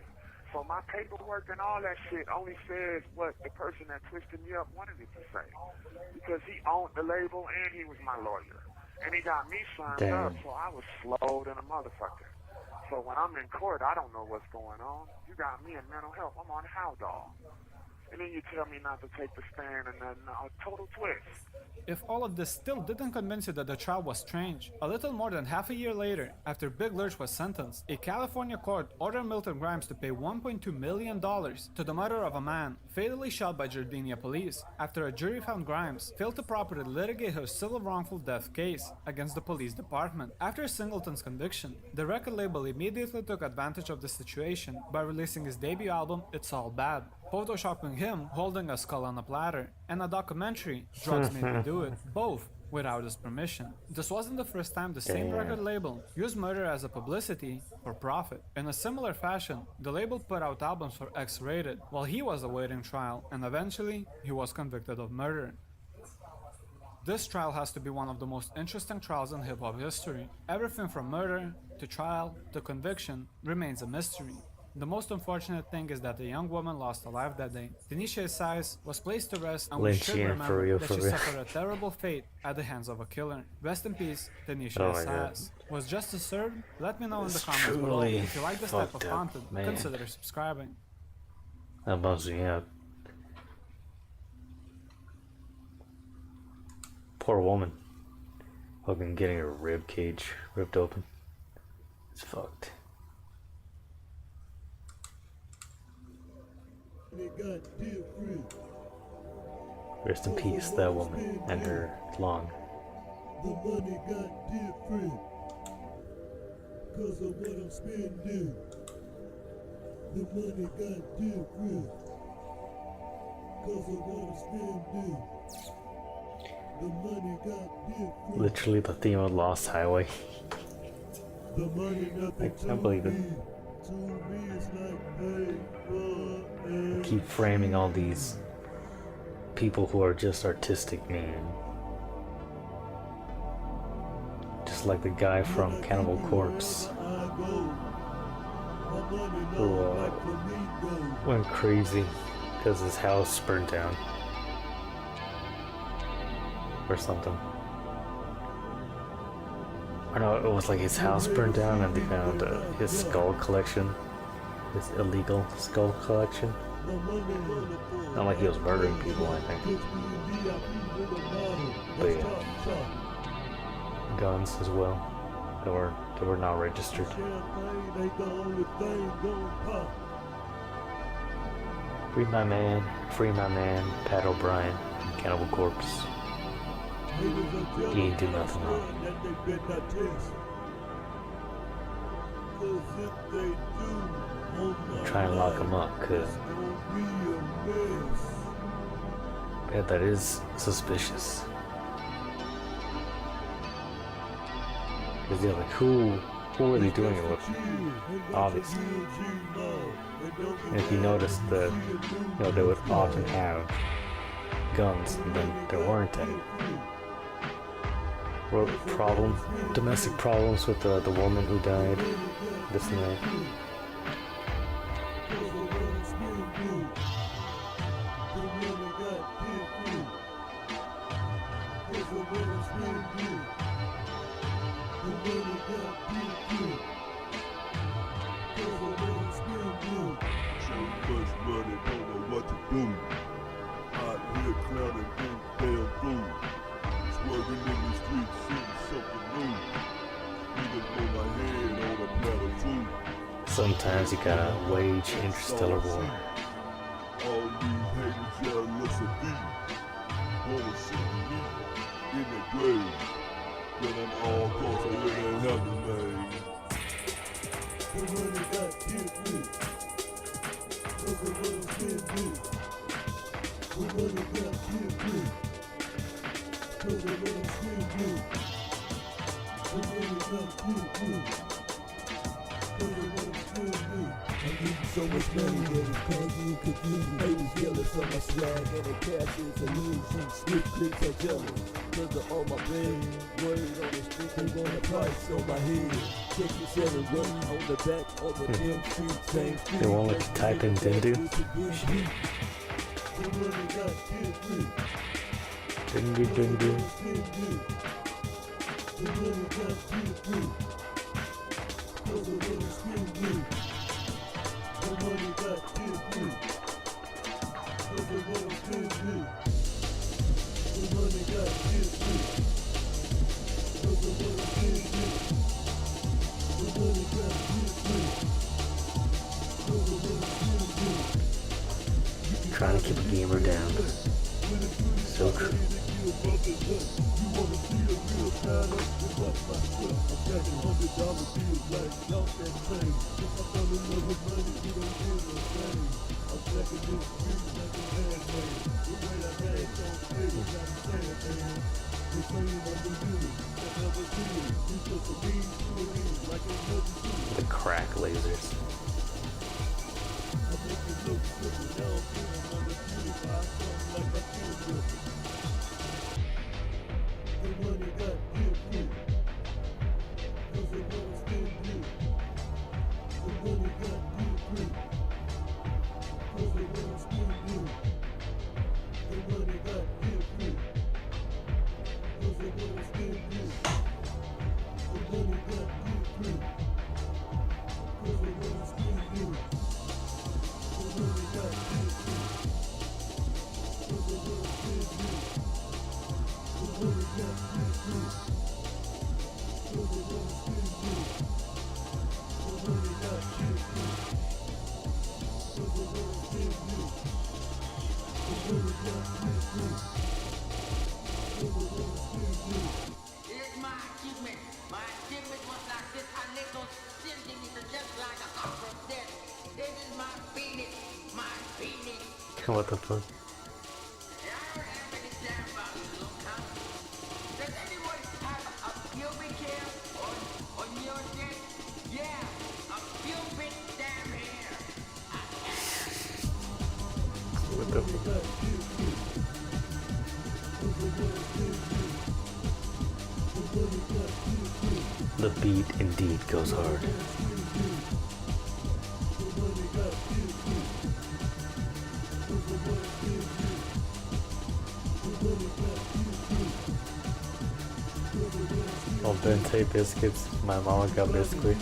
Speaker 10: So my paperwork and all that shit only says what the person that twisted me up wanted it to say. Because he owned the label and he was my lawyer. And he got me signed up, so I was slow than a motherfucker. So when I'm in court, I don't know what's going on. You got me in mental health. I'm on house dog. And then you tell me not to take the stand, and then a total twist.
Speaker 20: If all of this still didn't convince you that the trial was strange, a little more than half a year later, after Big Lurch was sentenced, a California court ordered Milton Grimes to pay $1.2 million to the murder of a man fatally shot by Gardenia police after a jury found Grimes failed to properly litigate her civil wrongful death case against the police department. After Singleton's conviction, the record label immediately took advantage of the situation by releasing his debut album, It's All Bad, photoshopping him holding a skull on a platter, and a documentary, Drugs Made Me Do It, both without his permission. This wasn't the first time the same record label used murder as a publicity for profit. In a similar fashion, the label put out albums for X-Rated while he was awaiting trial, and eventually he was convicted of murder. This trial has to be one of the most interesting trials in hip-hop history. Everything from murder to trial to conviction remains a mystery. The most unfortunate thing is that the young woman lost a life that day. Tanisha Size was placed to rest, and we should remember that she suffered a terrible fate at the hands of a killer. Rest in peace, Tanisha Size. Was justice served? Let me know in the comments below. If you like this type of content, consider subscribing.
Speaker 2: That bums me out. Poor woman. Fucking getting her rib cage ripped open. It's fucked. Rest in peace, that woman and her long.
Speaker 13: The money got different because of what I'm spending. The money got different because of what I'm spending. The money got different.
Speaker 2: Literally the theme of Lost Highway.
Speaker 13: The money
Speaker 2: I can't believe it. I keep framing all these people who are just artistic, man. Just like the guy from Cannibal Corpse who went crazy because his house burned down or something. Or no, it was like his house burned down and they found his skull collection, his illegal skull collection. Not like he was murdering people, I think. But yeah, guns as well. They were not registered. Free my man, Pat O'Brien, from Cannibal Corpse. He ain't do nothing wrong. Try and lock him up, cause yeah, that is suspicious. Cause yeah, like who were they doing it with? Obviously. And if you notice that, you know, they would often have guns, and then there weren't any. What problem? Domestic problems with the woman who died. This and that. Sometimes you gotta wage interstellar war.
Speaker 13: All you haters jealous of me, wanna see me in the grave, but I'm all cause I ain't heaven, man. The money got different, cause of what I'm spending. The money got different, cause of what I'm spending. The money got different. I give you so much money that it's causing you confusion. Haters jealous of my swag and the cash is illusion. Swift clicks are jealous cause of all my bed. Word on the street, they want a price on my head. Check your 7 running on the back of the MC. Same street.
Speaker 2: They won't let you type in Dindu. Trying to keep a gamer down. So true. The crack lasers. What the fuck? What the fuck? The beat indeed goes hard. Al dente biscuits, my mama got biscuit.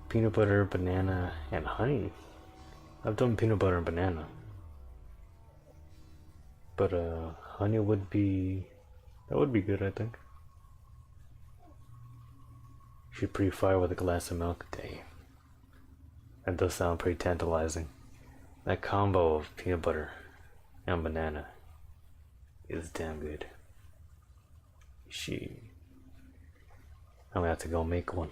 Speaker 2: Peanut butter, banana, and honey. I've done peanut butter and banana. But honey would be, that would be good, I think. Should pre-fire with a glass of milk. Dang. That does sound pretty tantalizing. That combo of peanut butter and banana is damn good. I'm gonna have to go make one.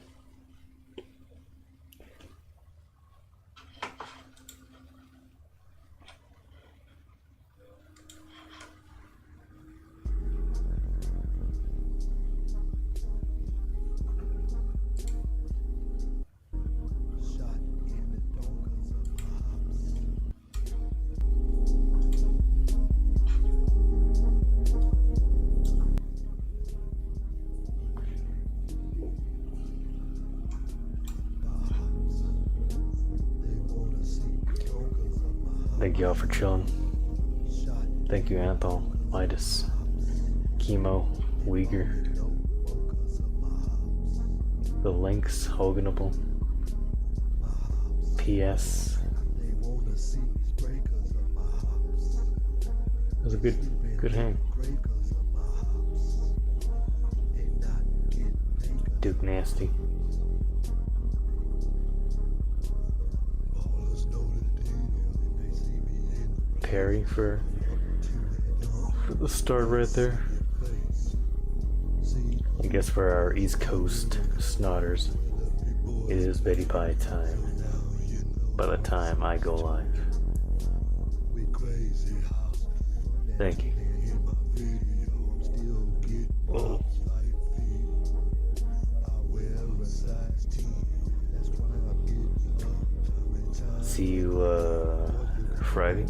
Speaker 2: Thank you all for chilling. Thank you, Anthol, Midas, Chemo, Uyghur, The Lynx, Hoganable, PS. It was a good hang. Duke Nasty. Perry for the start right there. I guess for our East Coast snotters, it is Betty Pie time. By the time I go live. Thank you. Whoa. See you Friday.